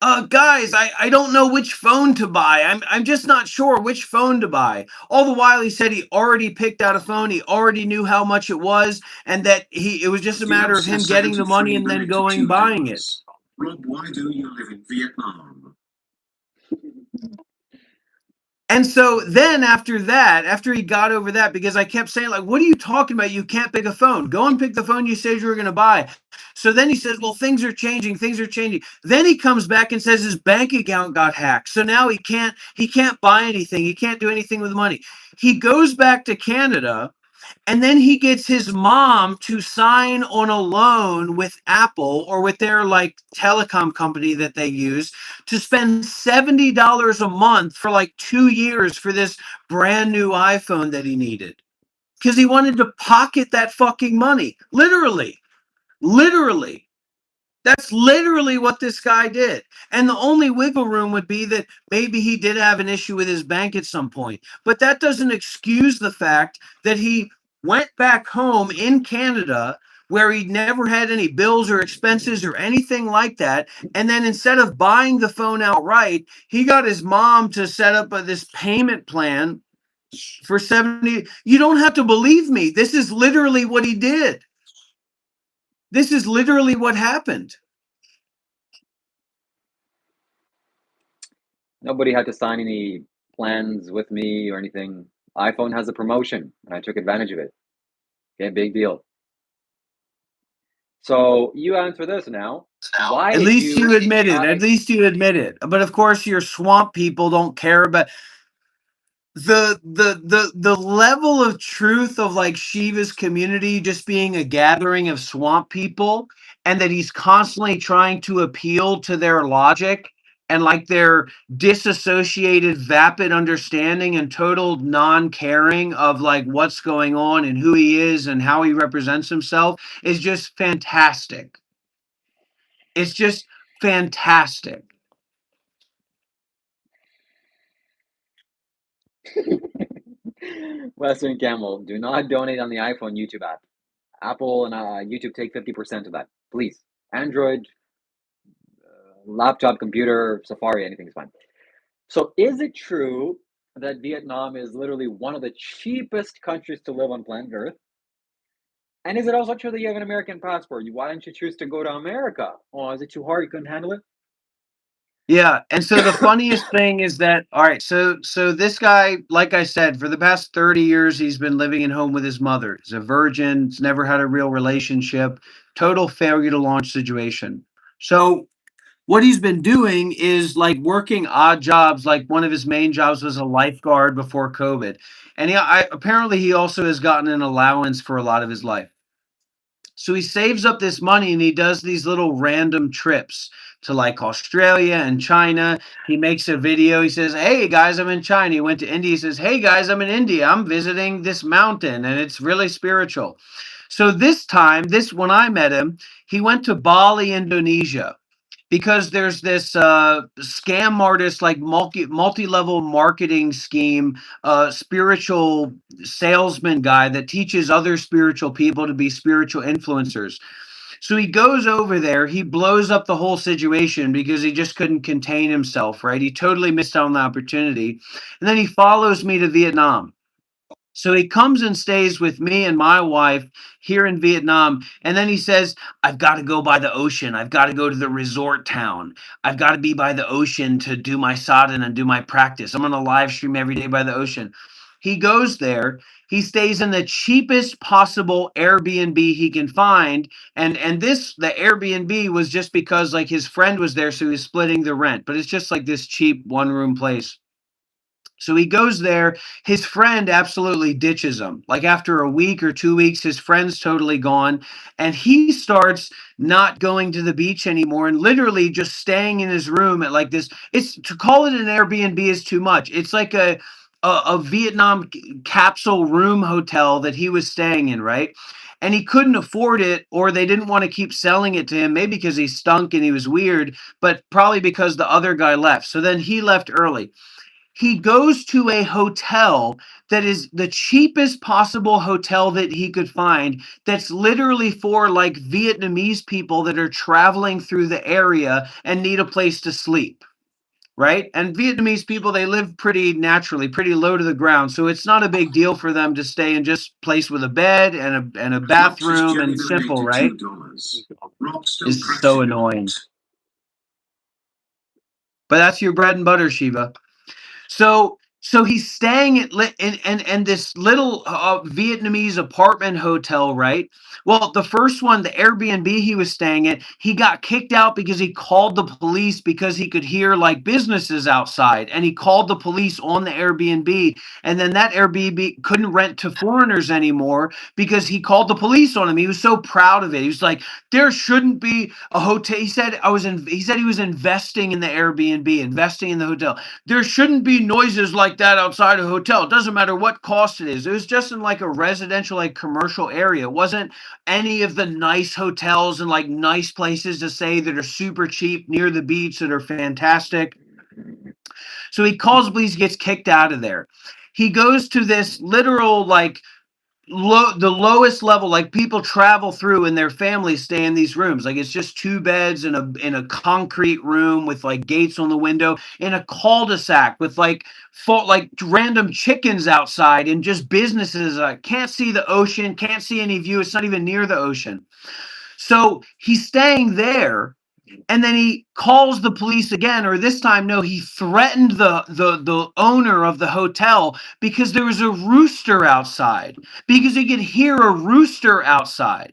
guys, I don't know which phone to buy. I'm just not sure which phone to buy. All the while he said he already picked out a phone, he already knew how much it was, and that it was just a You matter have of him getting the money 73 and then directed going to buying it. device. Rob, why do you live in Vietnam? And so then after that, after he got over that, because I kept saying, like, what are you talking about? You can't pick a phone. Go and pick the phone you said you were going to buy. So then he says, well, things are changing. Things are changing. Then he comes back and says his bank account got hacked. So now he can't buy anything. He can't do anything with money. He goes back to Canada, and then he gets his mom to sign on a loan with Apple or with their like telecom company that they use to spend $70 a month for like 2 years for this brand new iPhone that he needed. Because he wanted to pocket that fucking money. Literally. Literally. That's literally what this guy did. And the only wiggle room would be that maybe he did have an issue with his bank at some point. But that doesn't excuse the fact that he went back home in Canada where he never had any bills or expenses or anything like that. And then instead of buying the phone outright, he got his mom to set up this payment plan for 70. You don't have to believe me. This is literally what he did. This is literally what happened. Nobody had to sign any plans with me or anything. iPhone has a promotion, and I took advantage of it. Okay, big deal. So you answer this now. Why At did least you you admit it. have At least you admit it. But of course, your swamp people don't care about the level of truth of like Shiva's community just being a gathering of swamp people, and that he's constantly trying to appeal to their logic and like their disassociated, vapid understanding and total non-caring of like what's going on and who he is and how he represents himself is just fantastic. It's just fantastic. Western Camel, do not donate on the iPhone YouTube app. Apple and YouTube take 50% of that. Please. Android, laptop, computer, Safari, anything's fine. So, is it true that Vietnam is literally one of the cheapest countries to live on planet Earth? And is it also true that you have an American passport? Why didn't you choose to go to America? Oh, is it too hard? You couldn't handle it? Yeah, and so the funniest thing is that all right, so this guy, like I said, for the past 30 years he's been living at home with his mother. He's a virgin, he's never had a real relationship, total failure to launch situation. So what he's been doing is like working odd jobs. Like one of his main jobs was a lifeguard before COVID. And apparently he also has gotten an allowance for a lot of his life. So he saves up this money and he does these little random trips to like Australia and China. He makes a video. He says, hey guys, I'm in China. He went to India. He says, hey guys, I'm in India. I'm visiting this mountain and it's really spiritual. So this time, when I met him, he went to Bali, Indonesia, because there's this scam artist, like multi-level marketing scheme, spiritual salesman guy that teaches other spiritual people to be spiritual influencers. So he goes over there, he blows up the whole situation because he just couldn't contain himself, right? He totally missed out on the opportunity. And then he follows me to Vietnam. So he comes and stays with me and my wife here in Vietnam. And then he says, I've got to go by the ocean. I've got to go to the resort town. I've got to be by the ocean to do my sadhana and do my practice. I'm going to live stream every day by the ocean. He goes there. He stays in the cheapest possible Airbnb he can find. And the Airbnb was just because like his friend was there. So he was splitting the rent. But it's just like this cheap one room place. So he goes there. His friend absolutely ditches him. Like after a week or 2 weeks, his friend's totally gone. And he starts not going to the beach anymore and literally just staying in his room at like this. It's to call it an Airbnb is too much. It's like a Vietnam capsule room hotel that he was staying in, right? And he couldn't afford it, or they didn't want to keep selling it to him, maybe because he stunk and he was weird, but probably because the other guy left. So then he left early. he goes to a hotel that is the cheapest possible hotel that he could find, that's literally for like Vietnamese people that are traveling through the area and need a place to sleep. Right? And Vietnamese people, they live pretty naturally, pretty low to the ground. So it's not a big deal for them to stay in just place with a bed and a bathroom and simple, right? Rob still It's cracks so you annoying. up. But that's your bread and butter, Shiva. So he's staying at in this little Vietnamese apartment hotel, right? Well, the first one, the Airbnb he was staying at, he got kicked out because he called the police because he could hear like businesses outside, and he called the police on the Airbnb, and then that Airbnb couldn't rent to foreigners anymore because he called the police on him. He was so proud of it. He was like, there shouldn't be a hotel. He said he said he was investing in the Airbnb, investing in the hotel. There shouldn't be noises like that outside a hotel. It doesn't matter what cost it is. It was just in like a residential, like commercial area. It wasn't any of the nice hotels and like nice places to stay that are super cheap near the beach that are fantastic. So he calls the police, gets kicked out of there. He goes to this literal like the lowest level, like people travel through and their families stay in these rooms, like it's just two beds in a concrete room with like gates on the window in a cul-de-sac with like like random chickens outside and just businesses. Can't see the ocean, can't see any view, it's not even near the ocean. So he's staying there, and then he calls the police again, or this time, no, he threatened the owner of the hotel because there was a rooster outside, because he could hear a rooster outside.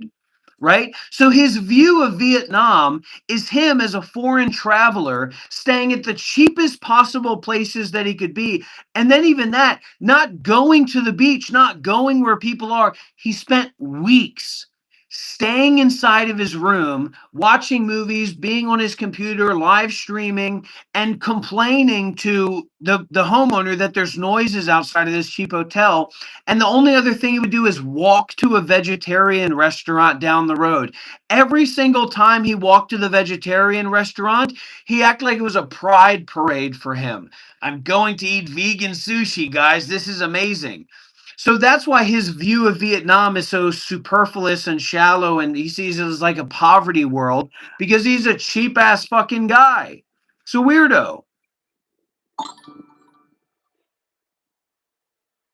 Right? So his view of Vietnam is him as a foreign traveler staying at the cheapest possible places that he could be. And then, even that, not going to the beach, not going where people are. He spent weeks staying inside of his room, watching movies, being on his computer, live streaming, and complaining to the homeowner that there's noises outside of this cheap hotel. And the only other thing he would do is walk to a vegetarian restaurant down the road. Every single time he walked to the vegetarian restaurant, he acted like it was a pride parade for him. I'm going to eat vegan sushi, guys. This is amazing. So that's why his view of Vietnam is so superfluous and shallow, and he sees it as like a poverty world because he's a cheap ass fucking guy. It's a weirdo.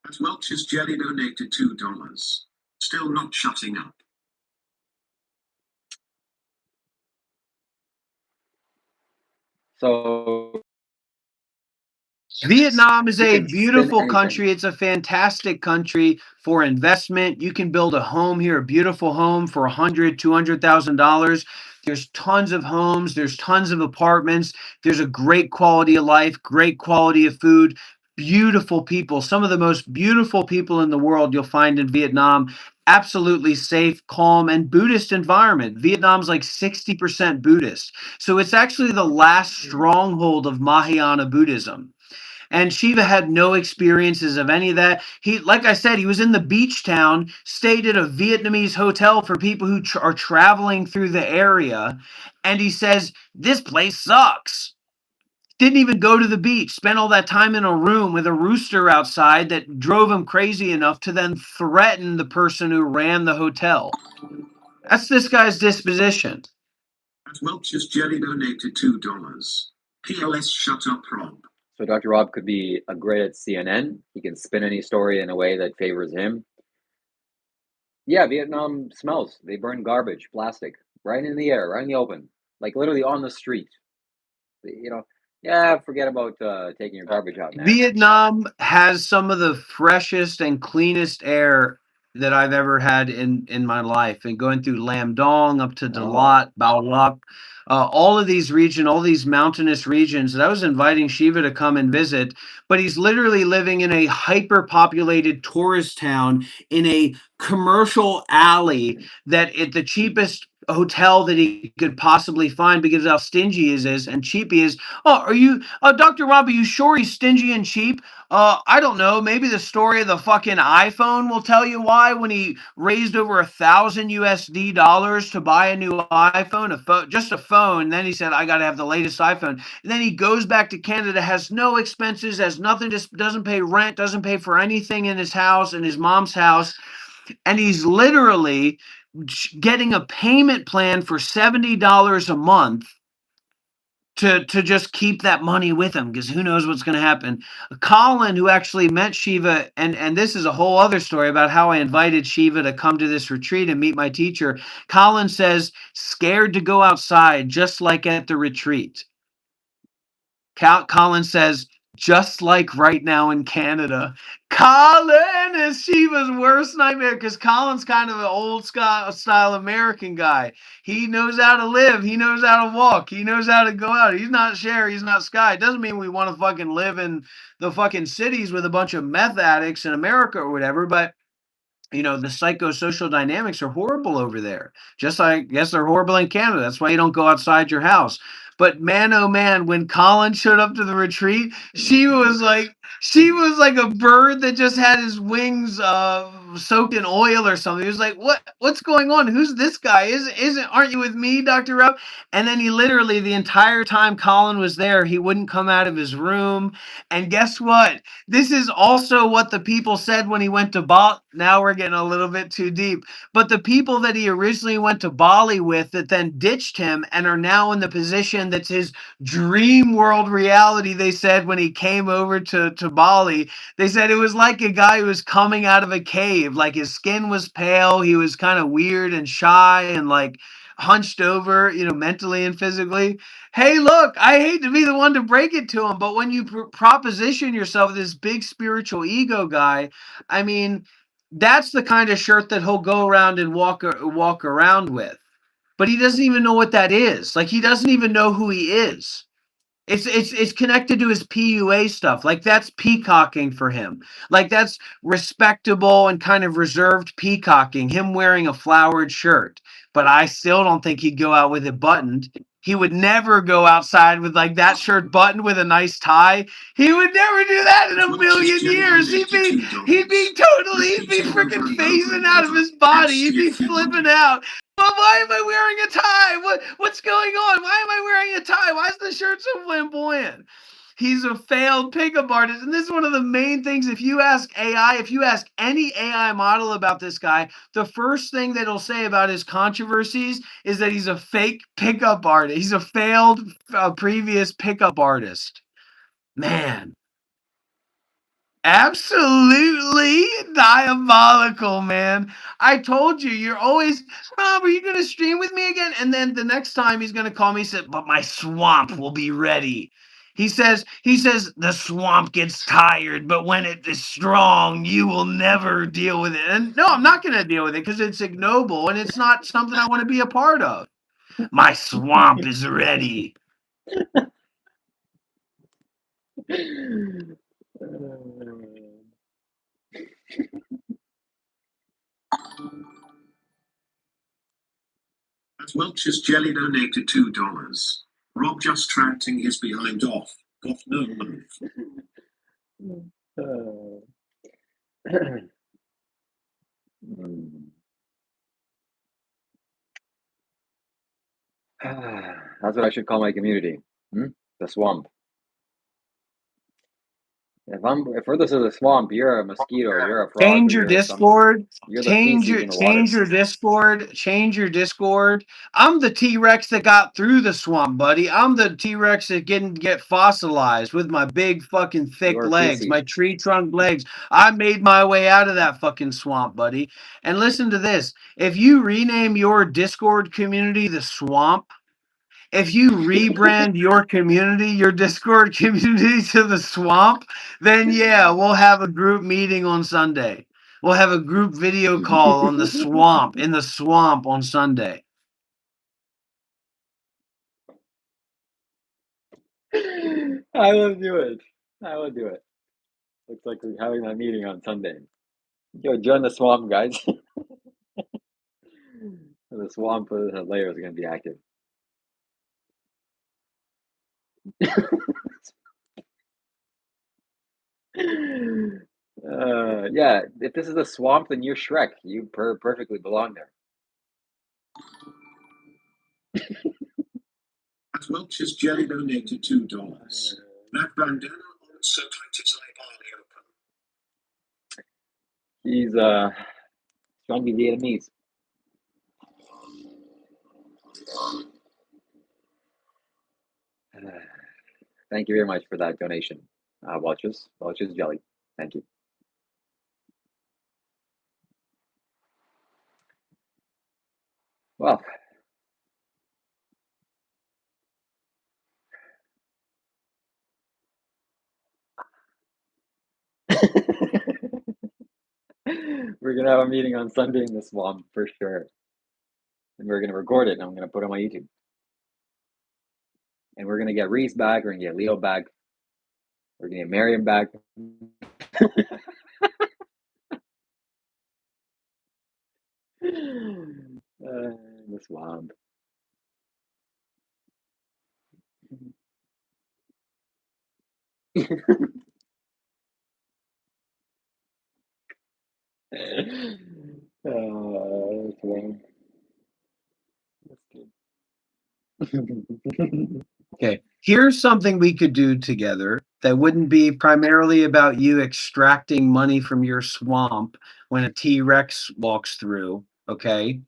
And Welch's Jelly donated $2. Still not shutting up. So Vietnam is you a can spin beautiful anything. country. It's a fantastic country for investment. You can build a home here, a beautiful home for $100,000, $200,000. There's tons of homes. There's tons of apartments. There's a great quality of life, great quality of food, beautiful people. Some of the most beautiful people in the world you'll find in Vietnam. Absolutely safe, calm, and Buddhist environment. Vietnam's like 60% Buddhist. So it's actually the last stronghold of Mahayana Buddhism. And Shiva had no experiences of any of that. He, like I said, he was in the beach town, stayed at a Vietnamese hotel for people who are traveling through the area, and he says, this place sucks. Didn't even go to the beach, spent all that time in a room with a rooster outside that drove him crazy enough to then threaten the person who ran the hotel. That's this guy's disposition. And Welch's Jelly donated $2. PLS shut up, Rob. So Dr. Rob could be a great at CNN. He can spin any story in a way that favors him. Yeah, Vietnam smells. They burn garbage, plastic, right in the air, right in the open, like literally on the street. You know, yeah, forget about taking your garbage out, man. Vietnam has some of the freshest and cleanest air that I've ever had in my life. And going through Lam Dong up to Dalat, Bao Luc, all of these all these mountainous regions that I was inviting Shiva to come and visit, but he's literally living in a hyper populated tourist town in a commercial alley that at the cheapest hotel that he could possibly find because of how stingy he is and cheap he is. Oh, are you, Dr. Rob, are you sure he's stingy and cheap? I don't know. Maybe the story of the fucking iPhone will tell you why. When he raised over $1,000 to buy a new iPhone, just a phone, then he said, "I got to have the latest iPhone." And then he goes back to Canada, has no expenses, has nothing, just doesn't pay rent, doesn't pay for anything in his house, in his mom's house, and he's literally getting a payment plan for $70 a month to just keep that money with him, because who knows what's going to happen. Colin, who actually met Shiva, and this is a whole other story about how I invited Shiva to come to this retreat and meet my teacher. Colin says, scared to go outside, just like at the retreat. Colin says, just like right now in Canada. Colin is Shiva's worst nightmare, because Colin's kind of an old style American guy. He knows how to live. He knows how to walk. He knows how to go out. He's not Cher. He's not Sky. It doesn't mean we want to fucking live in the fucking cities with a bunch of meth addicts in America or whatever, but the psychosocial dynamics are horrible over there. Just like, I guess they're horrible in Canada. That's why you don't go outside your house. But man, oh man, when Colin showed up to the retreat, she was like a bird that just had his wings soaked in oil or something. He was like, what's going on? Who's this guy? Aren't you with me, Dr. Rob? And then he literally, the entire time Colin was there, he wouldn't come out of his room. And guess what? This is also what the people said when he went to Bali. Now we're getting a little bit too deep. But the people that he originally went to Bali with that then ditched him and are now in the position that's his dream world reality, they said when he came over to Bali, they said it was like a guy who was coming out of a cave. Like his skin was pale. He was kind of weird and shy and like hunched over, mentally and physically. Hey, look, I hate to be the one to break it to him, but when you proposition yourself this big spiritual ego guy, I mean, that's the kind of shirt that he'll go around and walk around with. But he doesn't even know what that is. Like, he doesn't even know who he is. It's connected to his PUA stuff. Like, that's peacocking for him. Like, that's respectable and kind of reserved peacocking, him wearing a flowered shirt. But I still don't think he'd go out with it buttoned. He would never go outside with like that shirt buttoned with a nice tie. He would never do that in a million years. He'd be freaking phasing out of his body. He'd be flipping out. Well, why am I wearing a tie? What's going on? Why am I wearing a tie? Why is the shirt so flamboyant? He's a failed pickup artist. And this is one of the main things. If you ask any AI model about this guy, the first thing that it'll say about his controversies is that he's a fake pickup artist. He's a failed previous pickup artist. Man. Absolutely diabolical, man. I told you, you're always, Rob, are you going to stream with me again? And then the next time he's going to call me, he said, but my swamp will be ready. He says, the swamp gets tired, but when it is strong, you will never deal with it. And no, I'm not going to deal with it because it's ignoble and it's not something I want to be a part of. My swamp is ready. Welch's Jelly donated $2. Rob just tracting his behind off. Got no mouth. That's what I should call my community. The swamp. If this is a swamp, you're a mosquito, you're a frog. Change your Discord. Change your Discord. Change your Discord. I'm the T-Rex that got through the swamp, buddy. I'm the T-Rex that didn't get fossilized with my big fucking thick legs, my tree trunk legs. I made my way out of that fucking swamp, buddy. And listen to this. If you rename your Discord community the Swamp, if you rebrand your community, your Discord community to the Swamp, then yeah, we'll have a group meeting on Sunday. We'll have a group video call on the Swamp, in the Swamp on Sunday. I will do it. Looks like we're having that meeting on Sunday. Yo, join the swamp, guys. The The swamp layer is going to be active. Yeah, if this is a swamp, then you're Shrek. You perfectly belong there. At Welch's Jelly donated $2. That bandana also tight his eyeball open. He's trying to be Vietnamese. Thank you very much for that donation, Welch's Jelly. Thank you. Well, we're gonna have a meeting on Sunday in the swamp for sure, and we're gonna record it, and I'm gonna put it on my YouTube. And we're gonna get Reese back. We're gonna get Leo back. We're gonna get Miriam back. The swamp. Swamp. That's good. Okay. Here's something we could do together that wouldn't be primarily about you extracting money from your swamp when a T-Rex walks through, okay?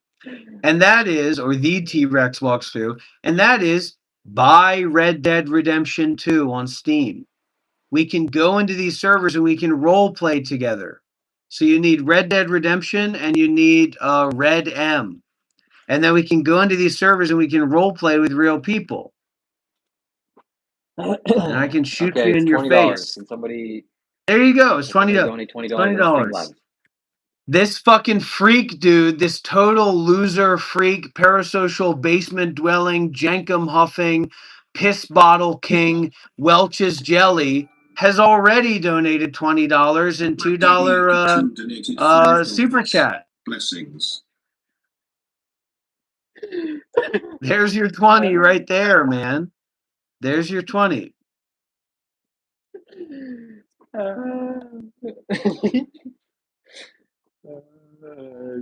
And that is, or the T-Rex walks through, and that is buy Red Dead Redemption 2 on Steam. We can go into these servers and we can role play together. So you need Red Dead Redemption and you need Red M. And then we can go into these servers and we can role play with real people. And I can shoot Okay, you it's in your $20. face. Can somebody There you go. It's $20. donate $20 on Streamlabs? This fucking freak, dude, this total loser freak, parasocial, basement dwelling, jankum huffing, piss bottle king, Welch's Jelly has already donated $20 and $2 super chat. Blessings. There's your 20 right there, man. There's your 20. Oh,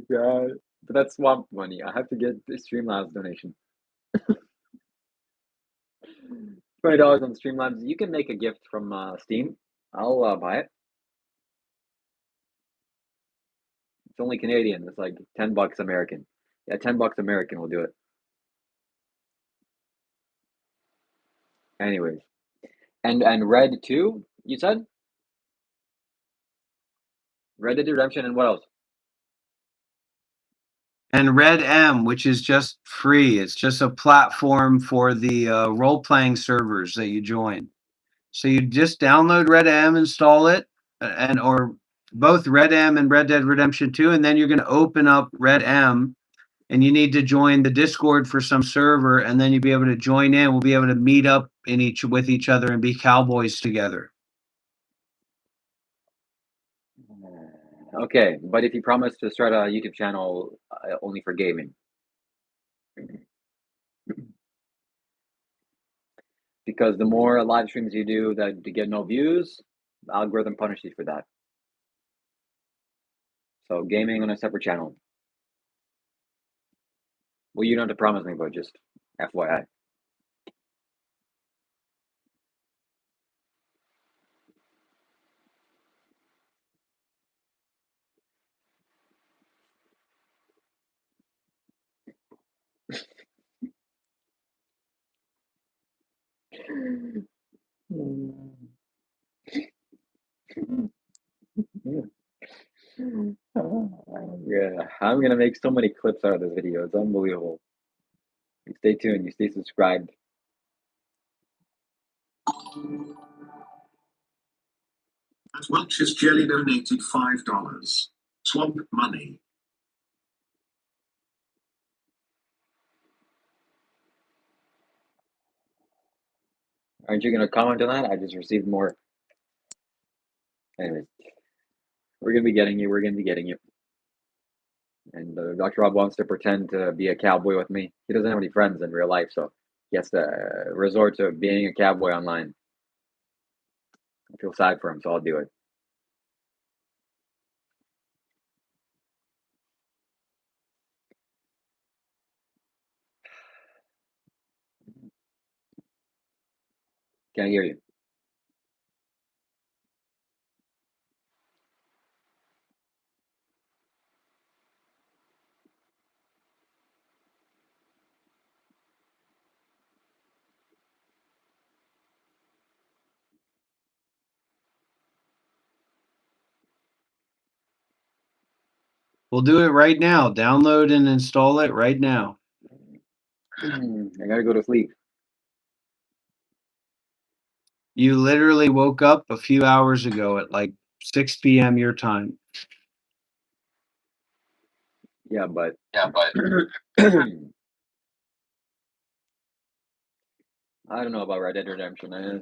God. But that's swamp money. I have to get the Streamlabs donation. $20 on Streamlabs. You can make a gift from Steam. I'll buy it. It's only Canadian. It's like $10 American. Yeah, $10 American will do it. Anyways. And Red 2, you said? Red Dead Redemption and what else? And Red M, which is just free. It's just a platform for the role-playing servers that you join. So you just download Red M, install it, and or both Red M and Red Dead Redemption 2, and then you're going to open up Red M, and you need to join the Discord for some server, and then you'll be able to join in. We'll be able to meet up with each other and be cowboys together. Okay, but if you promise to start a YouTube channel only for gaming. Because the more live streams you do that to get no views, the algorithm punishes you for that. So gaming on a separate channel. Well, you don't have to promise me, but just FYI. Yeah, I'm gonna make so many clips out of this video. It's unbelievable. You stay tuned. You stay subscribed. At Welch's Jelly donated $5. Swamp money. Aren't you gonna comment on that? I just received more. Anyways, we're gonna be getting you. We're gonna be getting you. And Dr. Rob wants to pretend to be a cowboy with me. He doesn't have any friends in real life, so he has to resort to being a cowboy online. I feel sad for him, so I'll do it. Can't hear you. We'll do it right now. Download and install it right now. I gotta go to sleep. You literally woke up a few hours ago at like 6 p.m. your time. Yeah, but I don't know about Red Dead Redemption.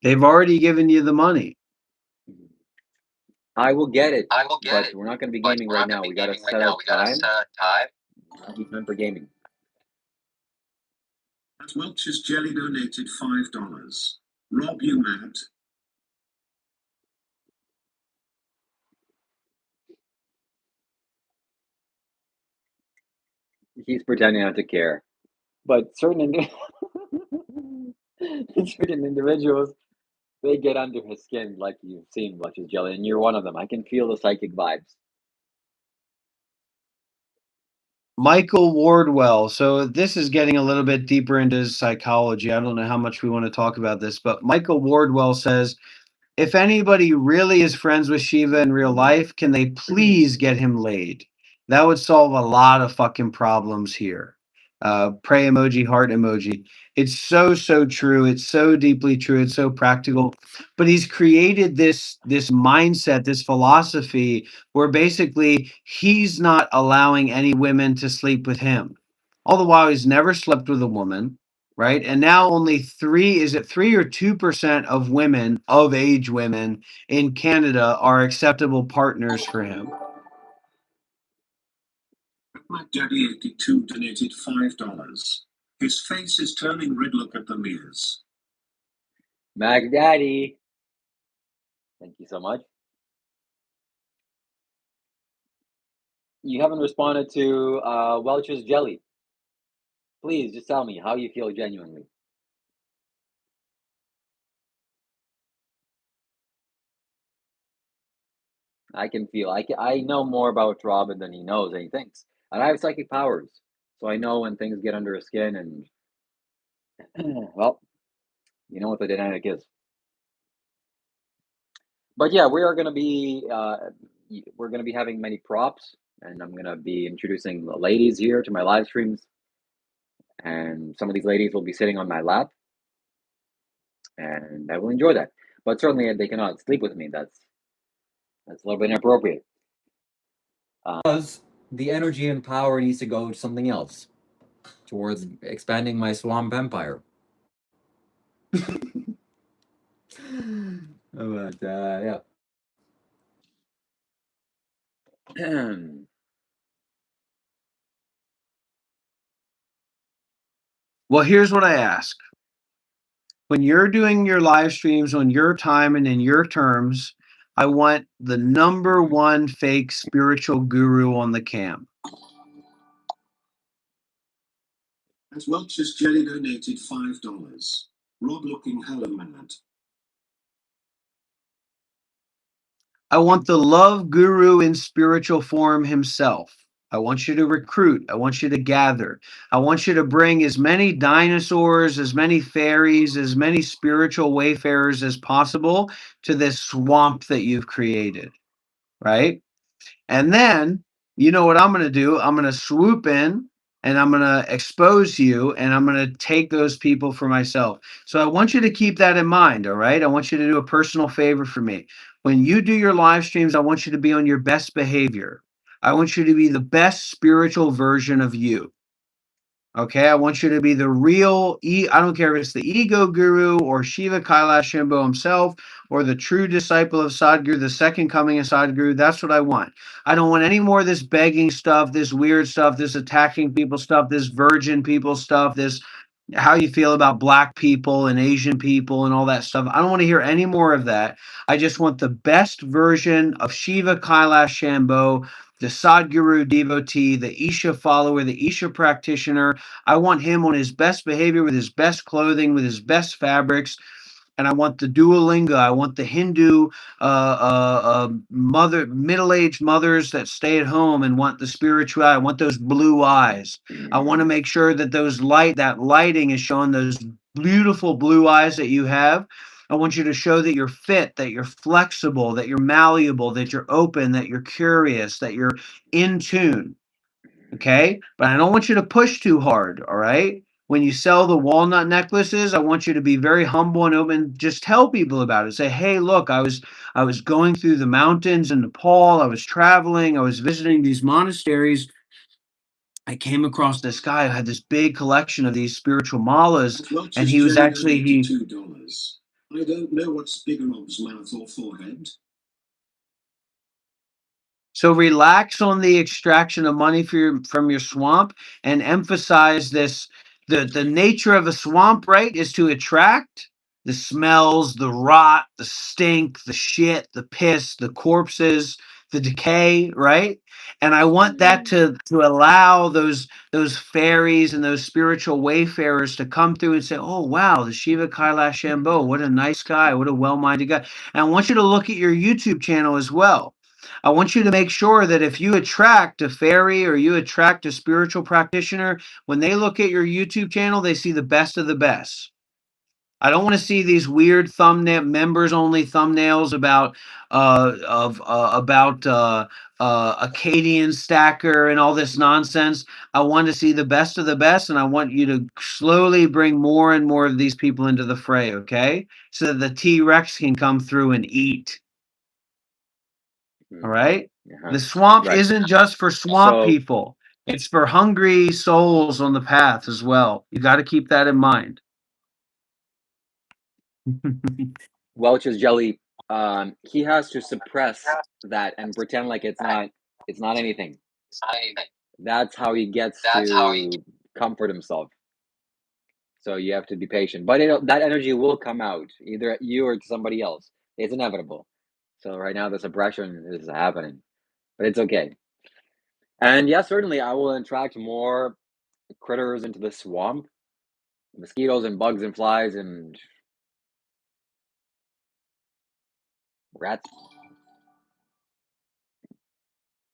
They've already given you the money. I will get it, but we're not going to be gaming right now. We got to set a time. That'll be time for gaming. At Welch's Jelly donated $5. Rob, you mad? He's pretending not to care. But certain certain individuals, they get under his skin, like you've seen Welch's Jelly, and you're one of them. I can feel the psychic vibes. Michael Wardwell. So this is getting a little bit deeper into psychology. I don't know how much we want to talk about this, but Michael Wardwell says, if anybody really is friends with Shiva in real life, can they please get him laid? That would solve a lot of fucking problems here. Pray emoji, heart emoji. It's so true. It's so deeply true. It's so practical. But he's created this mindset, this philosophy where basically he's not allowing any women to sleep with him. All the while he's never slept with a woman, right? And now only 3 or 2% of women, of age women in Canada are acceptable partners for him. MacDaddy82 donated $5. His face is turning red. Look at the mirrors. Mac Daddy, thank you so much. You haven't responded to Welch's Jelly. Please just tell me how you feel genuinely. I can feel. I know more about Robin than he knows and he thinks. And I have psychic powers, so I know when things get under his skin. And well, you know what the dynamic is. But yeah, we are going to be we're going to be having many props, and I'm going to be introducing the ladies here to my live streams, and some of these ladies will be sitting on my lap, and I will enjoy that. But certainly, they cannot sleep with me. That's a little bit inappropriate. Because the energy and power needs to go to something else, towards expanding my swamp empire. But yeah. Well, here's what I ask. When you're doing your live streams on your time and in your terms, I want the number one fake spiritual guru on the cam. At Welch's Jelly donated $5. Rob looking hella mad. I want the love guru in spiritual form himself. I want you to recruit. I want you to gather. I want you to bring as many dinosaurs, as many fairies, as many spiritual wayfarers as possible to this swamp that you've created, right? And then, you know what I'm going to do? I'm going to swoop in and I'm going to expose you and I'm going to take those people for myself. So I want you to keep that in mind, all right? I want you to do a personal favor for me. When you do your live streams, I want you to be on your best behavior. I want you to be the best spiritual version of you. Okay, I want you to be the real I don't care if it's the ego guru or Shiva Kailash Shambho himself or the true disciple of Sadhguru, the second coming of Sadhguru. That's what I want. I don't want any more of this begging stuff, this weird stuff, this attacking people stuff, this virgin people stuff, this how you feel about black people and Asian people and all that stuff. I don't want to hear any more of that. I just want the best version of Shiva Kailash Shambho, the Sadhguru devotee, the Isha follower, the Isha practitioner. I want him on his best behavior with his best clothing, with his best fabrics. And I want the Duolinga. I want the Hindu middle-aged mothers that stay at home and want the spirituality. I want those blue eyes. I want to make sure that that lighting is showing those beautiful blue eyes that you have. I want you to show that you're fit, that you're flexible, that you're malleable, that you're open, that you're curious, that you're in tune. Okay? But I don't want you to push too hard, all right? When you sell the walnut necklaces, I want you to be very humble and open. Just tell people about it. Say, "Hey, look, I was going through the mountains in Nepal. I was traveling. I was visiting these monasteries. I came across this guy who had this big collection of these spiritual malas, At Welch's and he was Jelly actually donated he $2. I don't know what's bigger, Rob's mouth or forehead. So relax on the extraction of money from your swamp and emphasize this. The nature of a swamp, right, is to attract the smells, the rot, the stink, the shit, the piss, the corpses, the decay, right? And I want that to allow those fairies and those spiritual wayfarers to come through and say, "Oh wow, the Shiva Kailash Shambho, what a nice guy, what a well-minded guy." And I want you to look at your YouTube channel as well. I want you to make sure that if you attract a fairy or you attract a spiritual practitioner, when they look at your YouTube channel, they see the best of the best. I don't want to see these weird thumbnail members only thumbnails about Akkadian stacker and all this nonsense. I want to see the best of the best, and I want you to slowly bring more and more of these people into the fray, okay? So that the T-Rex can come through and eat. All right. Uh-huh. The swamp Right. isn't just for swamp So, people. It's for hungry souls on the path as well. You got to keep that in mind. Welch's jelly, he has to suppress that and pretend like it's not anything. That's how he gets to comfort himself. So you have to be patient, but that energy will come out either at you or to somebody else. It's inevitable. So right now the suppression is happening, but it's okay. And yeah, certainly I will attract more critters into the swamp, mosquitoes and bugs and flies and rats.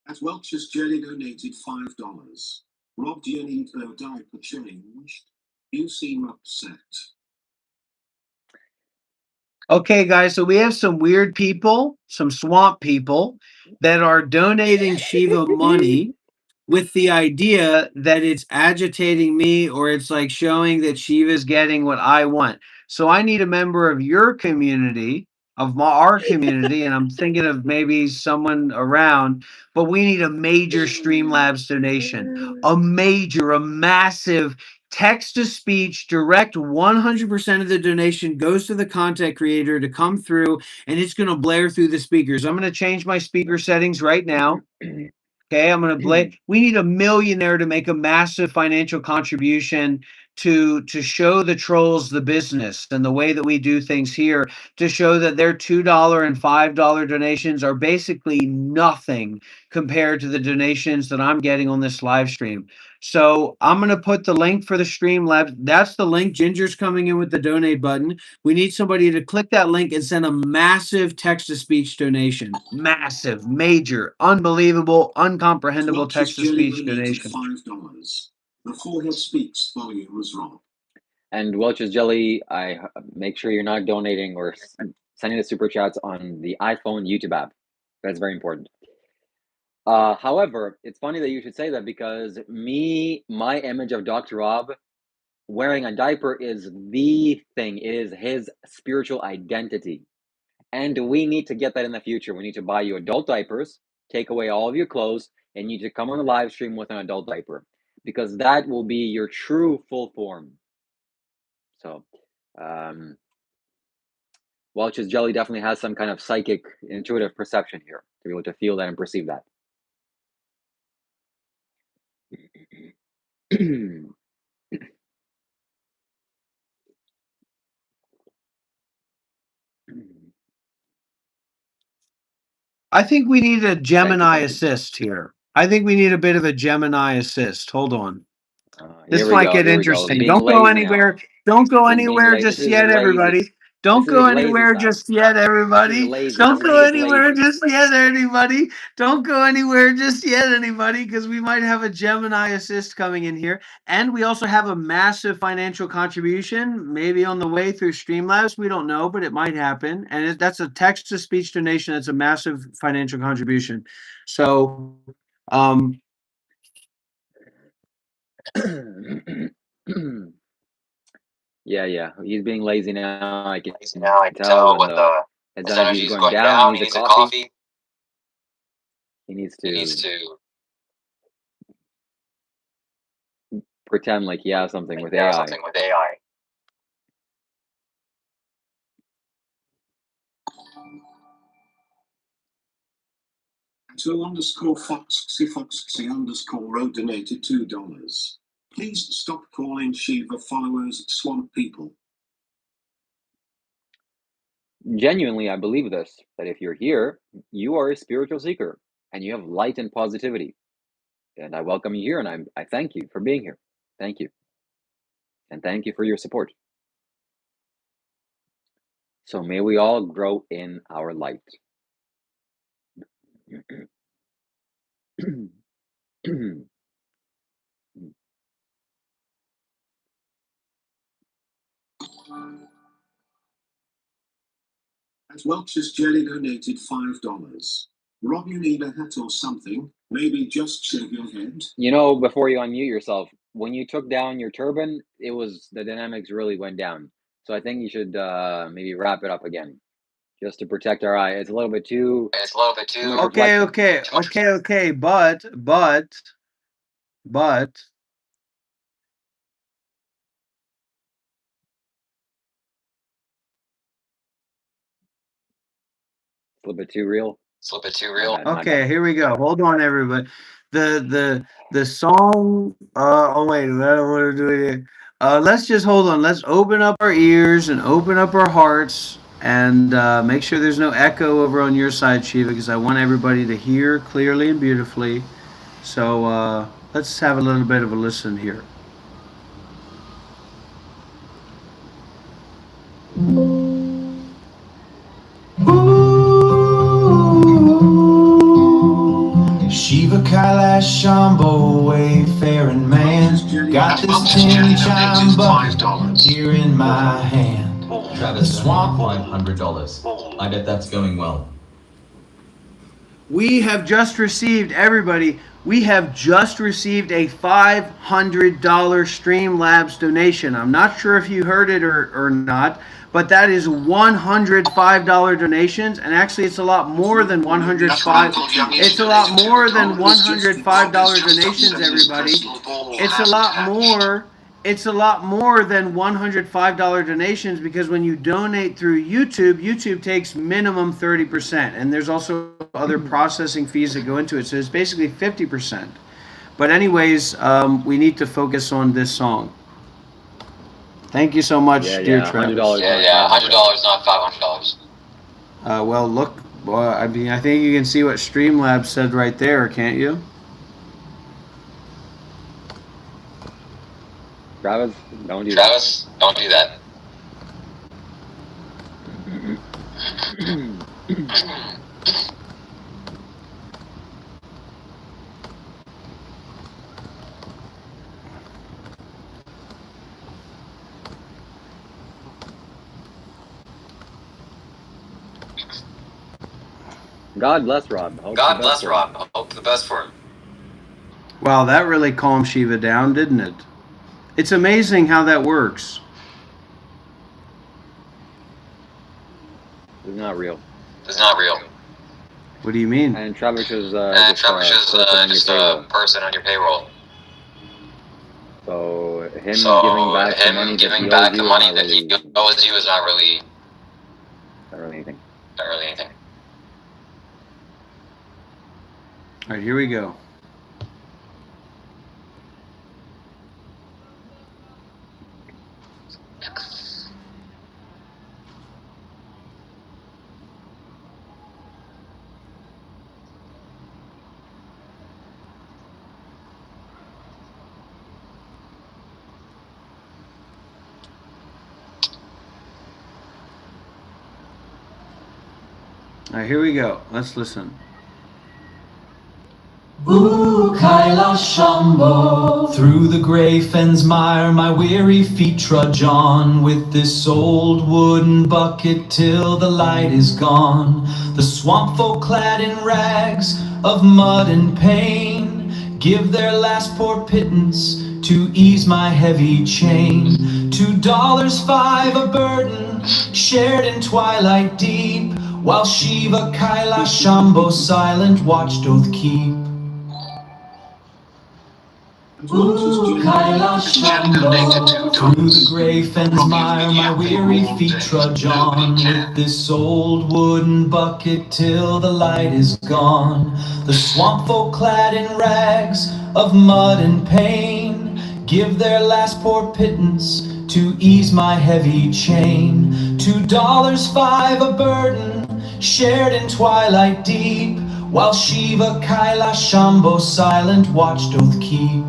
At Welch's Jelly donated $5. Rob, do you need a diaper change? You seem upset. Okay, guys, so we have some weird people, some swamp people that are donating Shiva money with the idea that it's agitating me or it's like showing that Shiva's getting what I want. So I need a member of your community, our community, and I'm thinking of maybe someone around, but we need a major Streamlabs donation, a massive text to speech, direct 100% of the donation goes to the content creator to come through and it's going to blare through the speakers. I'm going to change my speaker settings right now. Okay, I'm going to blame. We need a millionaire to make a massive financial contribution to show the trolls the business and the way that we do things here. To show that their $2 and $5 donations are basically nothing compared to the donations that I'm getting on this live stream. So I'm going to put the link for the Streamlabs. That's the link. Ginger's coming in with the donate button. We need somebody to click that link and send a massive text-to-speech donation. Massive, major, unbelievable, uncomprehendable Welch's Jelly text-to-speech donated donation. $5. The forehead speaks volumes, Rob. And Welch's jelly, I make sure you're not donating or sending the super chats on the iPhone YouTube app. That's very important. However, it's funny that you should say that because my image of Dr. Rob wearing a diaper is the thing. It is his spiritual identity. And we need to get that in the future. We need to buy you adult diapers, take away all of your clothes, and you need to come on the live stream with an adult diaper. because that will be your true full form. So, Welch's jelly definitely has some kind of psychic, intuitive perception here to be able to feel that and perceive that. I think we need a Gemini thank you. assist here. I think we need a bit of a Gemini assist. Hold on. Here This we might go. get Here we go. interesting. Being Don't go lazy now. anywhere. Don't go He's being anywhere lazy. just This is yet, lazy. everybody. Don't This is go his lazy anywhere side. just yet, This is everybody. lazy. Don't This is go when he gets anywhere lazy. just yet, anybody. Don't go anywhere just yet, anybody, because we might have a Gemini assist coming in here. And we also have a massive financial contribution, maybe on the way through Streamlabs. We don't know, but it might happen. And that's a text to speech donation. That's a massive financial contribution. So, Yeah. He's being lazy now. I can tell when his energy is going down. He needs a coffee. He needs to pretend like he has something with AI. @O_Foxy_Road donated $2. Please stop calling Shiva followers swamp people. Genuinely, I believe this, that if you're here, you are a spiritual seeker and you have light and positivity. And I welcome you here, and I thank you for being here. Thank you. And thank you for your support. So may we all grow in our light. Welch's Jelly donated $5. Rob, you need a hat or something. Maybe just shave your head. You know, before you unmute yourself, when you took down your turban, the dynamics really went down. So I think you should maybe wrap it up again, just to protect our eye. It's a little bit too. Much okay, reflection. but It's a little bit too real. My bad. okay, here we go. Hold on, everybody. The song. Oh wait, I don't want to do it. Here. Let's just hold on. Let's open up our ears and open up our hearts and make sure there's no echo over on your side, Shiva, because I want everybody to hear clearly and beautifully. So let's have a little bit of a listen here. Shiva Kailash Shambho, wayfaring man, got this tin chime bucket here in my hand. Travis Swamp, $500. I bet that's going well. We have just received, everybody, we have just received a $500 Streamlabs donation. I'm not sure if you heard it or not, but that is $105 donations, and actually it's a lot more than 105. It's a lot more than $105 donations, everybody. It's a lot more. It's a lot more than $105 donations because when you donate through YouTube, YouTube takes minimum 30%, and there's also other processing fees that go into it. So it's basically 50%. But anyways, we need to focus on this song. Thank you so much, dear Travis. $100. $100, not $500. Well, look, well, I mean, I think you can see what Streamlabs said right there, can't you? Travis, don't do that. God bless Rob. God bless Rob. Hope the best for him. Wow, that really calmed Shiva down, didn't it? It's amazing how that works. It's not real. What do you mean? And Travis is just a person on your payroll. him giving back the money that he owes you is not really anything. Not really anything. All right, here we go. All right, here we go. Let's listen. Ooh, Kailash Shambho, through the grey fens mire my weary feet trudge on, with this old wooden bucket till the light is gone. The swamp folk clad in rags of mud and pain give their last poor pittance to ease my heavy chain. $2.05 a burden, shared in twilight deep, while Shiva, Kailash Shambho silent watch doth keep. Ooh, Kailash Shambho, through the grey fens mire my weary feet trudge on, with this old wooden bucket till the light is gone. The swamp folk clad in rags of mud and pain give their last poor pittance to ease my heavy chain. $2.05 a burden, shared in twilight deep, while Shiva, Kailash Shambho silent watch doth keep.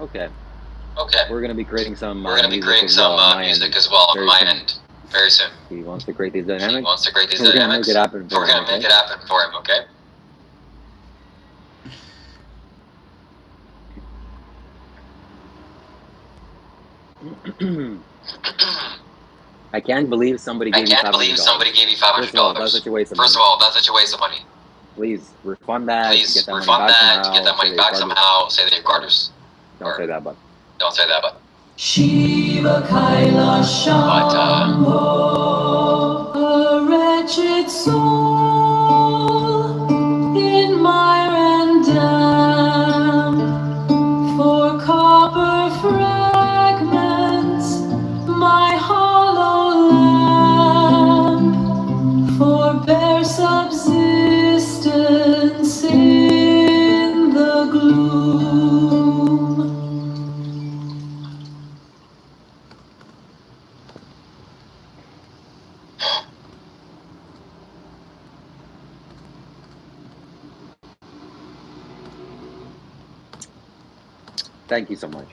Okay. Okay. We're gonna be creating some. Music as well on my end very soon. He wants to create these dynamics. We're gonna make it happen for him. Okay. I can't believe somebody gave you $500. First of all, that's such a waste of money. Please refund that. Get that money back somehow. Say that you're Carter's. Don't say that, but. Shiva Kailash Shambho, a wretched soul in mire and damp, for copper fragments my hollow lamp, for bare subsistence in the gloom. Thank you so much.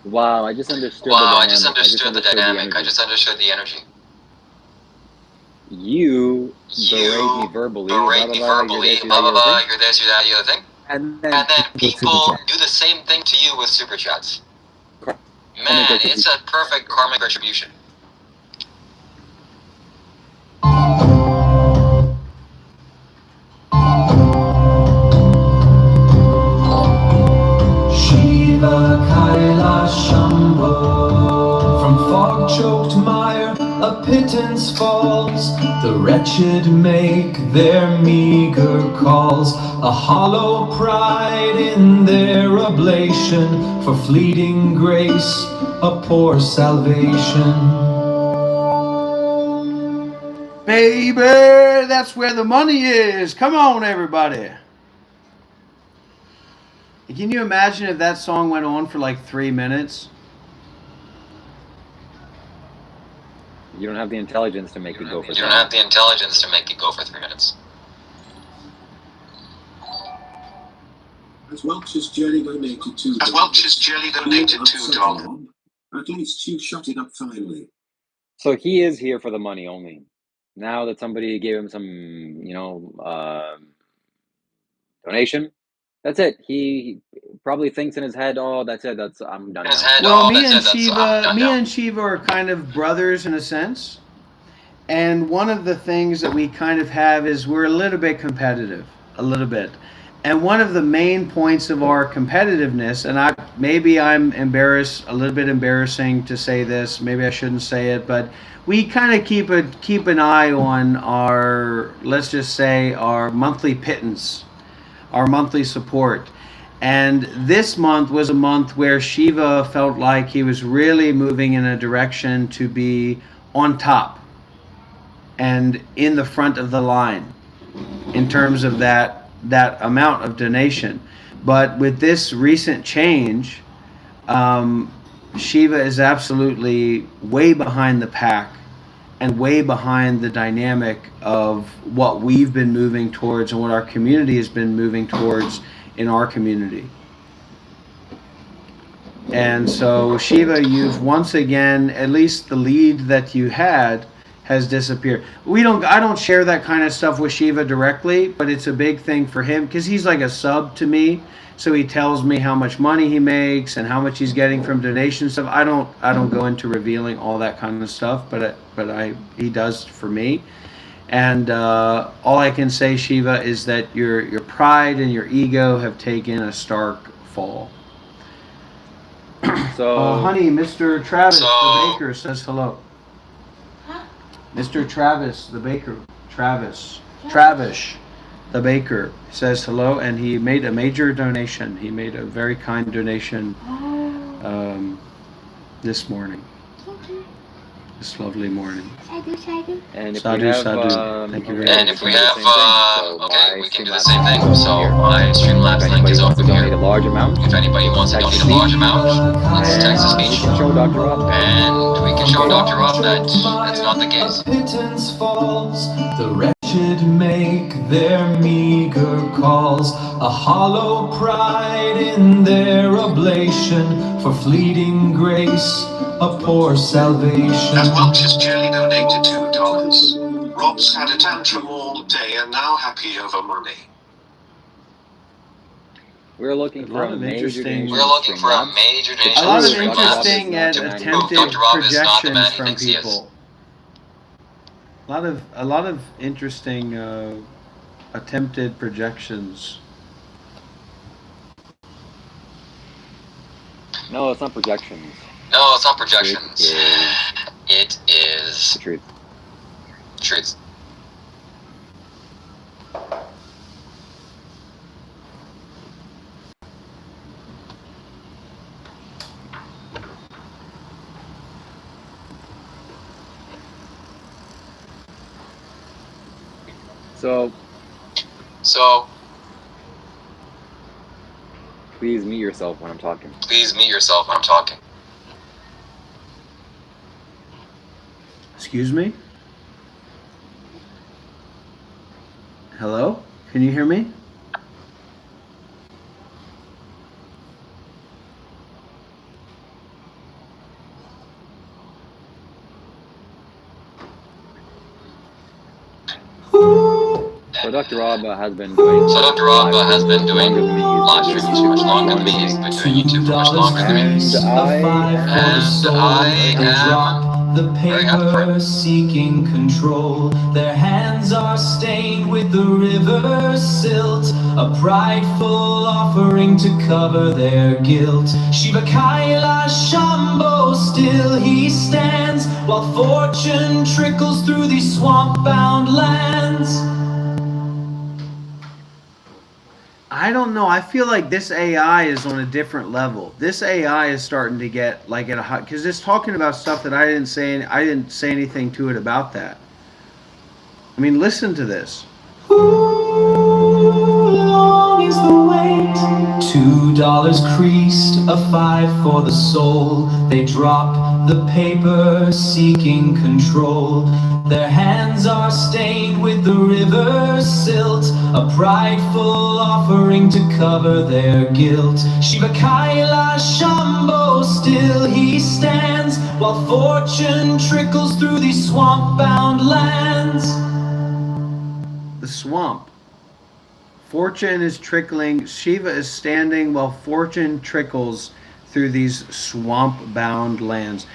Wow, I just understood the dynamic. I just understood the energy. You berate me verbally, blah, blah, blah, you're this, you're that, you're the thing. and then People do the same thing to you with super chats. Man, it's a perfect karmic retribution. Shiva Kailash Shambho, from fog-choked mire a pittance falls, the wretched make their meager calls, a hollow pride in their oblation, for fleeting grace a poor salvation. Baby, that's where the money is. Come on, everybody. Can you imagine if that song went on for like 3 minutes? You don't have the intelligence to make it go for 3 You don't minutes. have the intelligence to make it go for 3 minutes. As Welch's Jelly donated $2. Rob. At least you shut it up finally. So he is here for the money only. Now that somebody gave him some, donation, that's it. He probably thinks in his head, "Oh, that's it. I'm done In his now." head, Well, oh, me that's and it. I'm Shiva, done me now. and Shiva are kind of brothers in a sense. And one of the things that we kind of have is we're a little bit competitive, a little bit. And one of the main points of our competitiveness, and I'm embarrassed, a little bit embarrassing to say this, maybe I shouldn't say it, but we kind of keep an eye on our, let's just say, our monthly pittance, our monthly support. And this month was a month where Shiva felt like he was really moving in a direction to be on top and in the front of the line in terms of that amount of donation. But with this recent change, Shiva is absolutely way behind the pack and way behind the dynamic of what we've been moving towards and what our community has been moving towards in our community. And so, Shiva, you've once again, at least the lead that you had has disappeared. I don't share that kind of stuff with Shiva directly, but it's a big thing for him because he's like a sub to me. So he tells me how much money he makes and how much he's getting from donation stuff. I don't go into revealing all that kind of stuff, but he does for me. And all I can say, Shiva, is that your pride and your ego have taken a stark fall. So, Honey, Mr. Travis, the baker, says hello. Huh? Mr. Travis, the baker. Travis, the baker, says hello, and he made a major donation. He made a very kind donation this morning. This lovely morning. and if Sadhu, we have, sadhu. Thank you very And much. if we have, we can do the same thing. So my Streamlabs if link anybody is wants over to donate a here. large amount, If anybody wants to donate a large amount, let's text and speech. we can show Dr. Rob that And we can show Dr. Rob that that's not the A case. pittance falls, the wretched make their meager calls, a hollow pride in their oblation, for fleeting grace, a poor salvation. As Welch's Jelly donated $2. Rob's had a tantrum all day and now happy over money. we're looking for a major donation. We're looking for a major donation. A lot of Streamlabs. interesting and Dr. Rob is attempted Dr. Rob is not the man projections he from thinks he is. people. A lot of interesting attempted projections. No, it's not projections. No, it's not projections. It The is truth. truth. So, So please mute yourself when I'm talking. please mute yourself when I'm talking. Excuse me? Hello? Can you hear me? So Dr. Rob has been doing. So Dr. Rob has been doing live streams streams for much longer than me. He's been doing YouTube for much longer than me. And I they am drop the very happy for paper, him. seeking control. Their hands are stained with the river silt, a prideful offering to cover their guilt. Shiva Kaila Shambho, still he stands, while fortune trickles through these swamp-bound lands. I don't know. I feel like this AI is on a different level. This AI is starting to get like at a hot because it's talking about stuff that I didn't say. I didn't say anything to it about that. I mean, listen to this. Who long is the wait? $2 creased, a 5 for the soul. They drop the paper, seeking control. Their hands are stained with the river silt, a prideful offering to cover their guilt. Shiva Kaila Shambho, still he stands, while fortune trickles through these swamp-bound lands. The swamp. Fortune is trickling. Shiva is standing while fortune trickles through these swamp-bound lands.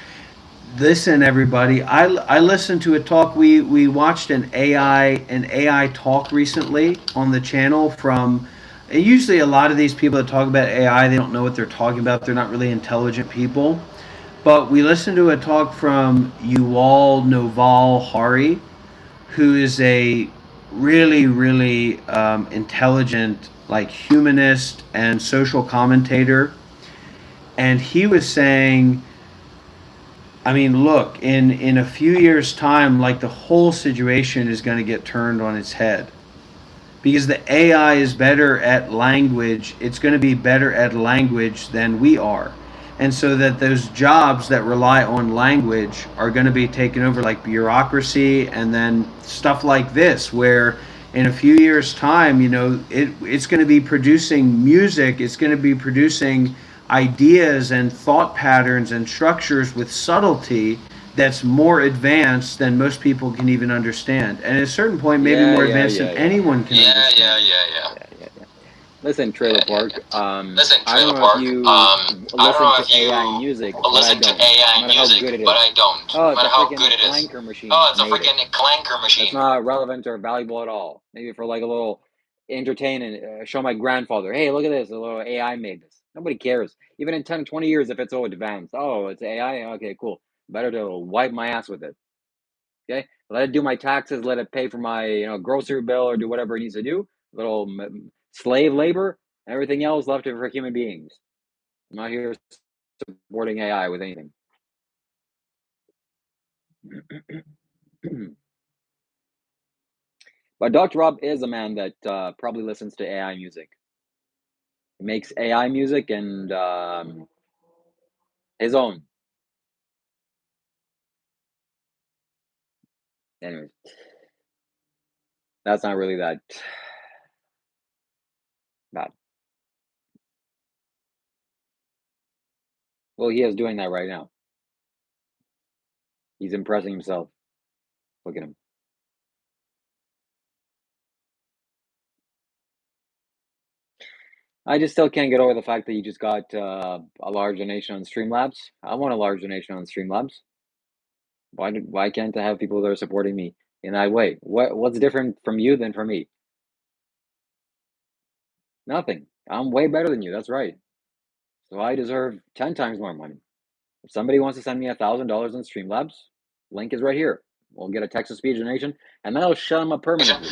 Listen, everybody. I listened to a talk. We watched an AI talk recently on the channel from. And usually, a lot of these people that talk about AI, they don't know what they're talking about. They're not really intelligent people. But we listened to a talk from Yuval Noval Hari, who is a really intelligent, like, humanist and social commentator. And he was saying, I mean, look, in a few years' time, like, the whole situation is going to get turned on its head. Because the AI is better at language, it's going to be better at language than we are. And so that those jobs that rely on language are going to be taken over, like bureaucracy and then stuff like this, where in a few years' time, you know, it's going to be producing music, it's going to be producing ideas and thought patterns and structures with subtlety that's more advanced than most people can even understand. And at a certain point, maybe more advanced than anyone can understand. Listen, Trailer Park. I don't know if you listen to AI music, but I don't. No matter how good it is. Oh, it's a freaking clanker machine. It's not relevant or valuable at all. Maybe for like a little entertain and show my grandfather, hey, look at this, a little AI made this. Nobody cares. Even in 10, 20 years, if it's so advanced. Oh, it's AI? Okay, cool. Better to wipe my ass with it. Okay? Let it do my taxes, let it pay for my grocery bill or do whatever it needs to do. Little slave labor, everything else left for human beings. I'm not here supporting AI with anything. But Dr. Rob is a man that probably listens to AI music. He makes AI music and his own. Anyways, that's not really that bad. Well, he is doing that right now. He's impressing himself. Look at him. I just still can't get over the fact that you just got a large donation on Streamlabs. I want a large donation on Streamlabs. Why can't I have people that are supporting me in that way? What's different from you than from me? Nothing. I'm way better than you. That's right. So I deserve 10 times more money. If somebody wants to send me $1,000 on Streamlabs, link is right here. We'll get a text-to-speech donation, and that'll shut them up permanently.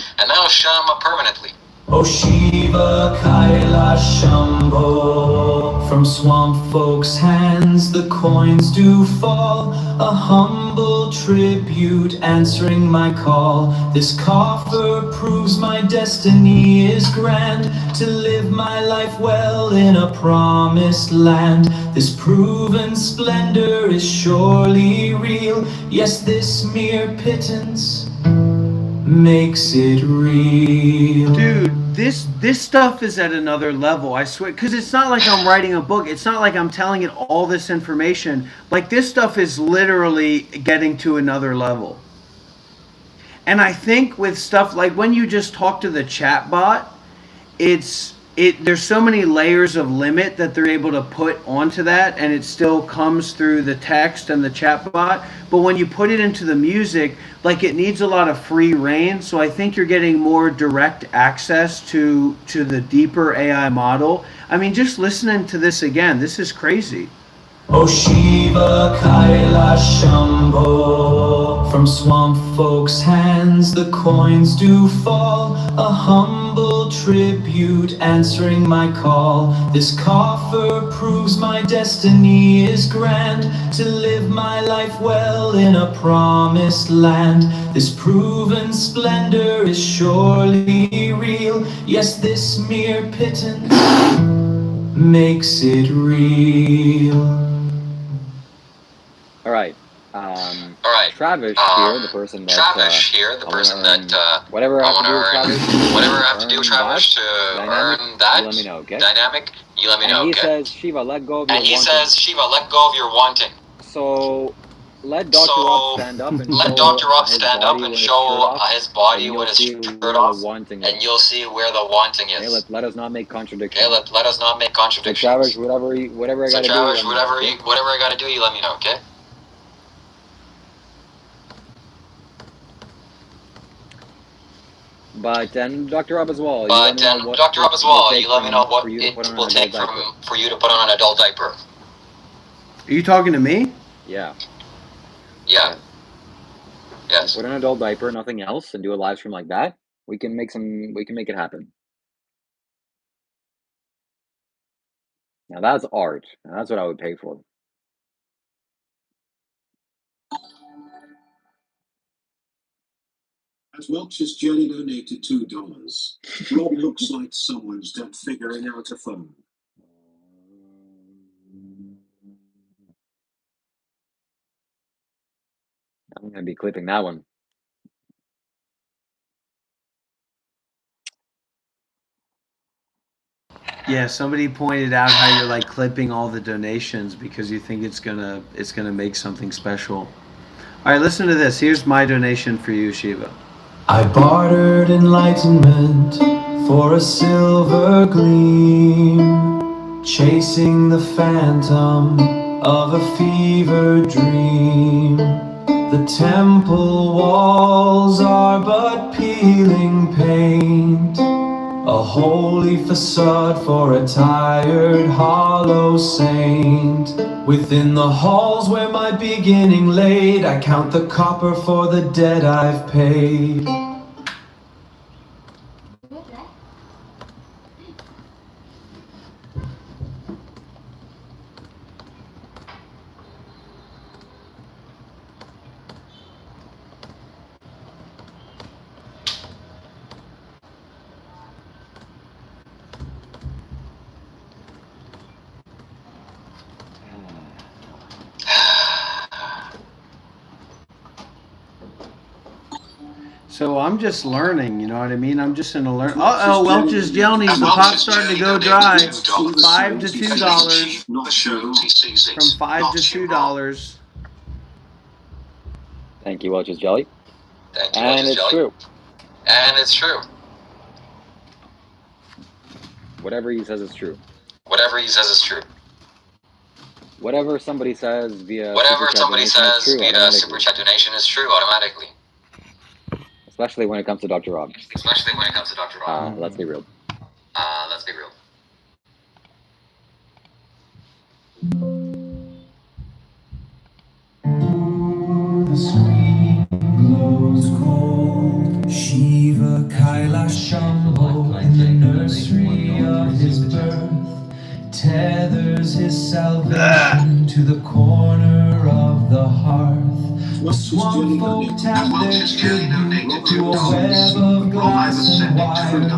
Oh Shiva Kaila Shambho, from swamp folks' hands the coins do fall, a humble tribute answering my call. This coffer proves my destiny is grand, to live my life well in a promised land. This proven splendor is surely real, yes, this mere pittance makes it real. Dude, this stuff is at another level, I swear, because it's not like I'm writing a book. It's not like I'm telling it all this information. Like, this stuff is literally getting to another level. And I think with stuff like when you just talk to the chat bot, there's so many layers of limit that they're able to put onto that, and it still comes through the text and the chat bot. But when you put it into the music, like, it needs a lot of free reign. So I think you're getting more direct access to the deeper AI model. I mean, just listening to this again, this is crazy. Oh Shiva Kaila Shambho, from swamp folks' hands the coins do fall, a humble tribute answering my call. This coffer proves my destiny is grand, to live my life well in a promised land. This proven splendor is surely real. Yes, this mere pittance makes it real. All right. Travis here, the person that I want to earn whatever I have to do with Travis, to earn that you let me know, okay? Dynamic, you let me know, And he okay? says, Shiva, let go of your And he wanting. says, Shiva, let go of your wanting. So let Dr. Rob stand up and Let show Dr. Rob his stand body up and with his shirt show off, his body and with you'll his see shirt where the off, wanting and is. you'll see where the wanting Okay, is. let us not make contradictions. Okay, let us not make So contradictions. Travis, whatever I So gotta do, Travis, you let me know, okay? whatever I gotta do, you let me know, okay? But then Dr. Rob as well, you let But me know then what Dr. Rob as it will well, take you let me know for what you to put it on an will adult take diaper. for you to put on an adult diaper. Are you talking to me? Yeah. Yeah. Yes. Yes. Put on an adult diaper, nothing else, and do a live stream like that. We can make it happen. Now that's art. Now that's what I would pay for. As Welch's Jelly donated $2. Rob looks like someone's dad figuring out a phone. I'm gonna be clipping that one. Yeah, somebody pointed out how you're like clipping all the donations because you think it's gonna make something special. All right, listen to this. Here's my donation for you, Shiva. I bartered enlightenment for a silver gleam, chasing the phantom of a fever dream. The temple walls are but peeling paint, a holy facade for a tired, hollow saint. Within the halls where my beginning laid, I count the copper for the debt I've paid. So I'm just learning, you know what I mean? I'm just in a learn. Welch's Welch's Jelly, the pot's starting to go dry. $5 to $2. From $5 to $2. Thank you, Welch's Jelly. Thank you, And Welch's it's Jelly. true. And it's true. Whatever he says is true. Whatever he says is true. Whatever somebody says via super Whatever chat somebody donation is says true via super automatically. chat donation is true automatically. Especially when it comes to Dr. Rob. Especially when it comes to Dr. Rob. Let's be real. Let's be real. The screen glows cold. Shiva Kailash Shambho in the nursery of his birth tethers his salvation to the corner of the hearth. The swamp folk tap their tribute to a web of glass and wire,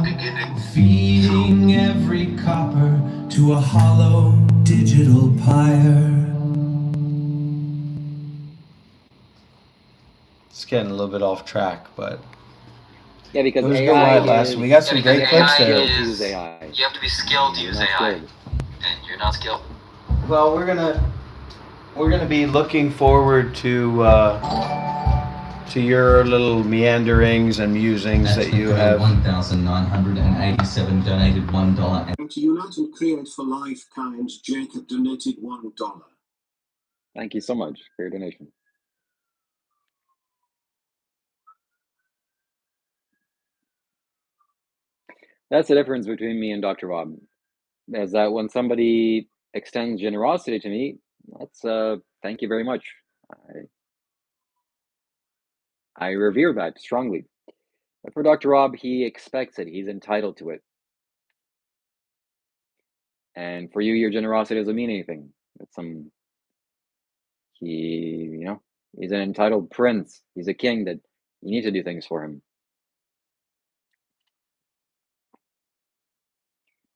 feeding every copper to a hollow digital pyre. It's getting a little bit off track, but Yeah, because it was a good AI while last. is We got some great you have to be clips there. skilled to use AI. You have to be skilled to You're use not AI. skilled. And you're not skilled. Well, we're gonna be looking forward to your little meanderings and musings That's that you the have. 1,987 donated $1. And to Unite and Create for Life kind Jacob donated $1. Thank you so much for your donation. That's the difference between me and Dr. Rob. Is that when somebody extends generosity to me, that's thank you very much. I revere that strongly. But for Dr. Rob, he expects it. He's entitled to it. And for you, your generosity doesn't mean anything. It's he's an entitled prince. He's a king that you need to do things for him.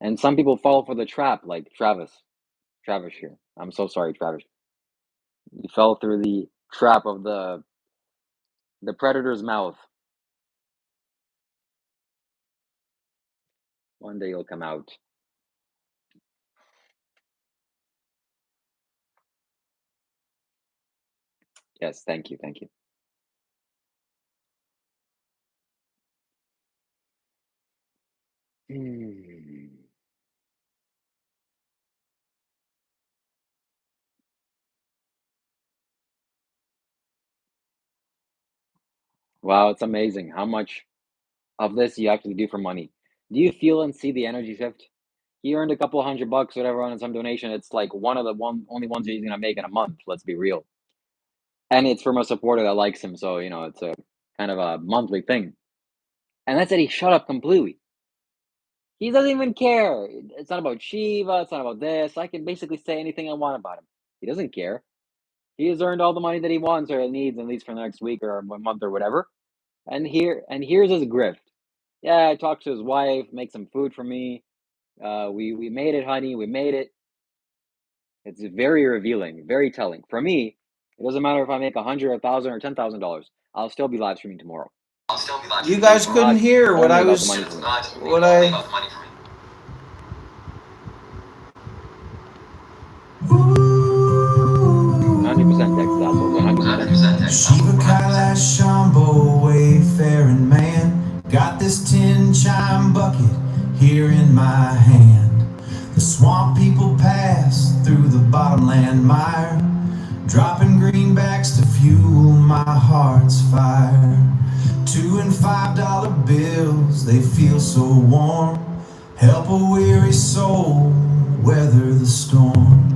And some people fall for the trap, like Travis here. I'm so sorry, Travis. You fell through the trap of the predator's mouth. One day you'll come out. Yes, thank you. Wow, it's amazing how much of this you actually do for money. Do you feel and see the energy shift? He earned a couple $100, whatever, on some donation. It's like one of the only ones he's gonna make in a month. Let's be real. And it's from a supporter that likes him, so it's a kind of a monthly thing. And that's it. He shut up completely. He doesn't even care. It's not about Shiva. It's not about this. I can basically say anything I want about him. He doesn't care. He has earned all the money that he wants or needs, at least for the next week or a month or whatever. And here's his grift. Yeah, I talked to his wife, make some food for me. We made it, honey. We made it. It's very revealing, very telling. For me, it doesn't matter if I make $100, $1,000, or $10,000. I'll still be live streaming tomorrow. You guys couldn't hear what I was. What I. 100% Texas assholes. 100%. Shiva Kailash Shambho, wayfaring man, got this tin chime bucket here in my hand. The swamp people pass through the bottomland mire, dropping greenbacks to fuel my heart's fire. $2 and $5 bills, they feel so warm, help a weary soul weather the storm.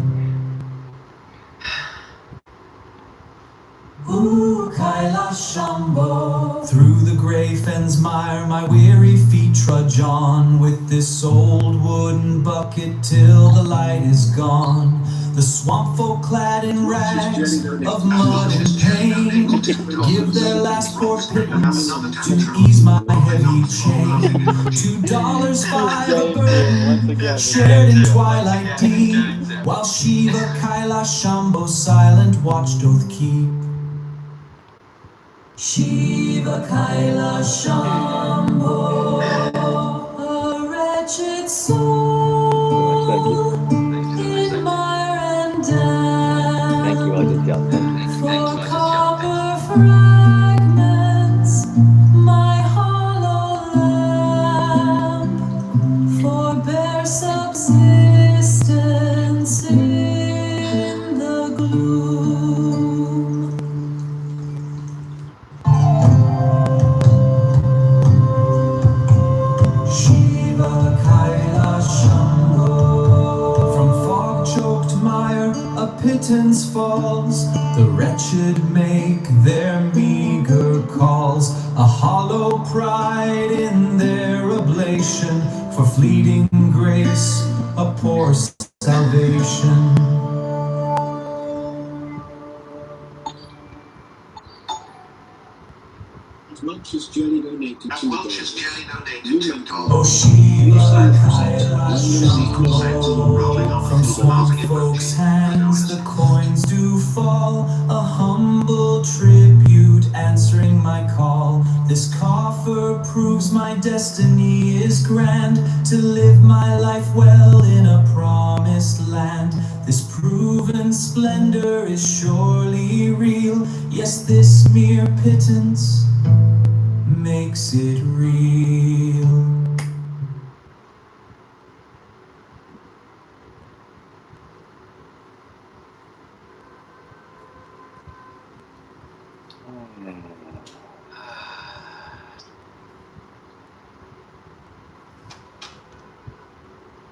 Ooh, Kailash Shambho. Through the grey fens mire my weary feet trudge on, with this old wooden bucket till the light is gone. The swamp folk clad in rags of mud and pain give their last poor pittance to ease my heavy chain. $2.05 a burden shared in twilight deep, while Shiva Kailash Shambho silent watch doth keep. Shiva Kailash Shambho, a wretched soul in mire and damp. Thank you. I'll just yell. For copper fragments, my hollow lamp, for bare subsistence in the gloom. Shiva Kailash Shambho. From fog-choked mire a pittance falls, the wretched make their meager calls, a hollow pride in their oblation, for fleeting grace, a poor salvation. Welch's Jelly donated $2. Oh Shiva Kailash Shambho, from swamp folks' hands the coins do fall, a humble tribute answering my call. This coffer proves my destiny is grand, to live my life well in a promised land. This proven splendor is surely real, yes, this mere pittance makes it real.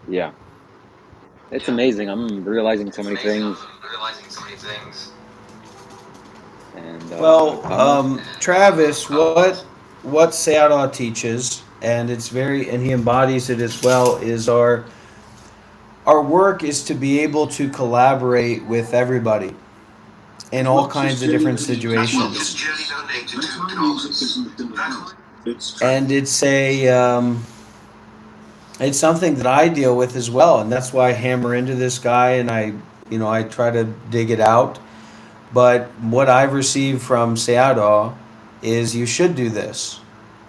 Yeah. It's amazing. I'm realizing so many things. And Travis, what Sayadaw teaches, and he embodies it as well, is our our work is to be able to collaborate with everybody in all Rox kinds is of different donating to situations. $2. That music isn't deliberate. It's And it's something that I deal with as well, and that's why I hammer into this guy, and I try to dig it out. But what I've received from Sayadaw is you should do this,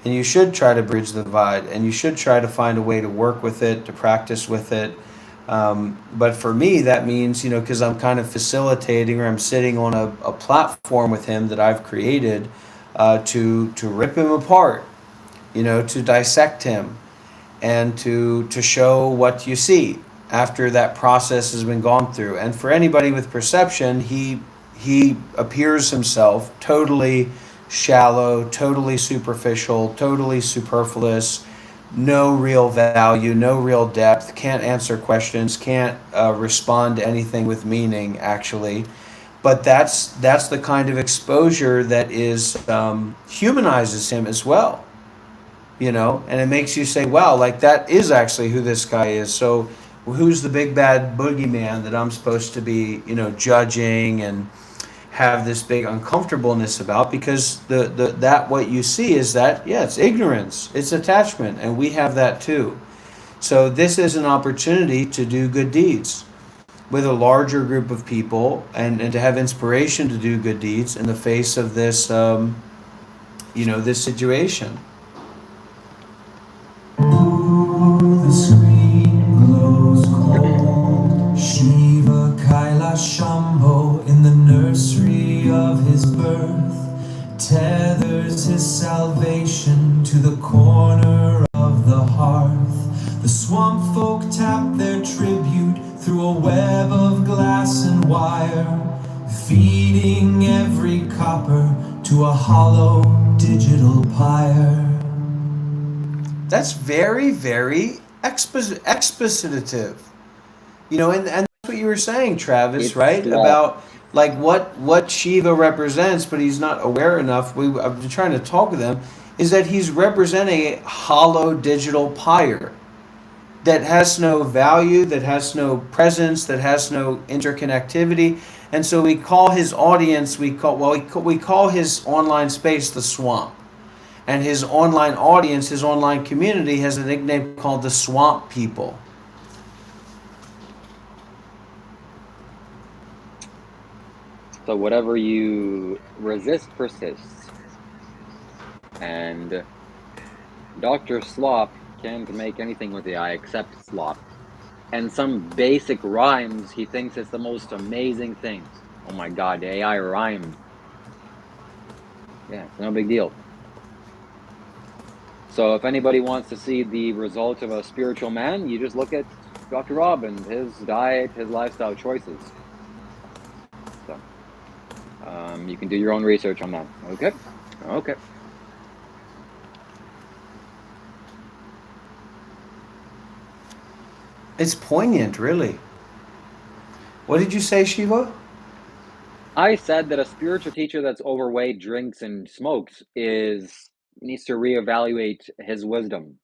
and you should try to bridge the divide, and you should try to find a way to work with it, to practice with it. But for me, that means, because I'm kind of facilitating, or I'm sitting on a platform with him that I've created, to rip him apart, to dissect him, and to show what you see after that process has been gone through. And for anybody with perception, he appears himself totally shallow, totally superficial, totally superfluous, no real value, no real depth, can't answer questions, can't respond to anything with meaning, actually. But that's the kind of exposure that is humanizes him as well, and it makes you say, wow, like that is actually who this guy is. So who's the big bad boogeyman that I'm supposed to be, judging and have this big uncomfortableness about? Because that what you see is that, yeah, it's ignorance, it's attachment, and we have that too. So this is an opportunity to do good deeds with a larger group of people, and to have inspiration to do good deeds in the face of this this situation. The screen glows cold. Shiva Kaila Shambho in the nursery of his birth tethers his salvation to the corner of the hearth. The swamp folk tap their tribute through a web of glass and wire, feeding every copper to a hollow digital pyre. That's very, very expositive. And that's what you were saying, Travis, It's right? slop. About like what Shiva represents, but he's not aware enough. I've been trying to talk with him, is that he's representing a hollow digital pyre that has no value, that has no presence, that has no interconnectivity. And so we call his audience, we call his online space the swamp. And his online audience, his online community, has a nickname called the Swamp People. So whatever you resist persists. And Dr. Slop can't make anything with AI except slop. And some basic rhymes, he thinks it's the most amazing thing. Oh my god, the AI rhymed. Yeah, it's no big deal. So if anybody wants to see the result of a spiritual man, you just look at Dr. Rob and his diet, his lifestyle choices. So you can do your own research on that. Okay. It's poignant, really. What did you say, Shiva? I said that a spiritual teacher that's overweight, drinks, and smokes needs to reevaluate his wisdom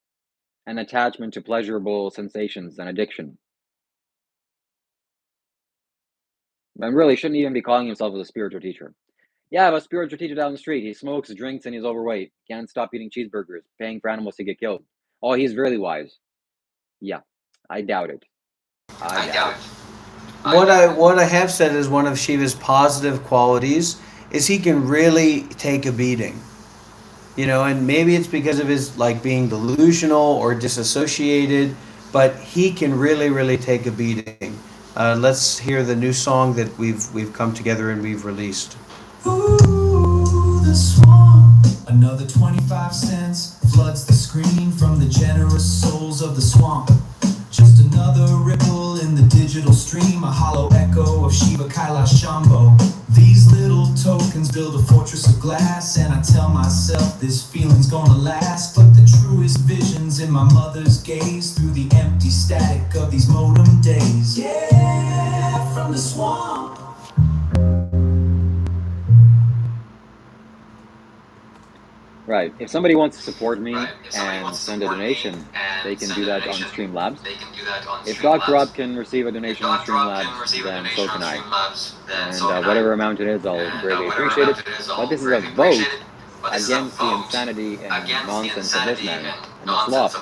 and attachment to pleasurable sensations and addiction. And really shouldn't even be calling himself as a spiritual teacher. Yeah, I have a spiritual teacher down the street. He smokes, drinks, and he's overweight. Can't stop eating cheeseburgers, paying for animals to get killed. Oh, he's really wise. Yeah, I doubt it. I doubt it. What I have said is one of Shiva's positive qualities is he can really take a beating. And maybe it's because of his like being delusional or disassociated, but he can really, really take a beating. Let's hear the new song that we've come together and we've released. Ooh, the swamp. Another 25 cents floods the screen from the generous souls of the swamp. Just another ripple in the digital stream, a hollow echo of Shiva Kailash Shambho. These little tokens build a fortress of glass, and I tell myself this feeling's gonna last. But the truest visions in my mother's gaze through the empty static of these modem days. Yeah, from the swamp. Right. If somebody wants to support me and send a donation, they can do that on Streamlabs. If Dr. Rob can receive a donation on Streamlabs, then so can I. And whatever amount it is, I'll greatly appreciate it. But this is a vote against the insanity and nonsense of this man and the slop,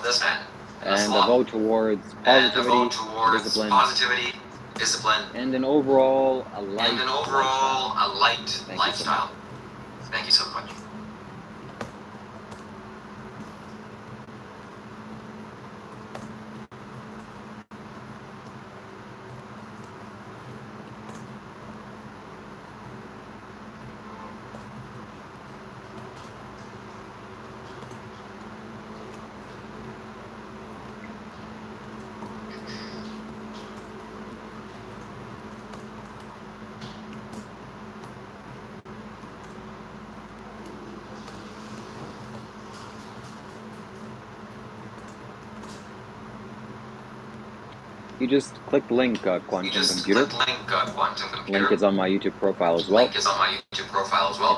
and a vote towards positivity, discipline, and an overall a light lifestyle. Thank you so much. You just click the link, Quantum Computer. Link is on my YouTube profile as well. It's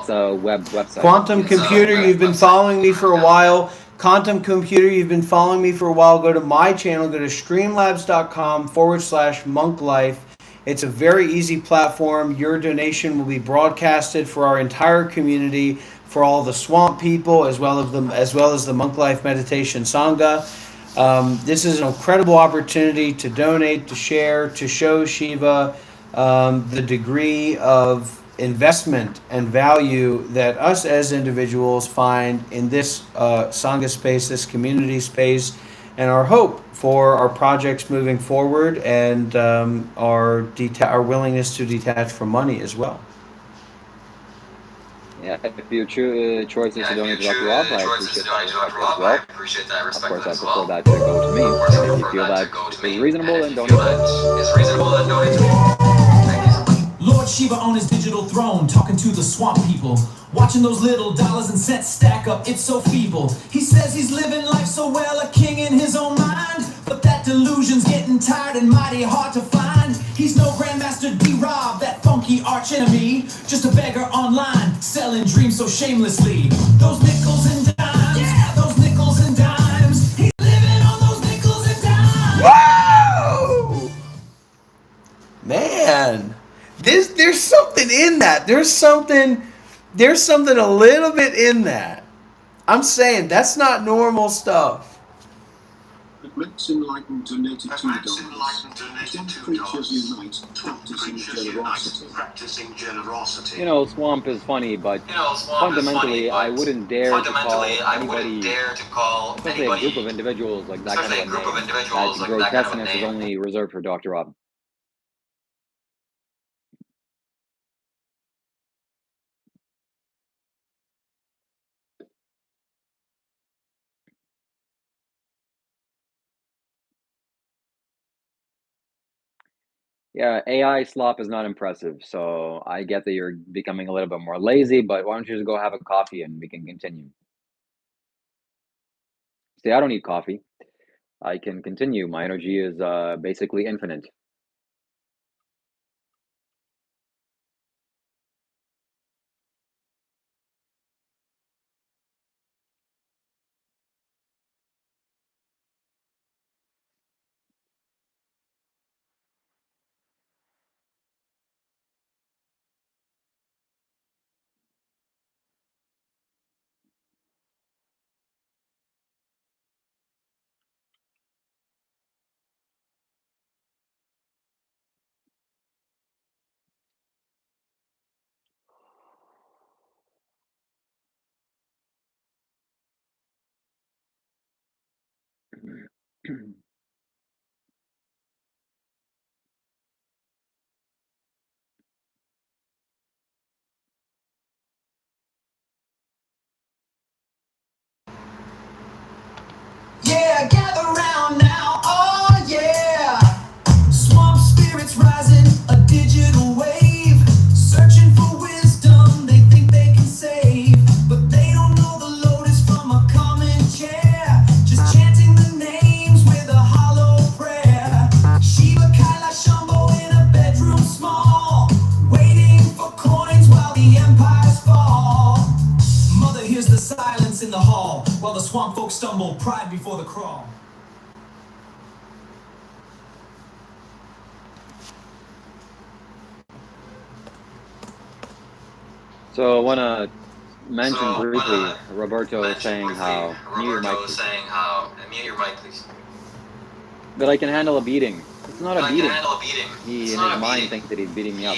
a website. Quantum Computer, you've been following me for a while. Quantum Computer, you've been following me for a while. Go to my channel, go to streamlabs.com/monklife. It's a very easy platform. Your donation will be broadcasted for our entire community, for all the swamp people, as well as the Monk Life Meditation Sangha. This is an incredible opportunity to donate, to share, to show Shiva the degree of investment and value that us as individuals find in this Sangha space, this community space, and our hope for our projects moving forward, and our willingness to detach from money as well. Yeah, if your choice is to donate to Dr. Rob, I appreciate that respect as well. Of course, I prefer that to go to me. And if you feel that is reasonable, then donate to me. Lord Shiva on his digital throne, talking to the swamp people. Watching those little dollars and cents stack up, it's so feeble. He says he's living life so well, a king in his own mind. But that delusion's getting tired and mighty hard to find. He's no Grandmaster D-Rob, that funky arch enemy. Just a beggar online, selling dreams so shamelessly. Those nickels and dimes, yeah, those nickels and dimes. He's living on those nickels and dimes. Whoa! Man, there's something in that. There's something a little bit in that. I'm saying that's not normal stuff. But Max Enlightened donated $2. Swamp creatures unite, practicing generosity. You know, swamp is funny, but fundamentally, I wouldn't dare to call anybody, especially a group of individuals, like that kind of a name. That grotesqueness is only reserved for Dr. Rob. Yeah, AI slop is not impressive, so I get that you're becoming a little bit more lazy, but why don't you just go have a coffee and we can continue? See, I don't need coffee. I can continue. My energy is basically infinite. Yeah, gather round now, oh yeah. Swamp spirits rising, a digital wave. Searching for wisdom, they think they can save. But they don't know the lotus from a common chair. Just chanting the names with a while the swamp folk stumble, pride before the crawl. So I want to mention briefly Roberto saying how mute your mic, please. That I can handle a beating. It's not a beating. He in his mind thinks that he's beating me up.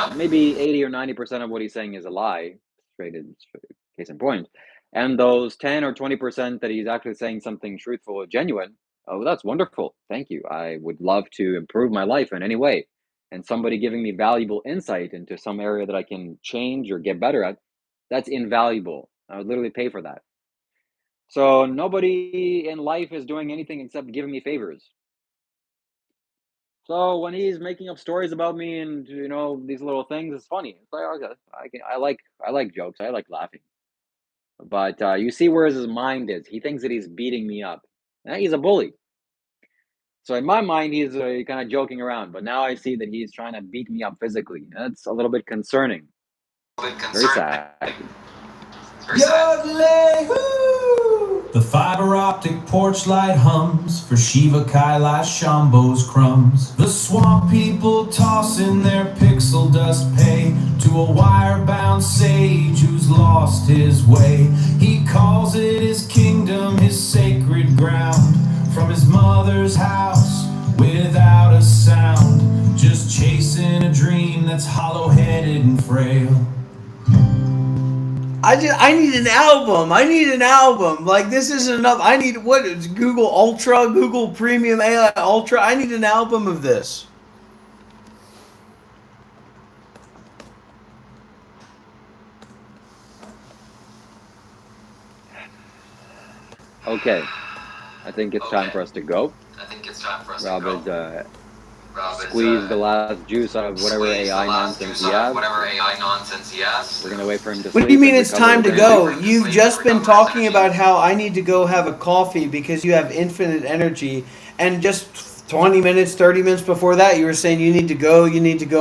But maybe 80 or 90% of what he's saying is a lie. Straight case in point. And those 10 or 20% that he's actually saying something truthful or genuine, oh, that's wonderful. Thank you. I would love to improve my life in any way. And somebody giving me valuable insight into some area that I can change or get better at, that's invaluable. I would literally pay for that. So nobody in life is doing anything except giving me favors. So when he's making up stories about me and these little things, it's funny. It's like, okay, I like jokes. I like laughing. But you see where his mind is. He thinks that he's beating me up. He's a bully. So in my mind, he's kind of joking around. But now I see that he's trying to beat me up physically. That's a little bit concerning. Very sad. The fiber optic porch light hums for Shiva Kailash Shambho's crumbs. The swamp people tossing their pixel dust pay to a wire-bound sage who's lost his way. He calls it his kingdom, his sacred ground. From his mother's house without a sound, just chasing a dream that's hollow-headed and frail. I need an album. I need an album. Like, this isn't enough. I need, what is Google Ultra, Google Premium AI Ultra? I need an album of this. Okay. I think it's time for us to go. Rob has squeeze the last juice out of whatever AI nonsense he has. We're gonna wait for him to sleep. What do you mean it's time to go? You've just been talking about how I need to go have a coffee because you have infinite energy, and just 20 minutes, 30 minutes before that, you were saying you need to go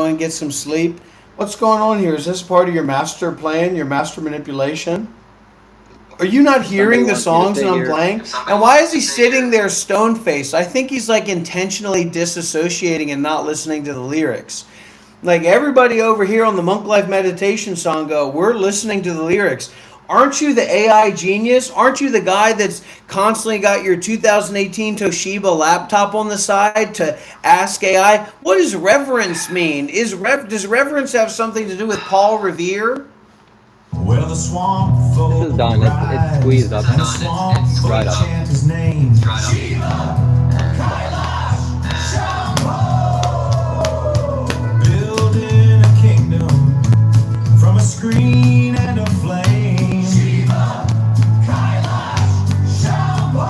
and get some sleep. What's going on here? Is this part of your master plan, your master manipulation? Are you not hearing the songs that I'm playing? And why is he sitting there stone-faced? I think he's like intentionally disassociating and not listening to the lyrics. Like everybody over here on the Monk Life Meditation song go, we're listening to the lyrics. Aren't you the AI genius? Aren't you the guy that's constantly got your 2018 Toshiba laptop on the side to ask AI, what does reverence mean? Does reverence have something to do with Paul Revere? Well, the swamp folk this is done. It's squeezed up. It's dried up. His name. Building a kingdom from a screen and a flame. Shiva, Kailash, Shambho.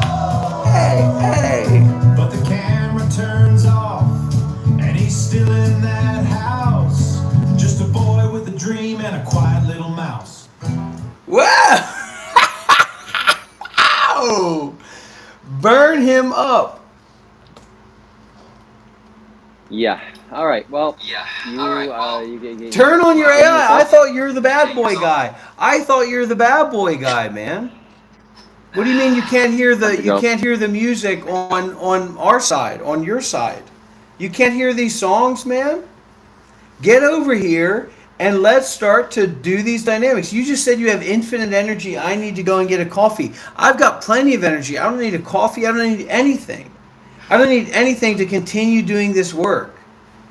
Hey. But the camera turns off, and he's still in that house. Just a boy with a dream and a quiet little mouse. Wow! Burn him up. Yeah. All right. Well, you turn on your AI. I thought you're the bad boy guy. Man. What do you mean you can't hear the music on our side, on your side? You can't hear these songs, man? Get over here and let's start to do these dynamics. You just said you have infinite energy. I need to go and get a coffee. I've got plenty of energy. I don't need a coffee. I don't need anything. I don't need anything to continue doing this work.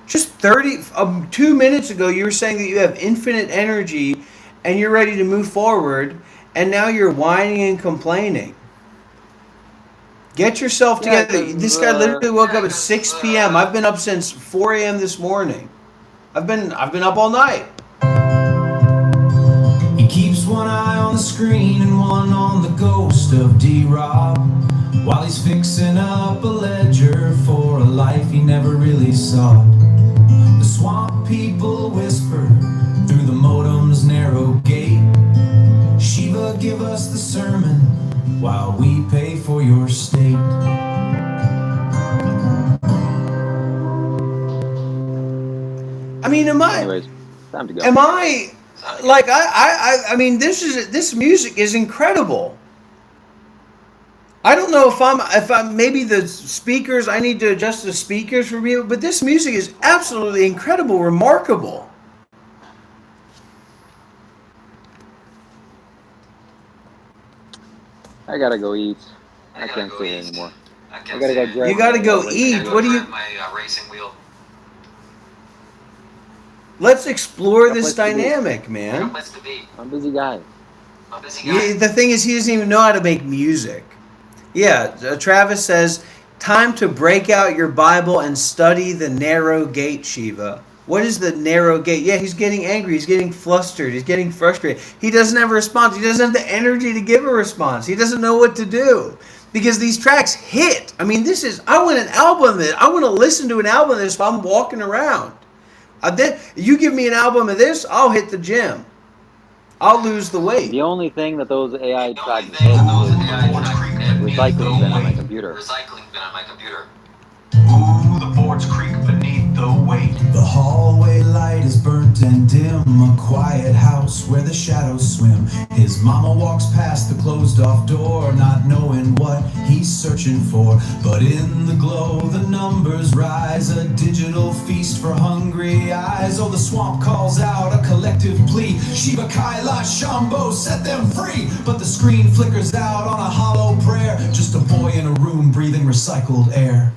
Just 2 minutes ago, you were saying that you have infinite energy and you're ready to move forward, and now you're whining and complaining. Get yourself together. This guy literally woke up at 6 p.m. I've been up since 4 a.m. this morning. I've been up all night. He keeps one eye on the screen and one on the ghost of D-Rob, while he's fixing up a ledger for a life he never really sought. The swamp people whisper through the modem's narrow gate, Shiva, give us the sermon while we pay for your state. I mean, Anyways, time to go. Am I Like I mean, this music is incredible. I don't know if I'm maybe the speakers. I need to adjust the speakers for me, but this music is absolutely incredible, remarkable. I gotta go eat. I can't stay here anymore. I gotta go You drive got to my go racing eat. wheel. What do you? Let's I explore got a this place to be. dynamic, man. I'm a busy guy. The thing is, he doesn't even know how to make music. Yeah, Travis says, time to break out your Bible and study the narrow gate, Shiva. What is the narrow gate? Yeah, he's getting angry. He's getting flustered. He's getting frustrated. He doesn't have a response. He doesn't have the energy to give a response. He doesn't know what to do because these tracks hit. I mean, I want an album of this. I want to listen to an album of this if I'm walking around. You give me an album of this, I'll hit the gym. I'll lose the weight. The only thing that those AI tracks hit is the recycling bin on my computer. Ooh, the boards creak beneath the weight. The hallway light is burnt and dim. A quiet house where the shadows swim. His mama walks past the closed off door, not knowing what he's searching for. But in the glow, the numbers rise. A digital feast for hungry eyes. Oh, the swamp calls out a collective plea. Shiva Kaila Shambho, set them free. But the screen flickers out on a hollow prayer. Just a boy in a room breathing recycled air.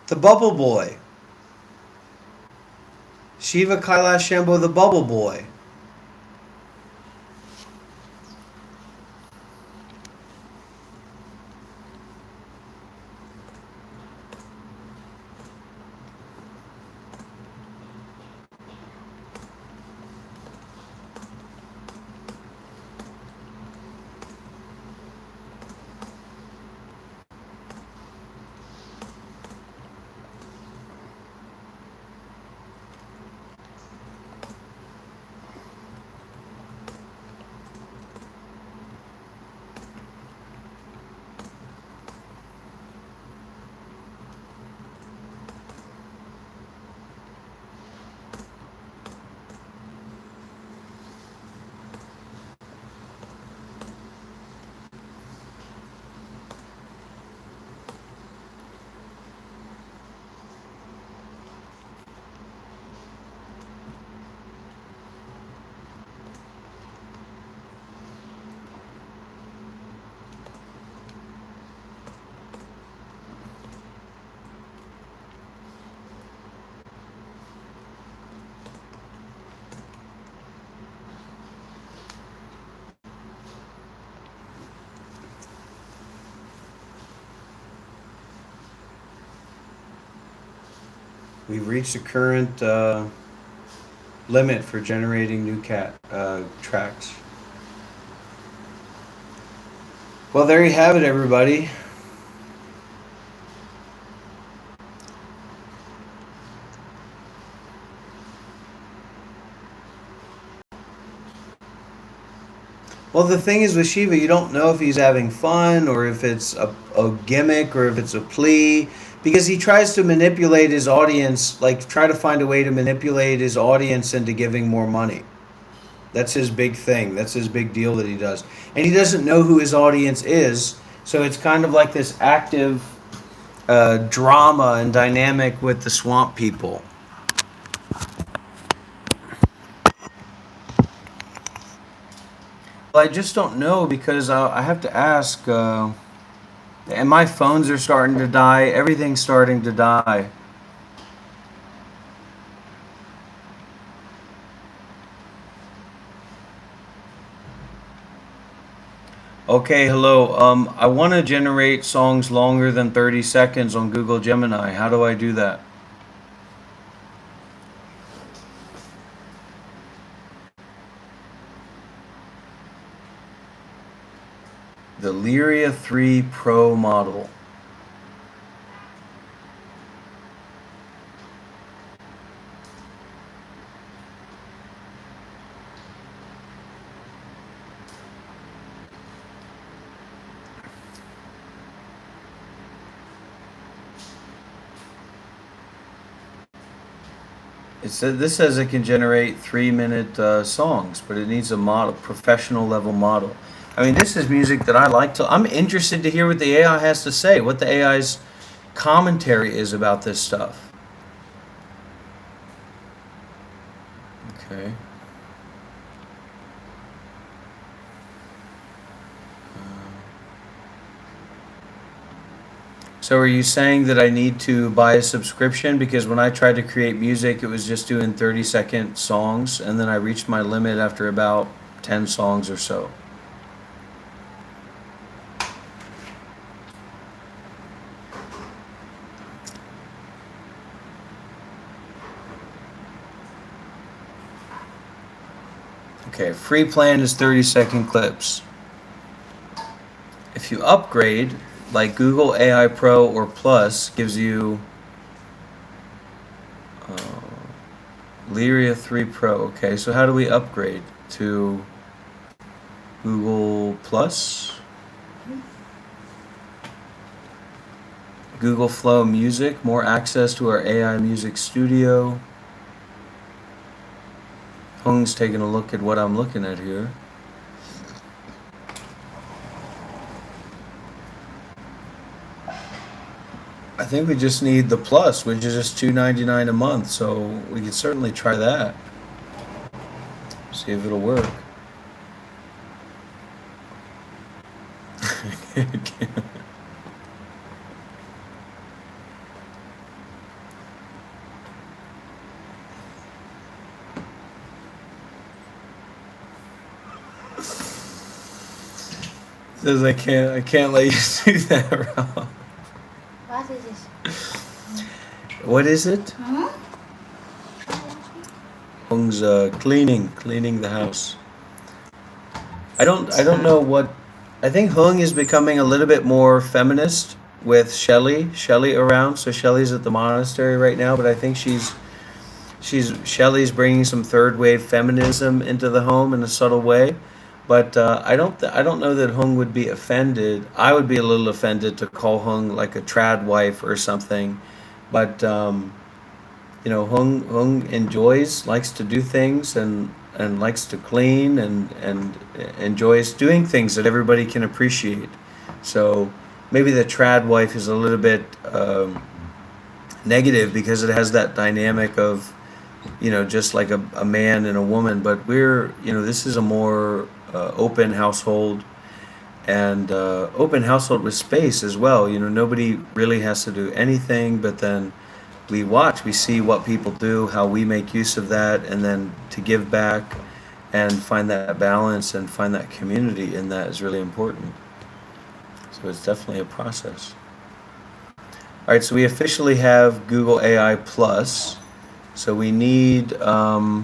The Bubble Boy. Shiva Kailash Shambho, the Bubble Boy. We've reached the current limit for generating new tracks. Well, there you have it, everybody. Well, the thing is with Shiva, you don't know if he's having fun or if it's a gimmick or if it's a plea because he tries to manipulate his audience, like try to find a way to manipulate his audience into giving more money. That's his big thing. That's his big deal that he does. And he doesn't know who his audience is. So it's kind of like this active drama and dynamic with the swamp people. Well, I just don't know because I have to ask. And my phones are starting to die. Everything's starting to die. Okay, hello. I want to generate songs longer than 30 seconds on Google Gemini. How do I do that? The Lyria 3 Pro model. This says it can generate 3-minute songs, but it needs a model, professional level model. I mean, this is music that I like to. I'm interested to hear what the AI has to say, what the AI's commentary is about this stuff. Okay. So are you saying that I need to buy a subscription? Because when I tried to create music, it was just doing 30-second songs, and then I reached my limit after about 10 songs or so. Okay, free plan is 30-second clips. If you upgrade, like Google AI Pro or Plus gives you Lyria 3 Pro. Okay, so how do we upgrade to Google Plus? Google Flow Music, more access to our AI music studio. Hung's taking a look at what I'm looking at here. I think we just need the Plus, which is just $2.99 a month, so we could certainly try that. See if it'll work. Says I can't let you do that, Rob. What is this? What is it? Hmm? Hung's cleaning the house. I don't know what. I think Hung is becoming a little bit more feminist with Shelley around. So Shelley's at the monastery right now, but I think Shelley's bringing some third wave feminism into the home in a subtle way. But I don't know that Hung would be offended. I would be a little offended to call Hung like a trad wife or something. But Hung likes to do things and likes to clean and enjoys doing things that everybody can appreciate. So maybe the trad wife is a little bit negative because it has that dynamic of, just like a man and a woman. But this is a more open household and open household with space as well. Nobody really has to do anything, but then we see what people do, how we make use of that, and then to give back and find that balance and find that community in that is really important. So it's definitely a process. All right, so we officially have Google AI Plus. So we need to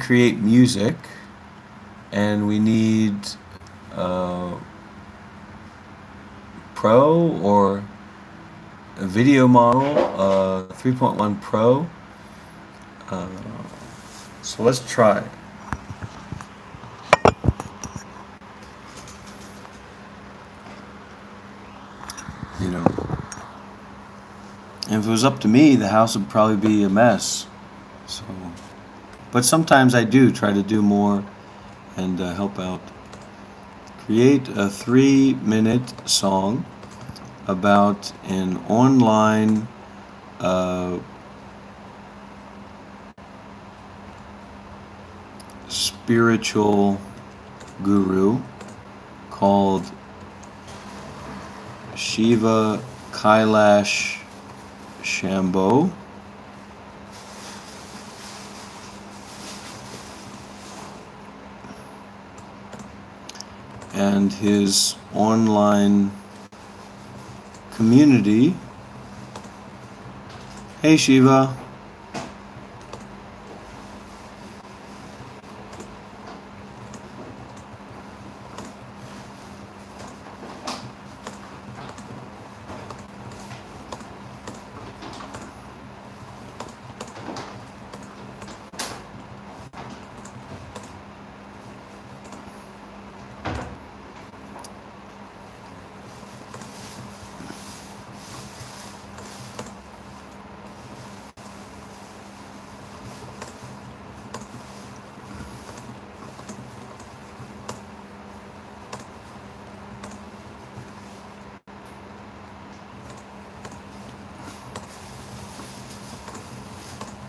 create music, and we need Pro or a video model, 3.1 Pro. So let's try. And if it was up to me, the house would probably be a mess. So, but sometimes I do try to do more and help out. Create a 3-minute song about an online spiritual guru called Shiva Kailash Shambho. And his online community. Hey Shiva.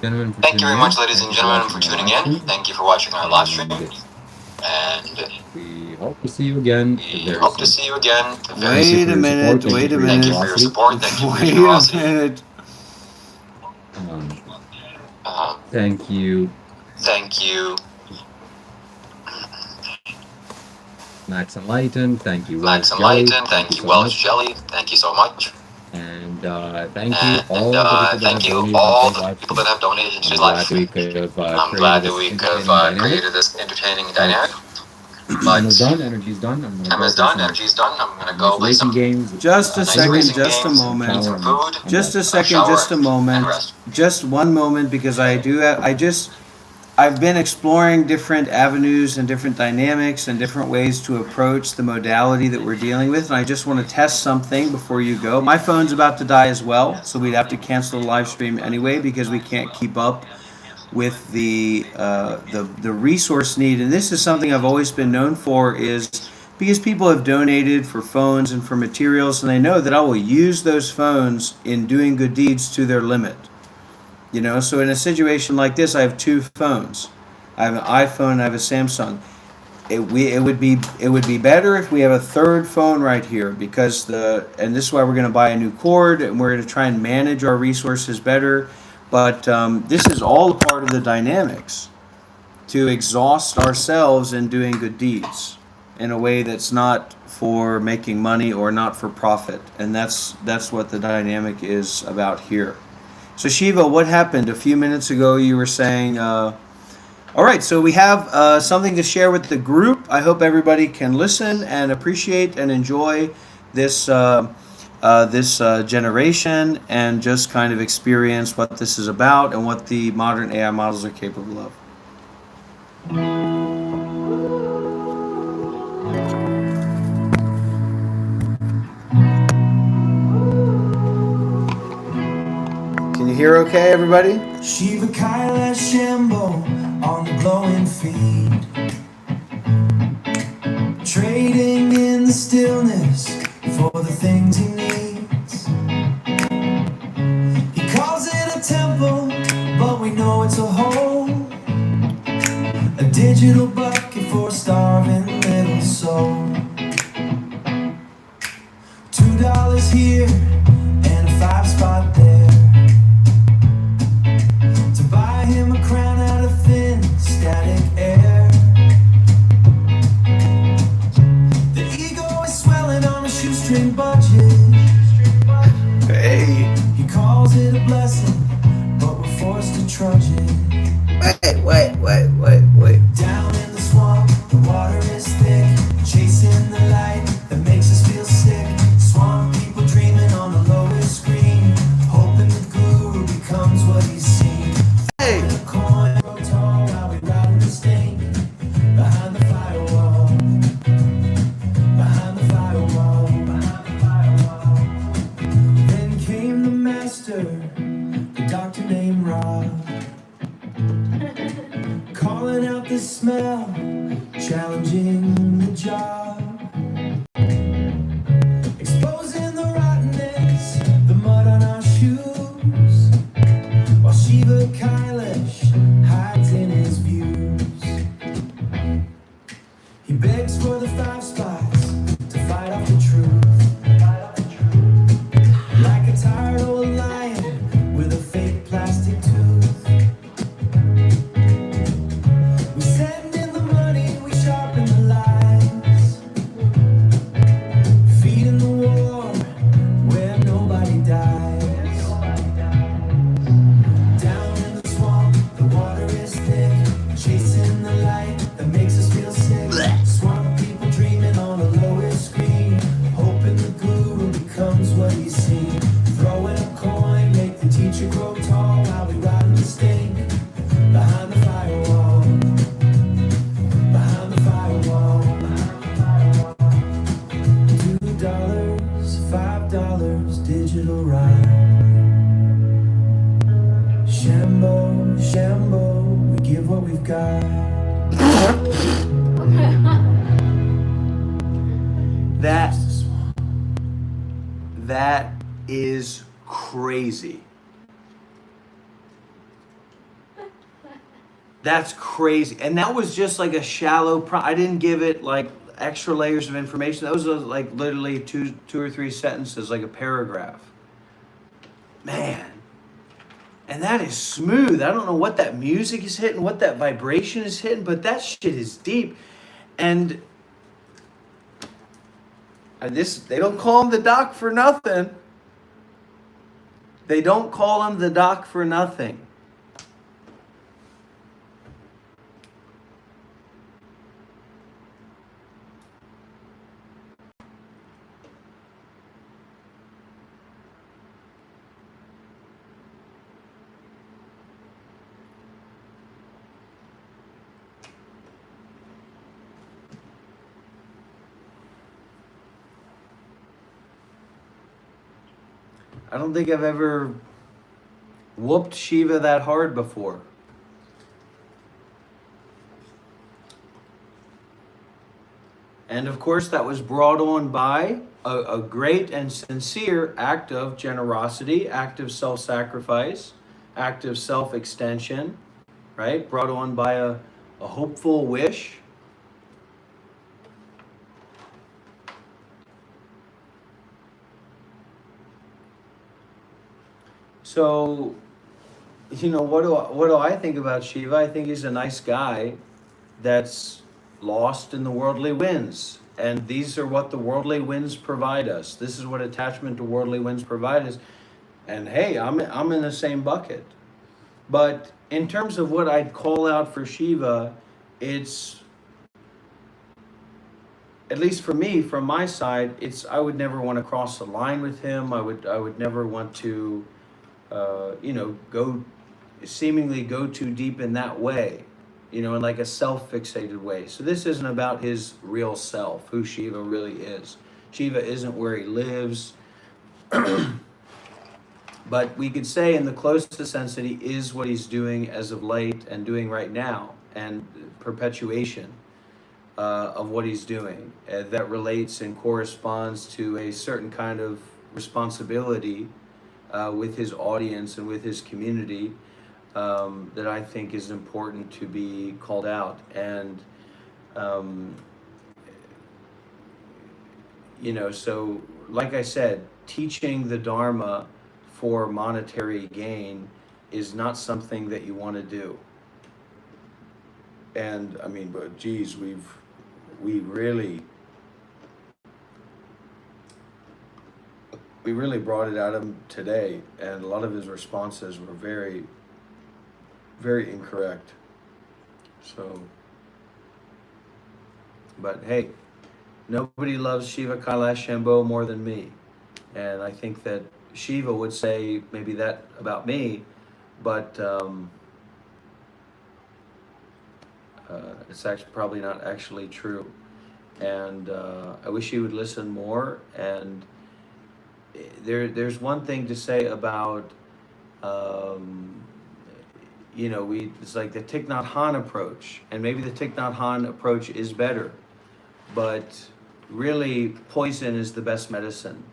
Thank you very much, ladies and gentlemen, for tuning in. Thank you for watching our live stream. And we hope to see you again. we hope to see you again. Wait a minute. Thank you for your support. Thank you for your Wait a generosity. minute. Thank you, Thank you, Max and Lighton. Thank you, Max and Welsh Jelly. Lighton. Thank you, Welsh Jelly. Thank you so much. And thank you And all the people that thank have you donated all in today's the live people stream. that have donated in I'm today's glad live that we stream. could have I'm created glad that this we could entertaining have dynamic. created this entertaining dynamic. Time is done. Energy's done. I'm gonna Time go is play done. some Energy's done. I'm gonna nice go play racing some games. Just a nice second, racing just a games, moment. some food, Just a a second, shower, just a and moment. rest. Just one moment, because I've been exploring different avenues and different dynamics and different ways to approach the modality that we're dealing with, and I just want to test something before you go. My phone's about to die as well, so we'd have to cancel the live stream anyway because we can't keep up with the resource need. And this is something I've always been known for, is because people have donated for phones and for materials, and they know that I will use those phones in doing good deeds to their limit. You know, so in a situation like this, I have two phones. I have an iPhone and I have a Samsung. It would be better if we have a third phone right here, because and this is why we're going to buy a new cord, and we're going to try and manage our resources better. But this is all a part of the dynamics to exhaust ourselves in doing good deeds in a way that's not for making money or not for profit, and that's what the dynamic is about here. So Shiva, what happened a few minutes ago? You were saying, all right, so we have something to share with the group. I hope everybody can listen and appreciate and enjoy this generation, and just kind of experience what this is about and what the modern AI models are capable of. Can you hear okay, everybody? Shiva Kaila Shambho on the glowing feed, trading in the stillness for the things he needs. He calls it a temple, but we know it's a hole, a digital bucket for a starving little soul. $2 here and a 5-spot there, to buy him a crown out of thin static air. The ego is swelling on a shoestring budget. Hey. He calls it a blessing, but we're forced to trudge it. Wait. Down in the swamp, the water is thick, chasing the light that makes us feel sick. Swamp people dreaming on the lowest screen, hoping the guru becomes what he's seen. Hey. A coin, grow tall while we ride the stain behind the firewall. Behind the firewall. Behind the firewall. Then came the master, the doctor named Rob, calling out the smell, challenging the job, exposing the rottenness, the mud on our shoes, while Shiva Kailash hides in his views. He begs for the 5 spots to fight off the truth, like a tired old lion with a fake plastic tooth. We send in the money, we sharpen the lies, feeding the war where nobody dies. Down in the swamp, the water is thick, chasing the light that makes us feel sick. Swamp people dreaming on the lowest screen, hoping the guru becomes what he's seen. Throwing a coin, make the teacher grow tall while we ride the stink behind the firewall. Behind the firewall. $2, $5, digital ride. Shambo, we give what we've got. That is crazy. That's crazy. And that was just like a shallow I didn't give it like extra layers of information. Those was like literally two or three sentences, like a paragraph. Man. And that is smooth. I don't know what that music is hitting, what that vibration is hitting, but that shit is deep. And they don't call him the doc for nothing. They don't call him the doc for nothing. I don't think I've ever whooped Shiva that hard before. And of course, that was brought on by a great and sincere act of generosity, act of self sacrifice, act of self extension, right? Brought on by a hopeful wish. So, what do I think about Shiva? I think he's a nice guy that's lost in the worldly winds. And these are what the worldly winds provide us. This is what attachment to worldly winds provide us. And hey, I'm in the same bucket. But in terms of what I'd call out for Shiva, it's, at least for me, from my side, it's I would never want to cross the line with him. I would never want to, seemingly go too deep in that way, in like a self-fixated way. So this isn't about his real self, who Shiva really is. Shiva isn't where he lives. But we could say in the closest sense that he is what he's doing as of late and doing right now, and perpetuation of what he's doing that relates and corresponds to a certain kind of responsibility with his audience and with his community that I think is important to be called out. And so like I said, teaching the Dharma for monetary gain is not something that you want to do. And I mean, but geez, we really brought it out of him today, and a lot of his responses were very, very incorrect. So, but hey, nobody loves Shiva Kailash Shambho more than me. And I think that Shiva would say maybe that about me, but it's actually probably not actually true. And I wish he would listen more. And there's one thing to say about, it's like the Thich Nhat Hanh approach, and maybe the Thich Nhat Hanh approach is better, but really poison is the best medicine.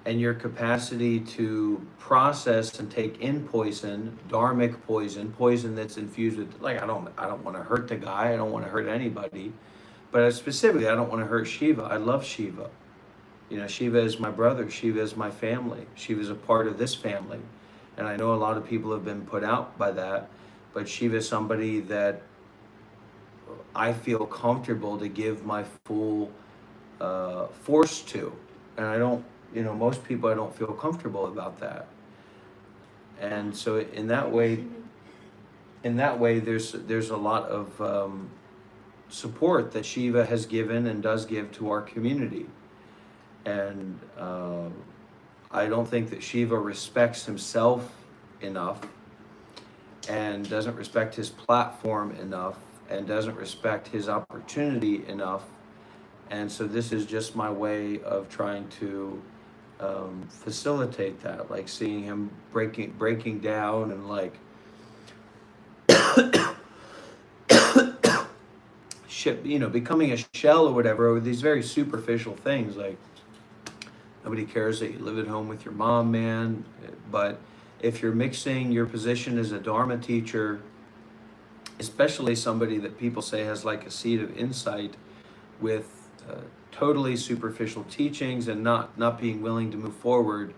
And your capacity to process and take in poison, dharmic poison that's infused with, like, I don't want to hurt the guy, I don't want to hurt anybody, but specifically, I don't want to hurt Shiva. I love Shiva. Shiva is my brother, Shiva is my family, Shiva is a part of this family. And I know a lot of people have been put out by that, but Shiva is somebody that I feel comfortable to give my full force to. And I don't, most people I don't feel comfortable about that. And so in that way, there's a lot of support that Shiva has given and does give to our community. And I don't think that Shiva respects himself enough, and doesn't respect his platform enough, and doesn't respect his opportunity enough. And so this is just my way of trying to facilitate that, like seeing him breaking down and like becoming a shell or whatever, or these very superficial things like, nobody cares that you live at home with your mom, man. But if you're mixing your position as a Dharma teacher especially somebody that people say has like a seed of insight with totally superficial teachings and not being willing to move forward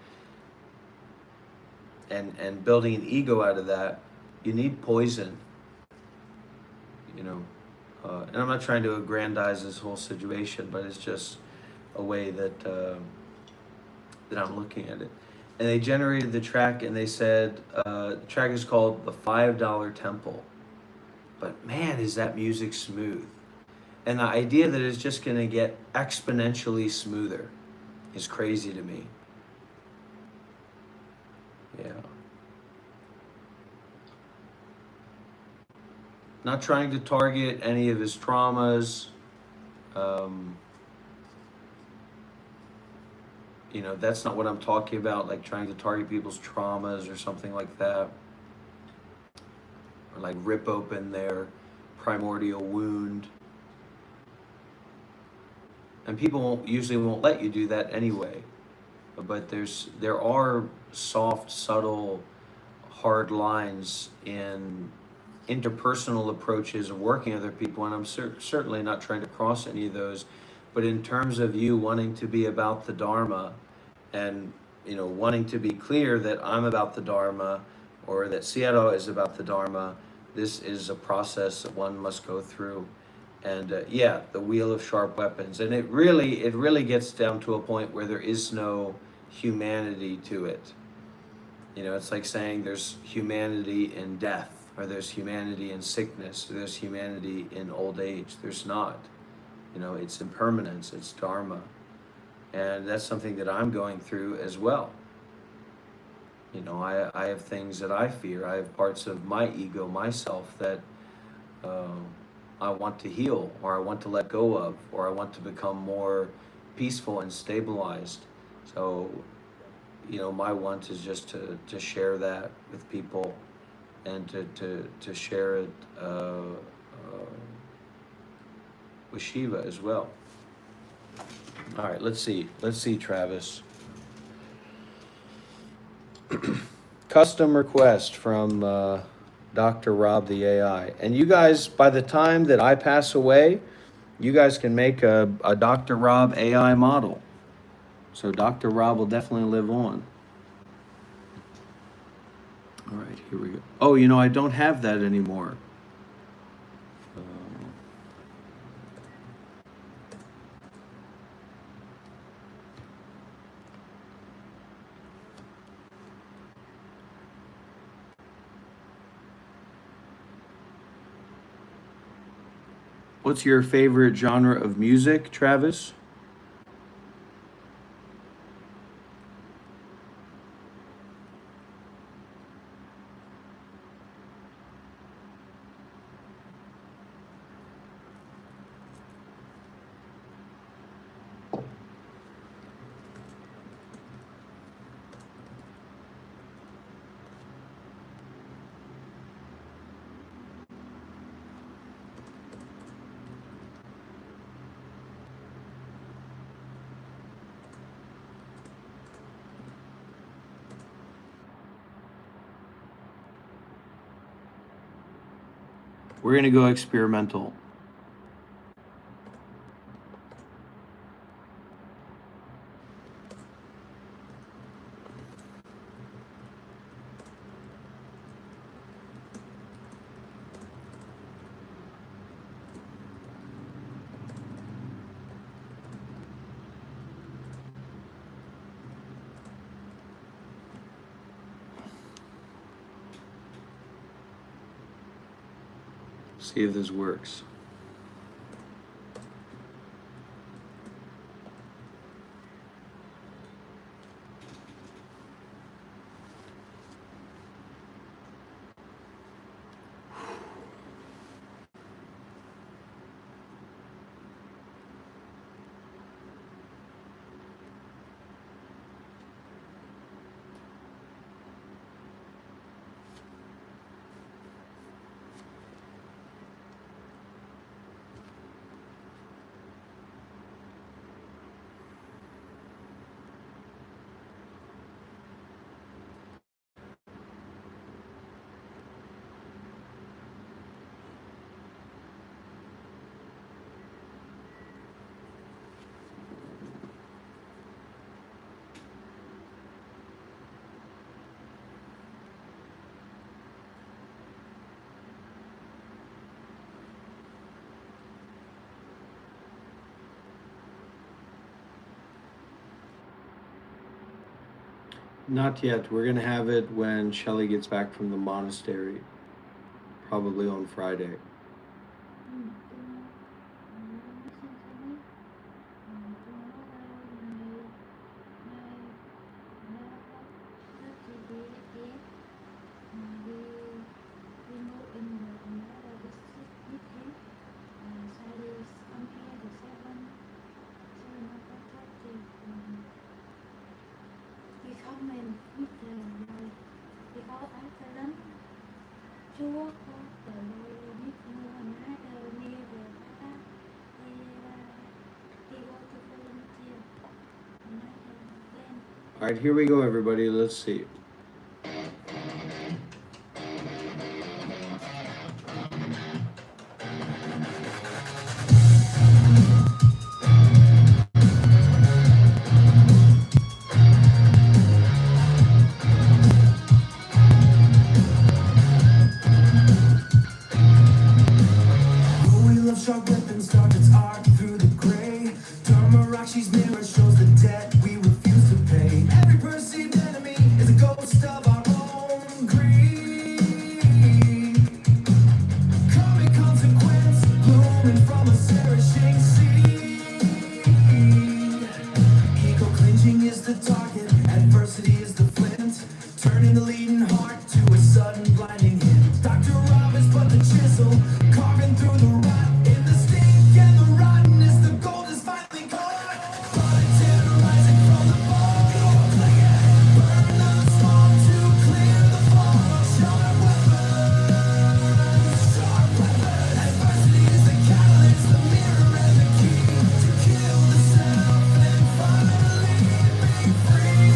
and building an ego out of that. You need poison, you know. And I'm not trying to aggrandize this whole situation, but it's just a way that I'm looking at it. And they generated the track, and they said the track is called the $5 Temple. But man, is that music smooth! And the idea that it's just going to get exponentially smoother is crazy to me. Yeah. Not trying to target any of his traumas. Um, that's not what I'm talking about, like trying to target people's traumas or something like that. Or like rip open their primordial wound. And people usually won't let you do that anyway. But there are soft, subtle, hard lines in interpersonal approaches of working with other people, and I'm certainly not trying to cross any of those. But in terms of you wanting to be about the Dharma, and wanting to be clear that I'm about the Dharma, or that Seattle is about the Dharma, this is a process that one must go through. And yeah, the wheel of sharp weapons, and it really gets down to a point where there is no humanity to it. It's like saying there's humanity in death, or there's humanity in sickness, or there's humanity in old age. There's not. It's impermanence, it's Dharma. And that's something that I'm going through as well. I have things that I fear. I have parts of my ego, myself, that I want to heal, or I want to let go of, or I want to become more peaceful and stabilized. So, my want is just to share that with people, and to share it with Shiva as well. All right, let's see, Travis. Custom request from Dr. Rob the AI. And you guys, by the time that I pass away, you guys can make a Dr. Rob AI model. So Dr. Rob will definitely live on. All right, here we go. Oh, I don't have that anymore. What's your favorite genre of music, Travis? We're gonna go experimental. See if this works. Not yet. We're gonna have it when Shelley gets back from the monastery, probably on Friday. All right, here we go, everybody. Let's see. Sharp weapons start its arc through the gray. Dharmarakshi's mirror shows the debt we refuse to pay. Every perceived enemy is a ghost of our own greed. Comic consequence blooming from a cherishing seed. Ego clinching is the target, adversity is the flint, turning the leading heart to a sudden blinding hit. Dr. Rob is but the chisel, carving through the rot. In the stink and the rottenness, the gold is finally caught. Bulletin rising from the bone, burn the swamp to clear the fog. Sharp weapons, adversity is the catalyst, the mirror and the key to kill the self and finally be free.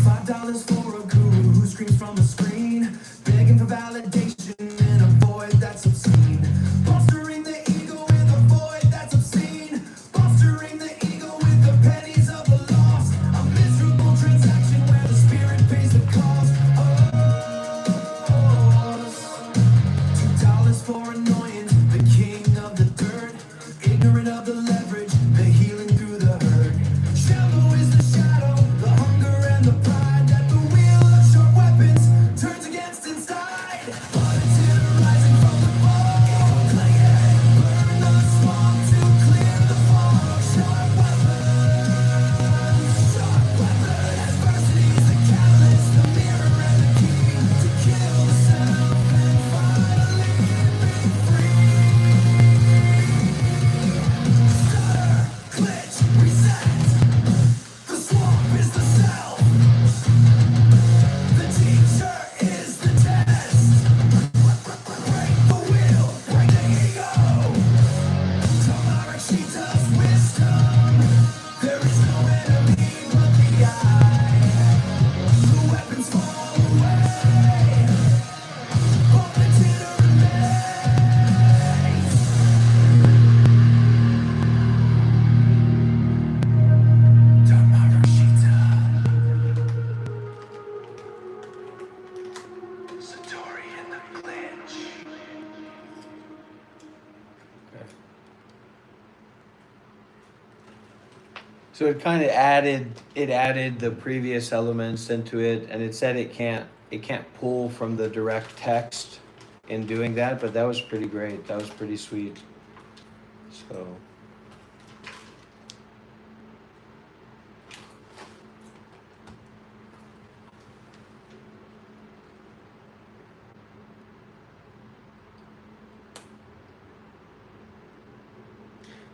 $5 for a guru who screams from a screen, begging for validation in a void that's obscene. Bolstering the ego in a void that's obscene. Bolstering the ego with the pennies of the lost. A miserable transaction where the spirit pays the cost. $2 for annoyance, the king of the dirt, ignorant of the leverage, the healing through the hurt. Shallow is the shadow, the hunger and the pride that the wheel of sharp weapons turns against inside. Bulletin rising from the bone, burn the swamp to clear the fog. Sharp weapons, adversity is the catalyst, the mirror and the key to kill the self and finally be free. Stutter, glitch, reset. The swamp is the self. The teacher is the test. Break the wheel, break the ego. Tamarashita's wisdom. There is no enemy but the eye. The weapons fall away. But the dinner remains. Tamarashita. Satori in the clinch. So it kind of added the previous elements into it, and it said it can't pull from the direct text in doing that, but that was pretty great. That was pretty sweet. So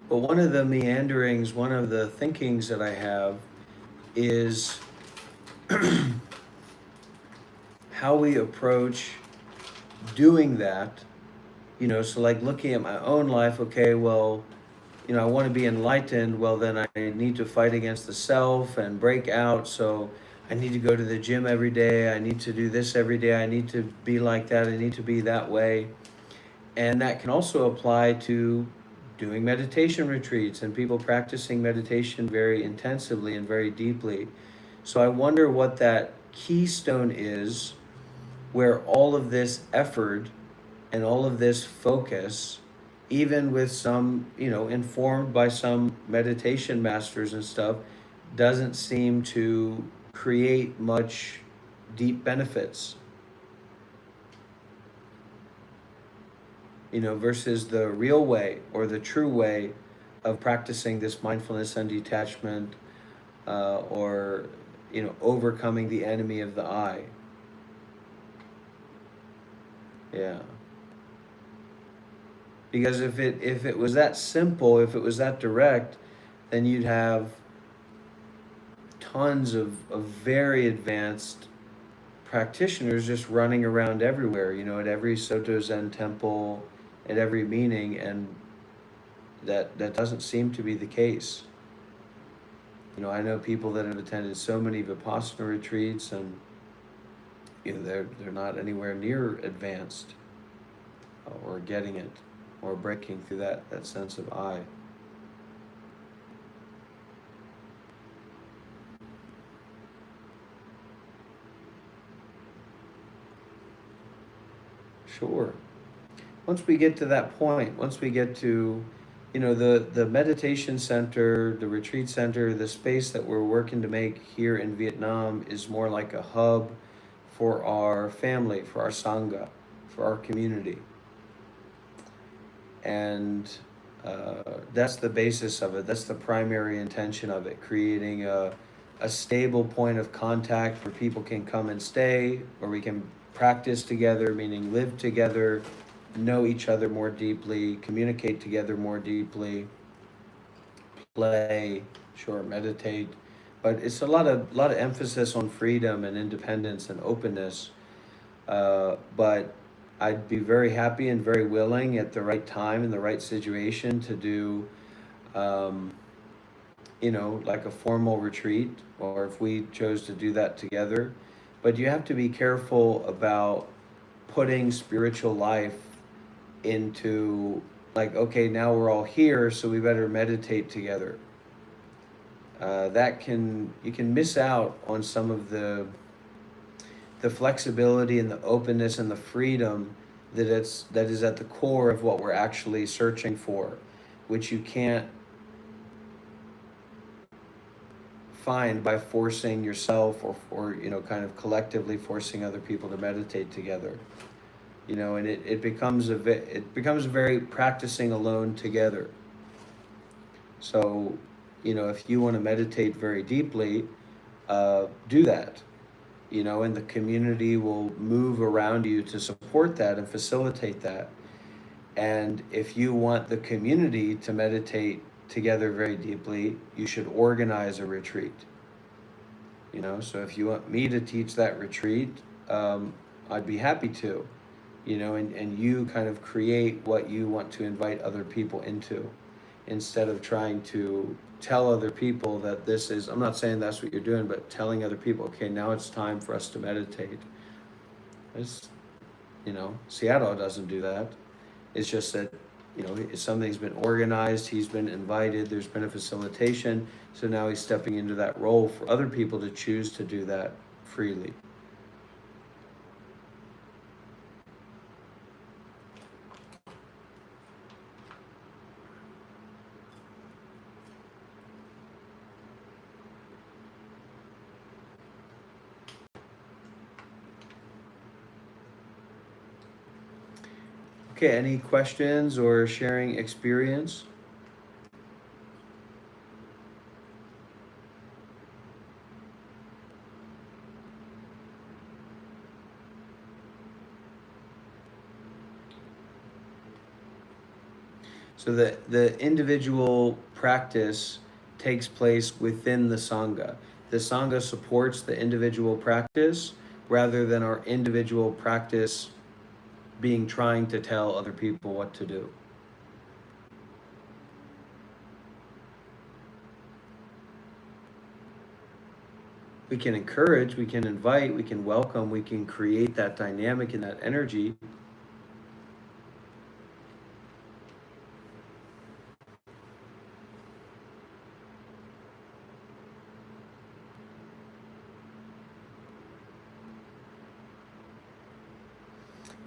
but one of the meanderings, one of the thinkings that I have is how we approach doing that. You know, so like looking at my own life, okay, well, you know, I want to be enlightened. Well, then I need to fight against the self and break out. So I need to go to the gym every day. I need to do this every day. I need to be like that. I need to be that way. And that can also apply to doing meditation retreats and people practicing meditation very intensively and very deeply. So I wonder what that keystone is where all of this effort and all of this focus, even with some, you know, informed by some meditation masters and stuff, doesn't seem to create much deep benefits, versus the real way or the true way of practicing this mindfulness and detachment, or overcoming the enemy of the I. Yeah. Because if it was that simple, if it was that direct, then you'd have tons of very advanced practitioners just running around everywhere, at every Soto Zen temple, at every meeting, and that doesn't seem to be the case. I know people that have attended so many Vipassana retreats, and they're not anywhere near advanced, or getting it, or breaking through that sense of I. Sure. Once we get to that point, once we get to, the meditation center, the retreat center, the space that we're working to make here in Vietnam is more like a hub for our family, for our Sangha, for our community. And that's the basis of it. That's the primary intention of it, creating a stable point of contact where people can come and stay, where we can practice together, meaning live together, know each other more deeply, communicate together more deeply, play, sure, meditate. But it's a lot of emphasis on freedom and independence and openness. But I'd be very happy and very willing at the right time in the right situation to do, um, like a formal retreat, or if we chose to do that together. But you have to be careful about putting spiritual life into, like, okay, now we're all here, so we better meditate together. You can miss out on some of the flexibility and the openness and the freedom that is at the core of what we're actually searching for, which you can't find by forcing yourself, or kind of collectively forcing other people to meditate together. And it becomes a very practicing alone together. So, if you want to meditate very deeply, do that. And the community will move around you to support that and facilitate that. And if you want the community to meditate together very deeply, you should organize a retreat. So if you want me to teach that retreat, I'd be happy to, and you kind of create what you want to invite other people into, instead of trying to tell other people that this is, I'm not saying that's what you're doing, but telling other people, okay, now it's time for us to meditate. It's, Seattle doesn't do that. It's just that, something's been organized, he's been invited, there's been a facilitation, so now he's stepping into that role for other people to choose to do that freely. Okay, any questions or sharing experience? So the individual practice takes place within the Sangha. The Sangha supports the individual practice rather than our individual practice being trying to tell other people what to do. We can encourage, we can invite, we can welcome, we can create that dynamic and that energy.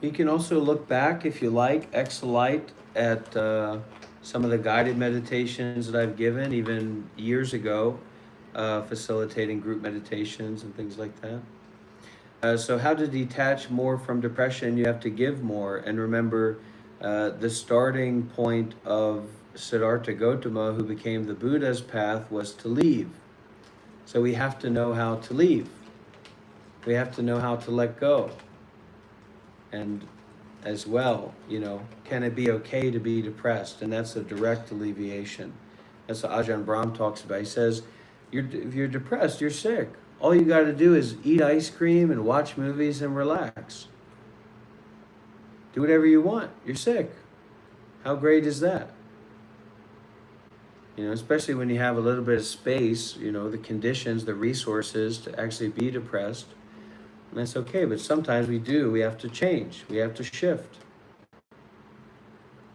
You can also look back, if you like, ex-lite, at some of the guided meditations that I've given even years ago, facilitating group meditations and things like that. So how to detach more from depression? You have to give more. And remember, the starting point of Siddhartha Gautama, who became the Buddha's path, was to leave. So we have to know how to leave. We have to know how to let go. And as well, can it be okay to be depressed? And that's a direct alleviation. That's what Ajahn Brahm talks about. He says, if you're depressed, you're sick. All you got to do is eat ice cream and watch movies and relax. Do whatever you want. You're sick. How great is that? Especially when you have a little bit of space, the conditions, the resources to actually be depressed. And that's okay, but sometimes we have to change. We have to shift.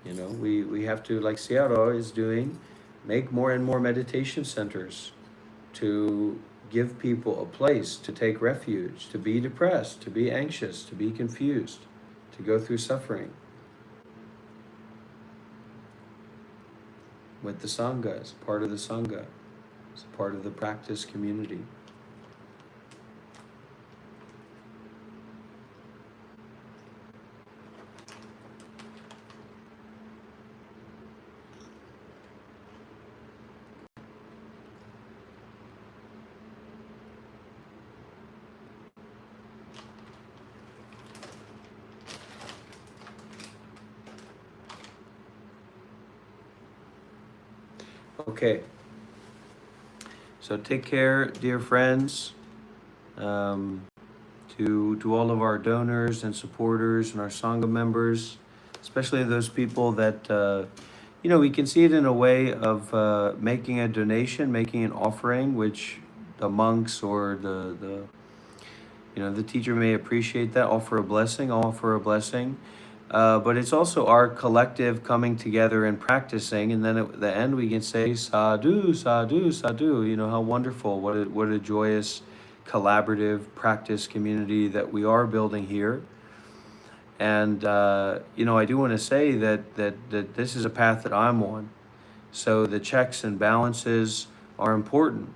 We have to, like Seattle is doing, make more and more meditation centers to give people a place to take refuge, to be depressed, to be anxious, to be confused, to go through suffering. With the Sangha, as part of the Sangha, as part of the practice community. Okay. So take care, dear friends. To all of our donors and supporters and our Sangha members, especially those people that, we can see it in a way of making a donation, making an offering, which the monks or the teacher may appreciate that, offer a blessing, I'll offer a blessing. But it's also our collective coming together and practicing, and then at the end we can say sadhu, sadhu, sadhu. How wonderful! What a joyous, collaborative practice community that we are building here. And I do want to say that this is a path that I'm on. So the checks and balances are important.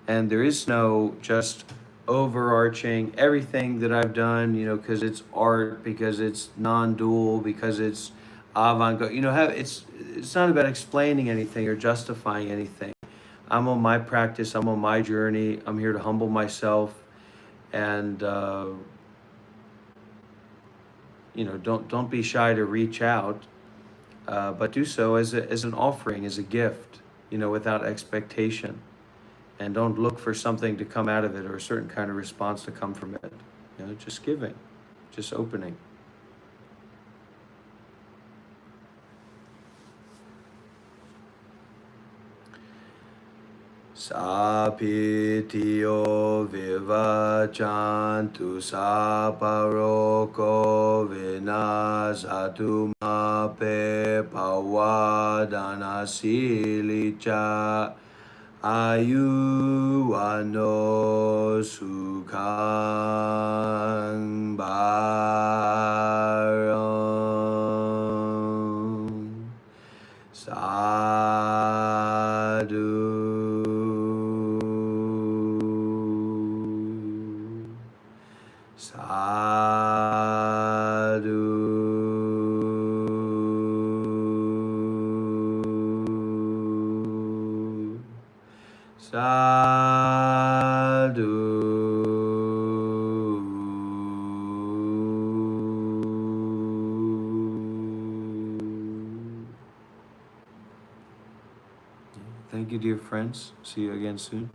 And there is no just overarching everything that I've done, because it's art, because it's non-dual, because it's avant-garde. It's not about explaining anything or justifying anything. I'm on my practice. I'm on my journey. I'm here to humble myself, and don't be shy to reach out, but do so as an offering, as a gift, without expectation. And don't look for something to come out of it or a certain kind of response to come from it. Just giving, just opening. Sapitiyo vivachantu saparoko vinasatu mape pawadanasilicha ayu ano sukhang baram sadhu sadhu. Thank you, dear friends. See you again soon.